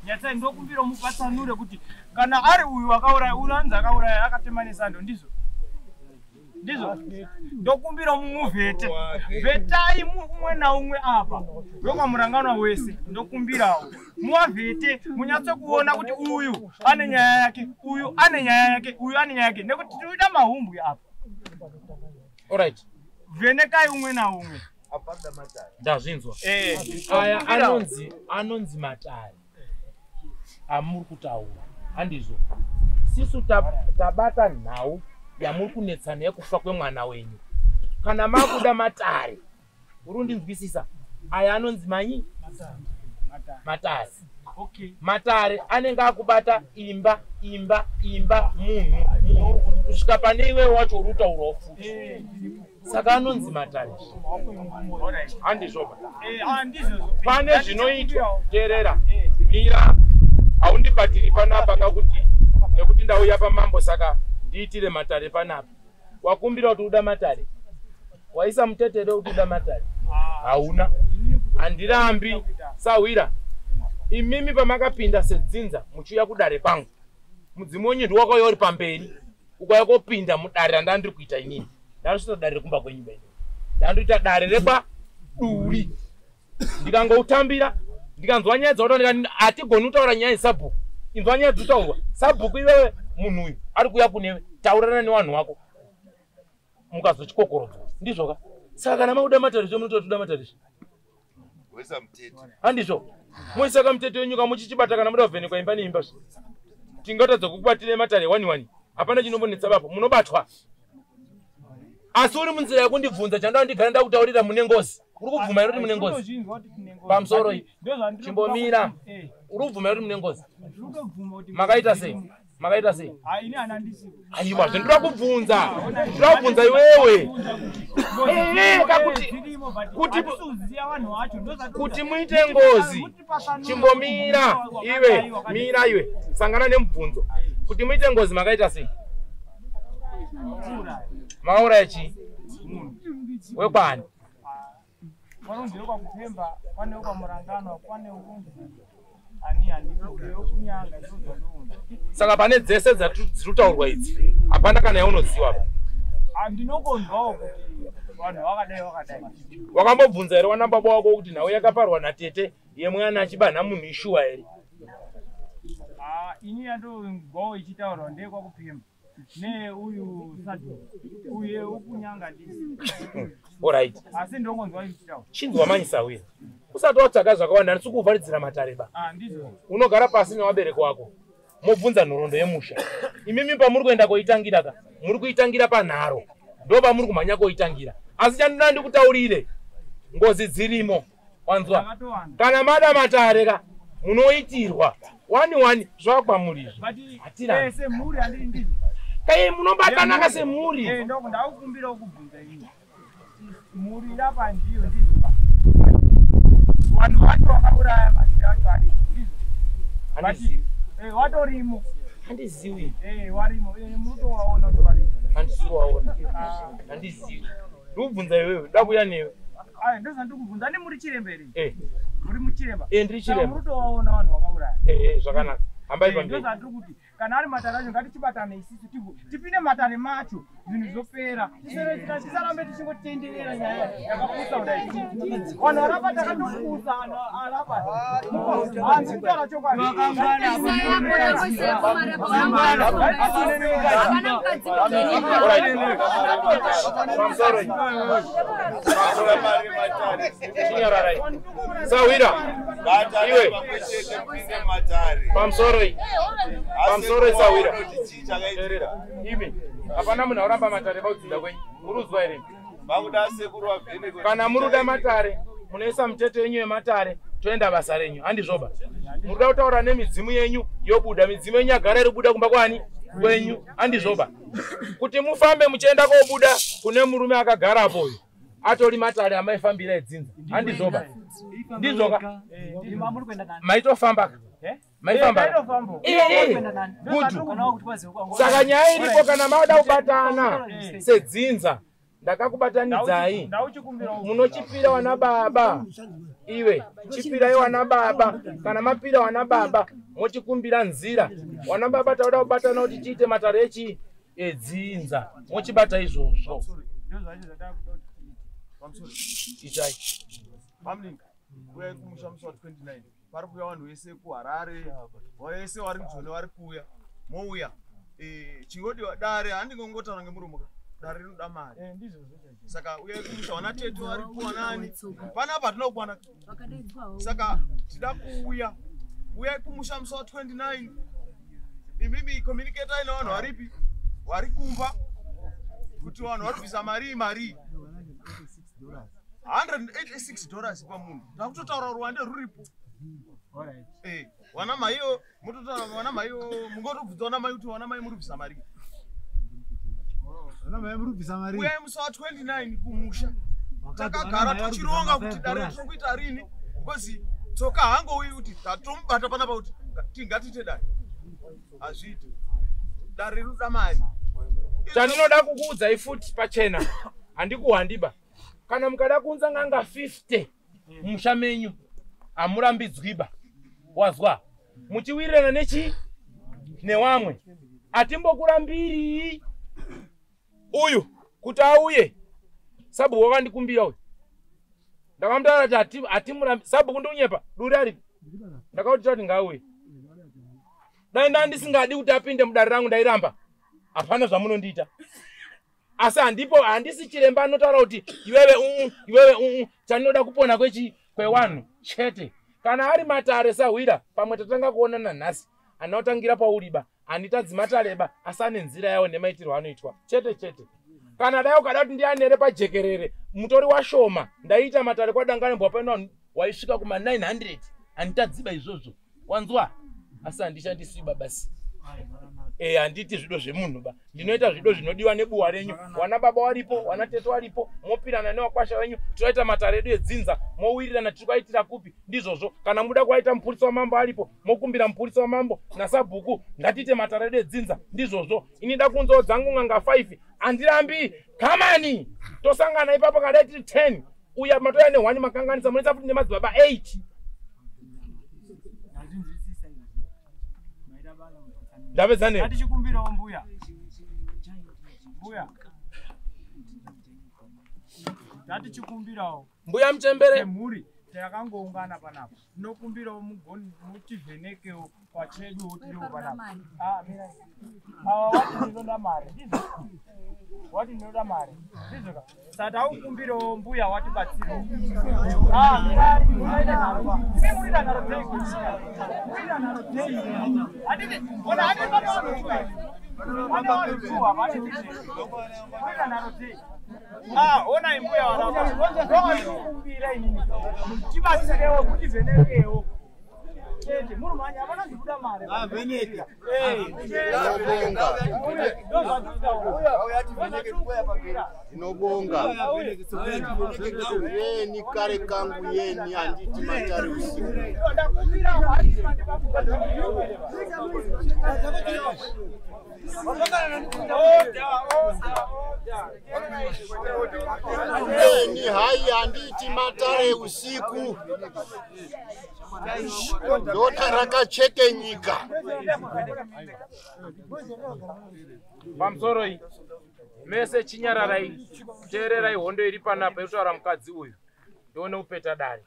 Nyatsai ndokumbirawo mupatsanure kuti kana ari uyu wakauraya, uyu anzi akauraya akatema nesando ndizvo. Ndizvo ndokumbira mumuvhete vhetai umwe naumwe apa wekwamurangano wese ndokumbirawo muvhete munyatse kuona kuti uyu ane nyaya yake, uyu ane nyaya yake, uyu ane nyaya yake, nekuti tinoita mahumbwe apa. Alright, vhenekai umwe naumwe. Ndazvinzwa. Aya anonzi matare amuri kutaura. Handizvo sisu tabata nhau yamuri kunetsana yekufa kwemwana wenyu. Kana makuda matare urundinzwisisa. Aya anonzi manyi matare. Okay. Matare anenge akubata imba munhu kusvika pane iwe wacho urutaura ufu. Saka anonzi matare. Handizvo. Pane zvinoitwa teerera. Mira haundibatiri panapa kakuti nekuti ndauya pamambo saka ndiitire matare panapa. Wakumbira kuti uda matare, waisa mutetere kuti uda matare, hauna. Handirambi sawira. Imimi pamakapinda sedzinza muchiuya kudare pangu, mudzimu wenyu wakauya uri pamberi, ukauya kopinda mudare randandiri kuita inini. Ndanosvika dare rekumba kwenyumba ino, ndandoita dare repaduri. Ndikangoutambira ndikanzwa nyaya dzautaura, hatigoni kutaura nyaya yesabhuku. Inzwa nyaya dzinotaurwa sabhuku. Iwewe munhu uyu ari kuuya kunewe, taurana nevanhu vako mukazochikokorodzwa. Ndizvoka. Saka kana mauda matare zvomunototi uda matare wesa mutete. Handizvo. Moisaka mutete wenyuka muchichibata kana muda kuvhenekwa imba neimba. Tingatadza kukubatire matare 1-1. Hapana chinombonetsa vapo, munobatwa. Asi uri munzira yekundibvunza chandava ndigara ndakutaurira mune ngozi. Uri kubvuma iri kuti mune ngozi? Pamusoro iyi. Chimbomira. Uri kubvuma iri kuti mune ngozi? Makaita sei? Makaita sei? Aiwa, ndinoda kubvunza. Ndinoda kubvunza iwewe. Kuti muite ngozi. Chimbomira. Iwe, mira iwe. Sangana nemubvunzo. Kuti muite ngozi makaita sei? Makauraya chi? Wekwani? Vanondiroka kupemba pane ukamurangano pane urungu. Saka pane dzese dzirutaurwa idzi hapana kana yaunoziva. Ndinokonzwawo kuti vanhu vakadai. Wakambobvunza here wana baba wako kuti nhau yakaparwa natete yemwana achibanha munhu ishuwa here? Ini yandonzwawo ichitaurwa ndekwakupemba neuyu Sadhu uye ukunyanga ndisi. Alright. Asi ndongonzwa ichitaurwa. Chinzwa manyisawira. Usati watsvaga zvakawanda ndisi kuvharidzira matareba. Ndizvo. Unogara pasi nevabereki wako mobvunza nhoroondo yemusha. Imimi pamuri kuenda koitangira ka muri kuitangira panharo, ndo pamuri kumhanya koitangira. Asi chandinoda ndikutaurire ngozi dzirimo. Wanzwa. Kana mada matareka munoitirwa 1 zvakwamurizvo. Atira. Semhuri andiri ndizvo. Kai munobatanaka semhuri. Ndoko ndakukumbira ukubvunza ini. Mhuri yapa ndiyo ndizvo. Vanhu vacho vakauraya mazita acho ari. Handizivi. Watorimo. Handizivi. Warimo. Munotowaona kuti warimo. Handisiwaona. Handizivi. Ndikubvunza iwewe, ndakuya newe. Ndoza ndikubvunza ane muri chiremba ere? Eh. Muri muchiremba? Ndiri chiremba. Munotowaona vanhu vakauraya. Zvakanaka. Hambai pamberi. Ndoza ndiri kuti kana ari matare acho ngatichibatane isusu tipinde matare macho zvinhu zvopera. Tisarambe tichingotenderera nyaya yakapusa kudai. Vanhu arapa takatopusa arapa. Hanzi kutaura chokwadi. Sawira. Iwe. Pamsoroi. Pamsoroi Sawira. Imi. Hapana munhu auramba matare paudzinda kwenyu. Muruzwa here? Kana muruda matare, munoisa mutete yenyu yematare, toenda basa renyu. Handizvoba. Muruda kutaura nemidzimu yenyu yobuda, midzimu yenyu yagara iri buda kumba kwani? Kwenyu. Handizvoba. Kuti mufambe muchienda kobuda kune murume akagarapo uyu. Atori matare amaifambira edzinza. Handizvoba. Ndizvoka. Maitofamba. Maifamba. Saka nyaya iripo kana mauda kubatana sedzinza. Ndakakubatanidzai. Munochipira wana baba. Iwe, chipirai wana baba. Kana mapira wana baba, mochikumbira nzira. Wana baba tauda kubatana kuti tiite matare echi edzinza. Mochibata izvozvo. Ichai. Pamlinga. Kuya kumusha musi wa 29. Pari kuya vanhu vese kuHarare. Vese vari mujoni vari kuya. Mouya. Chingodiwa dare handingongotaura ngemuromo. Dare rinoda mari. Saka uye kumusha wana teto vari kuwanani. Panapa tinokwana. Saka tida kuuya. Uya kumusha musi wa 29. Imimi communicator ina vanhu varipi? Vari kumba. Kuti vanhu vari kubvisa mari. $186 pamunhu. Ndakutotaura ruwande ruripo. Wana maiyo mutotaura wana maiyo mungotobvunza wana mai kuti wana mai muri kubvisa mari. Wana mai muri kubvisa mari. Uya musi wa 29 kumusha. Takagara tuchironga kuti dare tinokuita rini? Because tsoka hango uyu kuti tatombata panapa kuti tingatite dare. Azviti. Dare rinoda mari. Chandinoda kukuudzai futi pachena. Handikuhandiba. Kana mukada kunza nganga 50 musha menyu amurambidzwiba. Wazwa? Muchiwirirana nechi newamwe. Atimbokurambiri. Uyu kuti auye. Sabu wakandikumbira uyu. Ndakamutaura kuti atimurambi sabu kundunyepa duri aripi. Ndakauti kuti ngauye. Dai ndandisingadi kuti apinde mudare rangu ndairamba. Hapana zvamunondiita. Asi handisi chiremba anotaura kuti iwewe chandinoda kupona kwewanhu chete. Kana ari matare Sawira, pamwe tatanga kuonana nhasi. Anotangira pauriba, handitadzi matareba, asi ane nzira yawo nemaitirwo anoitwa. Chete. Kana dai ukada kuti ndianere pajekerere, mutori washoma, ndaita matare kwadangane mbwapena waisvika kuma 900. Handitadziba izvozvo. Wanzwa? Asi handishandisiba basi. Handiti zvido zvemunhu ba. Ndinoita zvido zvinodiwa nebuwa renyu. Wana baba waripo, wana teto waripo, mopirana newakwasha wenyu, toita matare edu edzinza, mowirirana tiri kwaitira kupi, ndizvozvo. Kana muda kwaita mupurisa wamambo aripo, mokumbira mupurisa wamambo naSabhuku, ngatite matare edu edzinza, ndizvozvo. Ini da kunzo dzangu nganga 5, andirambi, kamani. Tosangana ipapo kada tiri 10. Uya matoya ne1 makanganisa, munesa futi nemadzibaba 8. Ndapedza ne. Atichikumbira mbuya. Atichikumbirawo. Mbuya Mchembere. Mhuri takangoungana panapa. Tinokumbirawo mugoni mutivhenekewo pachedu tiriwo panapa. Mira. Wati ndinoda mari. Wati ndinoda mari. Ndizvoka. Saka taukumbirawo mbuya watibatsira. Mira. Munoita nharo. Munoita nharo dzei. Munoita nharo dzei. Adini. Ona adini. ona imbuya wanakumbira inini tibatsirewo kuti vhenekewo chete murumanya havana zvibuda mari tinobonga yeni kare kangu yeni handiti matari usiku yeni hai handiti matare usiku dota rakacheke nyika pamusoro iyi mese chinyararai teererai hondo iri panapa yotaura mukadzi uyu ndione upeta dare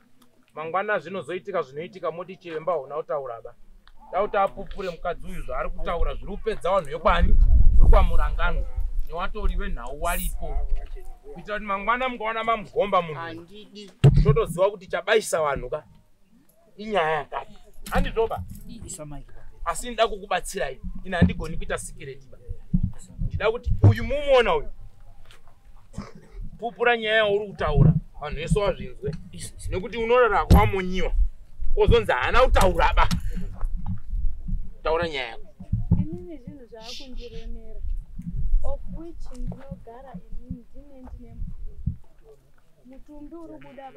mangwana zvinozoitika zvinoitika moti chiremba huna kutauraba dauti apupure mukadzi uyu zvaari kutaura zviri kupedza vanhu vekwani vekwamurangano newatori venhau waripo kuitira kuti mangwana mungaona mamugomba munhu totoziva kuti chabaisa vanhu ka inyaya yakati handizoba asi ndida kukubatsirai ina handigoni kuita sikireti ndida kuti uyu mumuona uyu pupura nyaya yauri kutaura vanhu vese wazvinzwe nekuti unorara kwamonyiwa kozonzi haana kutaura ba taura nyaya yako inini zvinhu zvaakundiremera of which ndinogara inini ndine mutumbi uri kubuda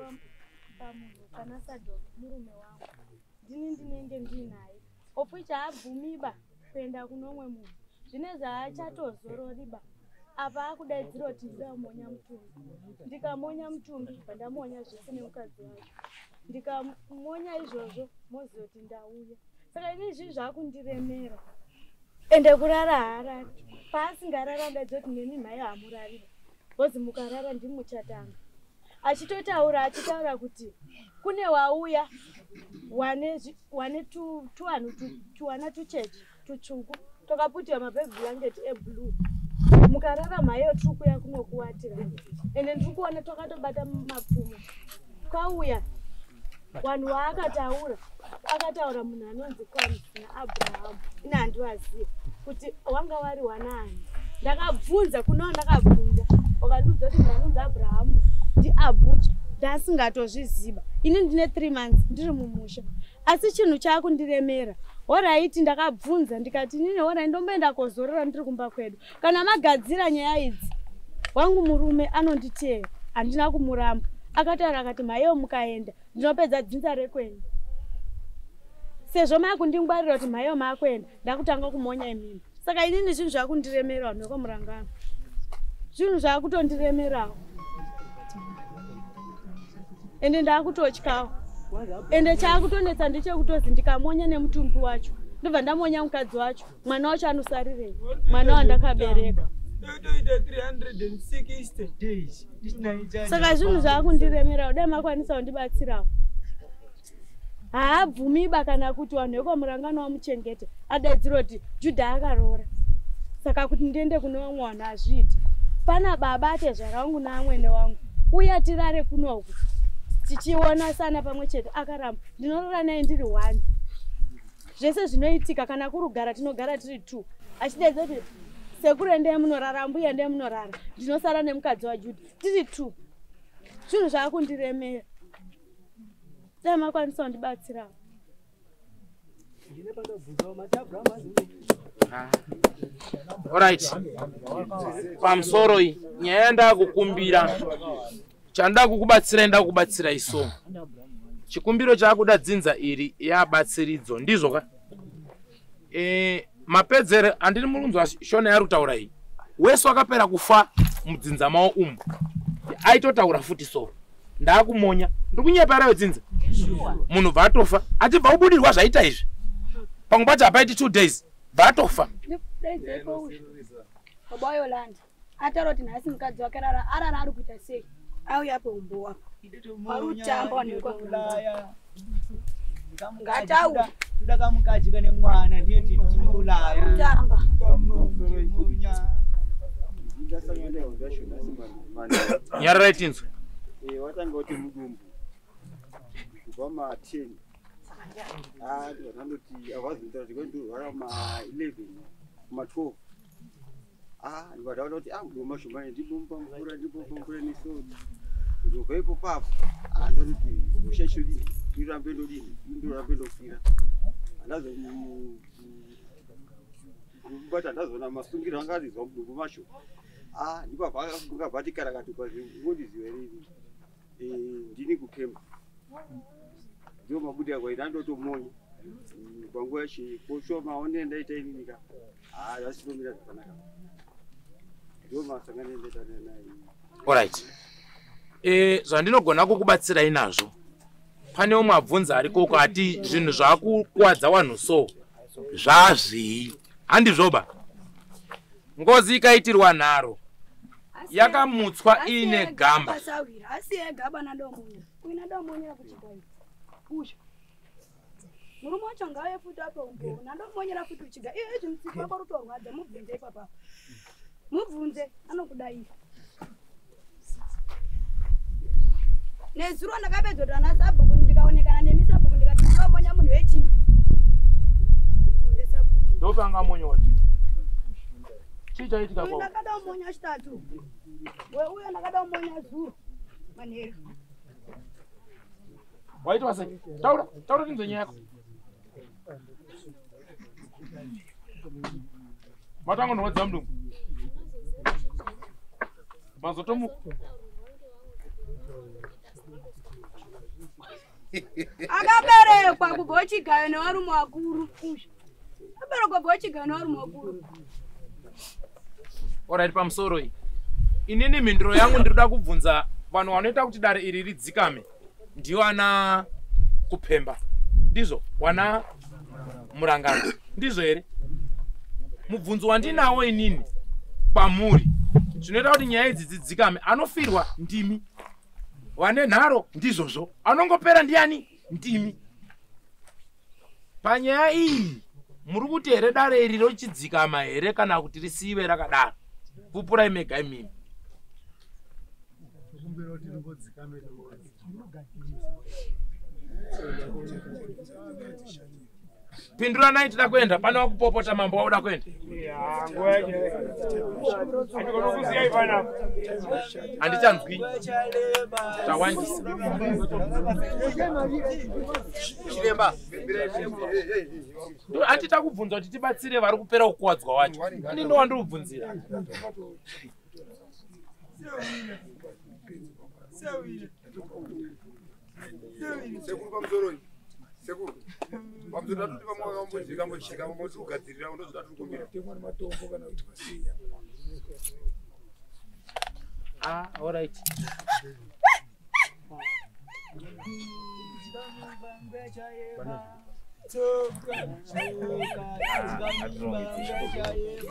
pamunhu kana sadok murume wangu ndinenge ndinaye of which haabvumiba kuenda kunomwe munhu zvine zvaachatozororiba apa akudaidzira kuti ndikamonya mutumbi ndikamonya mutumbi pandamonya zvese nemukadzi wacho ndikamonya izvozvo moziva kuti ndauya saka ini izvi zvakundiremera ende kurara haarari paasingarara udaidzira kuti neni mhai hamurarira bhozi mukarara ndimuchatanga achitaura kuti kune wauya wane tuwana tuchechi tutsvuku twakaputiwa mabhebhurangeti eblue mukarara mhayo tiri kuya kunokuwatira ende ndiri kuona twakatobata mapfumo kwauya vanhu vaakataura munhu anonzi kwani naAbhurahamu ina handivazive kuti wanga wari wanaani ndakabvunza kuno ndakabvunza wakandiudza kuti munhu anonzi Abhurahamu ndiAbhuja ndasingatozviziva ini ndine 3 months ndiri mumusha asi chinhu chaakundiremera oraiti ndakabvunza ndikati nini orai ndomboenda kozorora ndiri kumba kwedu kana magadzira nyaya idzi wangu murume anonditeera handina kumuramba akataura akati mhaiyo mukaenda ndinopedza dzinza rekweni sezvo makundingwarira kuti mhaiyo makuenda ndakutanga kumonya imini saka inini zvinhu zvakundiremerawo nekwamurangano zvinhu zvakutondiremerawo ende ndakutotyawo ende chaakutonetsa ndechekutozi ndikamonya nemutumbi wacho ndobva ndamonya mukadzi wacho mwana wacho anosarirei mwana wandakabereka saka zvinhu zvaakundiremerawo dai makwanisa kundibatsirawo haabvumiba kana kuti vanhu vekwamurangano wamuchengete adaidzira kuti Judha akaroora saka kuti ndiende kune vamwe vanhu hazviiti pana baba atezvara wangu naamwene wangu uya tirare kunoku tichiona sana pamwe chete akaramba ndinorora naye ndiri 1 zvese zvinoitika kana kurugara tinogara tiri 2 achidaidza kuti sekuru endeye munorara mbuya endeye munorara ndinosara nemukadzi waJudha tiri 2 zvinhu zvaakundiremera dai makwanisa kundibatsirawo alright pamusoro iyi nyaya yandakukumbira chanda kukubatsira ndakubatsira iso chikumbiro chakuda dzinza iri yabatsiridzo ndizvo ka mapedzere andiri murunzi washona yarutaura iyi wese wakapera kufa mudzinza mawo umu aitotaura futi so ndakumonya ndiri kunyeperayo dzinza munhu bvatofa achibva kubudirwa zvaita izvi pamwe pacho hapaiti 2 days bvatofa baba Yolanda ataura kuti nhasi mukadzi wake arara ari kuita sei auya pombowa parutamba wanekwaulaya ngataura ndakamukadzi nemwana ndiye tinoulaya tamba nyarara itinzwe watanga kuti mudumbu kubva ma10 vanoti avazoita zvikwendurwara ma11 ma12 ndikataona kuti mudoma shumani ndibomba mvura nisoni ndobva ipo papo ndoti ushachodi ndirambe ndodini ndorambe ndofira bata ndazoona masungiro angarizwa mudumbu macho ndipo ngabva tikarakati kwazingondiziva rini ndini kukemba ndio mabudi akwaita ndotomonya kwanguva yachikoshoma onendaita ininika asitomira zvakanaka ndio masangano endaitana naye. Alright. Zvandinogona kukubatsirai nazvo. Pane umwe abvunza ariko kati zvinhu zvakukuwadza wanhu so zvazvii. Handizvoba. Ngozi ikaitirwa nharo. Yakamutswa ine gamba. Asi egaba nadomunya. Kuina domunya kuchikai. Kusha. Murume wacho ngaye futi apo umbo. Nandomonyera futi uchiga. Izvi mutsipa wako rutorwadza mubvunze ipapa. Mubvunze anokudai. Nezuro ndakapedzwa na sabhuku ndikaonekana nemisabhuku ndikati ndomonya munhu wechi. Ndopanga monyoti. Chichaitika kwa. Ndakada monya chitatu. Wewe uyo ndakada monya zuro. Manero. Waitwa sei? Taura tinzenya yako. Matango nwadza mdungu. Mazotomu. Akaberekwa kubochigayo nevarume vakuru. Akaberekwa kubochigayo nevarume vakuru. Alright, pamusoro iyi. Inini mhinduro yangu ndinoda kubvunza vanhu vanoita kuti dare iri ridzikame. Ndiyo ana Kupemba. Ndizvo wana Murangano. Ndizvo here? Mubvunzo wandinawo inini pamuri. Zvinoita kuti nyaya idzi dzidzikame. Anofirwa ndimi. Wane nharo ndizvozvo. Anongopera ndiani? Ndimi. Panyaya iyi muri kuti here dare iri rochidzikama here kana kuti risive rakadaro? Pupurai mega imimi. Pindura nai tida kuenda pane wakupopota mambo wauda kuenda. Handichanzwi. Tawandisa. Chiremba. Handita kubvunza kuti tibatsire vari kupera kukuwadzwa wacho. Ani ndo wandiri kubvunzira. Sekuru pamsoro iyi. Sekuru. Pamsoro tatuti pamwe wakambojika mbochika moti ugadzirira unozvida turi kumbira. Temwa matombo kana kuti kwasiya. All right.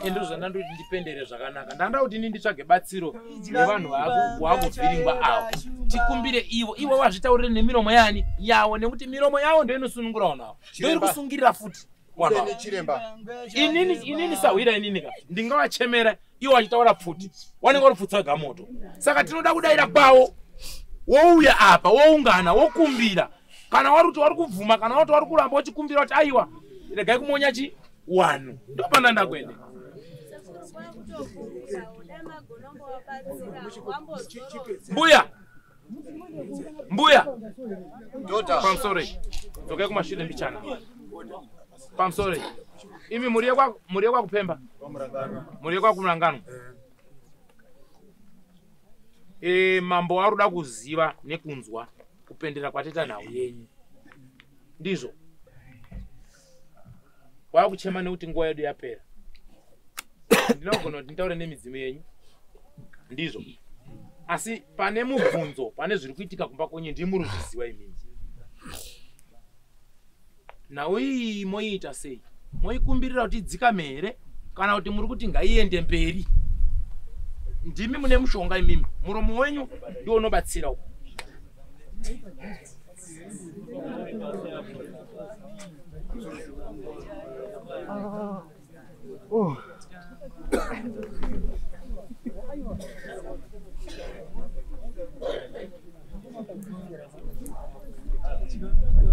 Endo zvandandoti ndipendere zvakanaka. Ndanda kuti nditsvage batsiro nevanhu vakuvhiringwa avo. Tikumbire ivo vazvitaurire nemiromo yani yavo nekuti miromo yavo ndio inosunungura vanhu avo. Ndio iri kusungirira futi vanhu avo. Inini sahwira inini ka. Ndingavachemera ivo vachitaura pfuti. Wanenge uri pfutsa gamoto. Saka tinoda kudaira kwavo. Wouya apa, woungana, wokumbira. Kana waruti wari kubvuma kana wati wari kuramba uchikumbira kuti aiwa regai kumonya wanhu ndopanda ndakwende. Mbuya pamsore dzokai kumashure mbichana pamsore imi muri kwa Kupemba muri kwa Murangano. Mambo waruda kuziva nekunzwa kupendera kwateta nhau yenyu. Ndizvo. Wakuchema nekuti nguva yedu yapera. Ndinogona kuti nditaure nemidzimu yenyu. Ndizvo. Asi pane mubvunzo, pane zviri kuitika kumba kwenyu ndimuri kuzviziva imini. Nhau iyi moiita sei? Moikumbirira kuti idzikame here kana kuti muri kuti ngaiende mberi? Ndimi mune mushonga imimi. Muromo wenyu ndiwo unobatsira uko.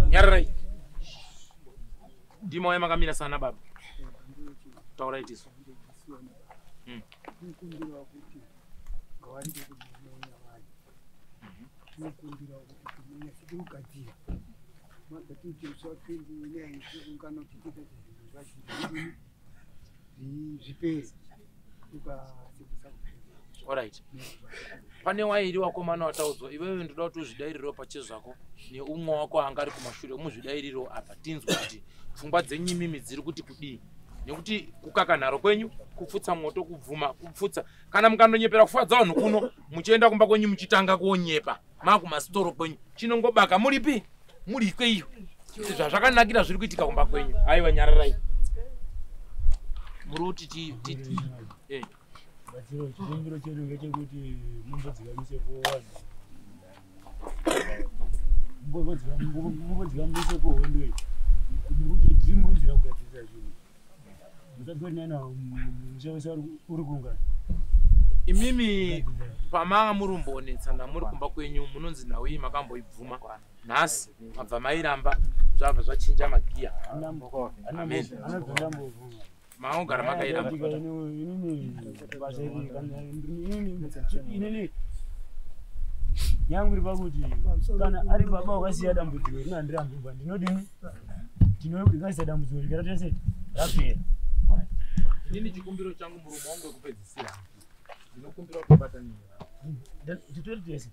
Nyararai. Ndimo yamakamira sana baba. Taura itiso. tinokumbira kuti ngawarike kunonya vanhu tinokumbira kuti timunyasike kugadzira magadziri usapindi nenyaya yekungana kuti tiite zvinhu zvazviri zvipere Alright. Pane wairi wakomana wataudzwa iwewe ndoda kuti uzvidairiro pache zvako neumwe wako anga ari kumashure muzvidairiro apa tinzwa kuti pfungwa dzenyimimi dziri kuti kudii nekuti kukakanharo kwenyu kupfutsa moto kubvuma kupfutsa kana mukandonyepera kufadza vanhu kuno muchienda kumba kwenyu muchitanga kuonyepa makumasitoro kwenyu chinongobaka muripi muri ikweyo zvazvakanakira zviri kuitika kumba kwenyu aiwa nyararai muri kuti Bachiro chikumbiro chedu ngechekuti mumbodzikamise kuvanhu mumbodzikamise kuhondo nekuti tirimunzira kugadzirisa zvinhu musatonana musha wese uri kungana imimi pamanga muri kumbonetsana muri kumba kwenyu munonzi nawi makamboibvuma nhasi mabva mairamba zvabva zvachinja magiya amen maogara makairamba yangu ripakuti kana ari baba wakasiya dambudziko rinandirambirwa ndinodini ndinoikasiya dambudziko rikarateseti rapera ini chikumbiro changu murume wangu wekupedzisira ndinokumbira kuti batanira titori tese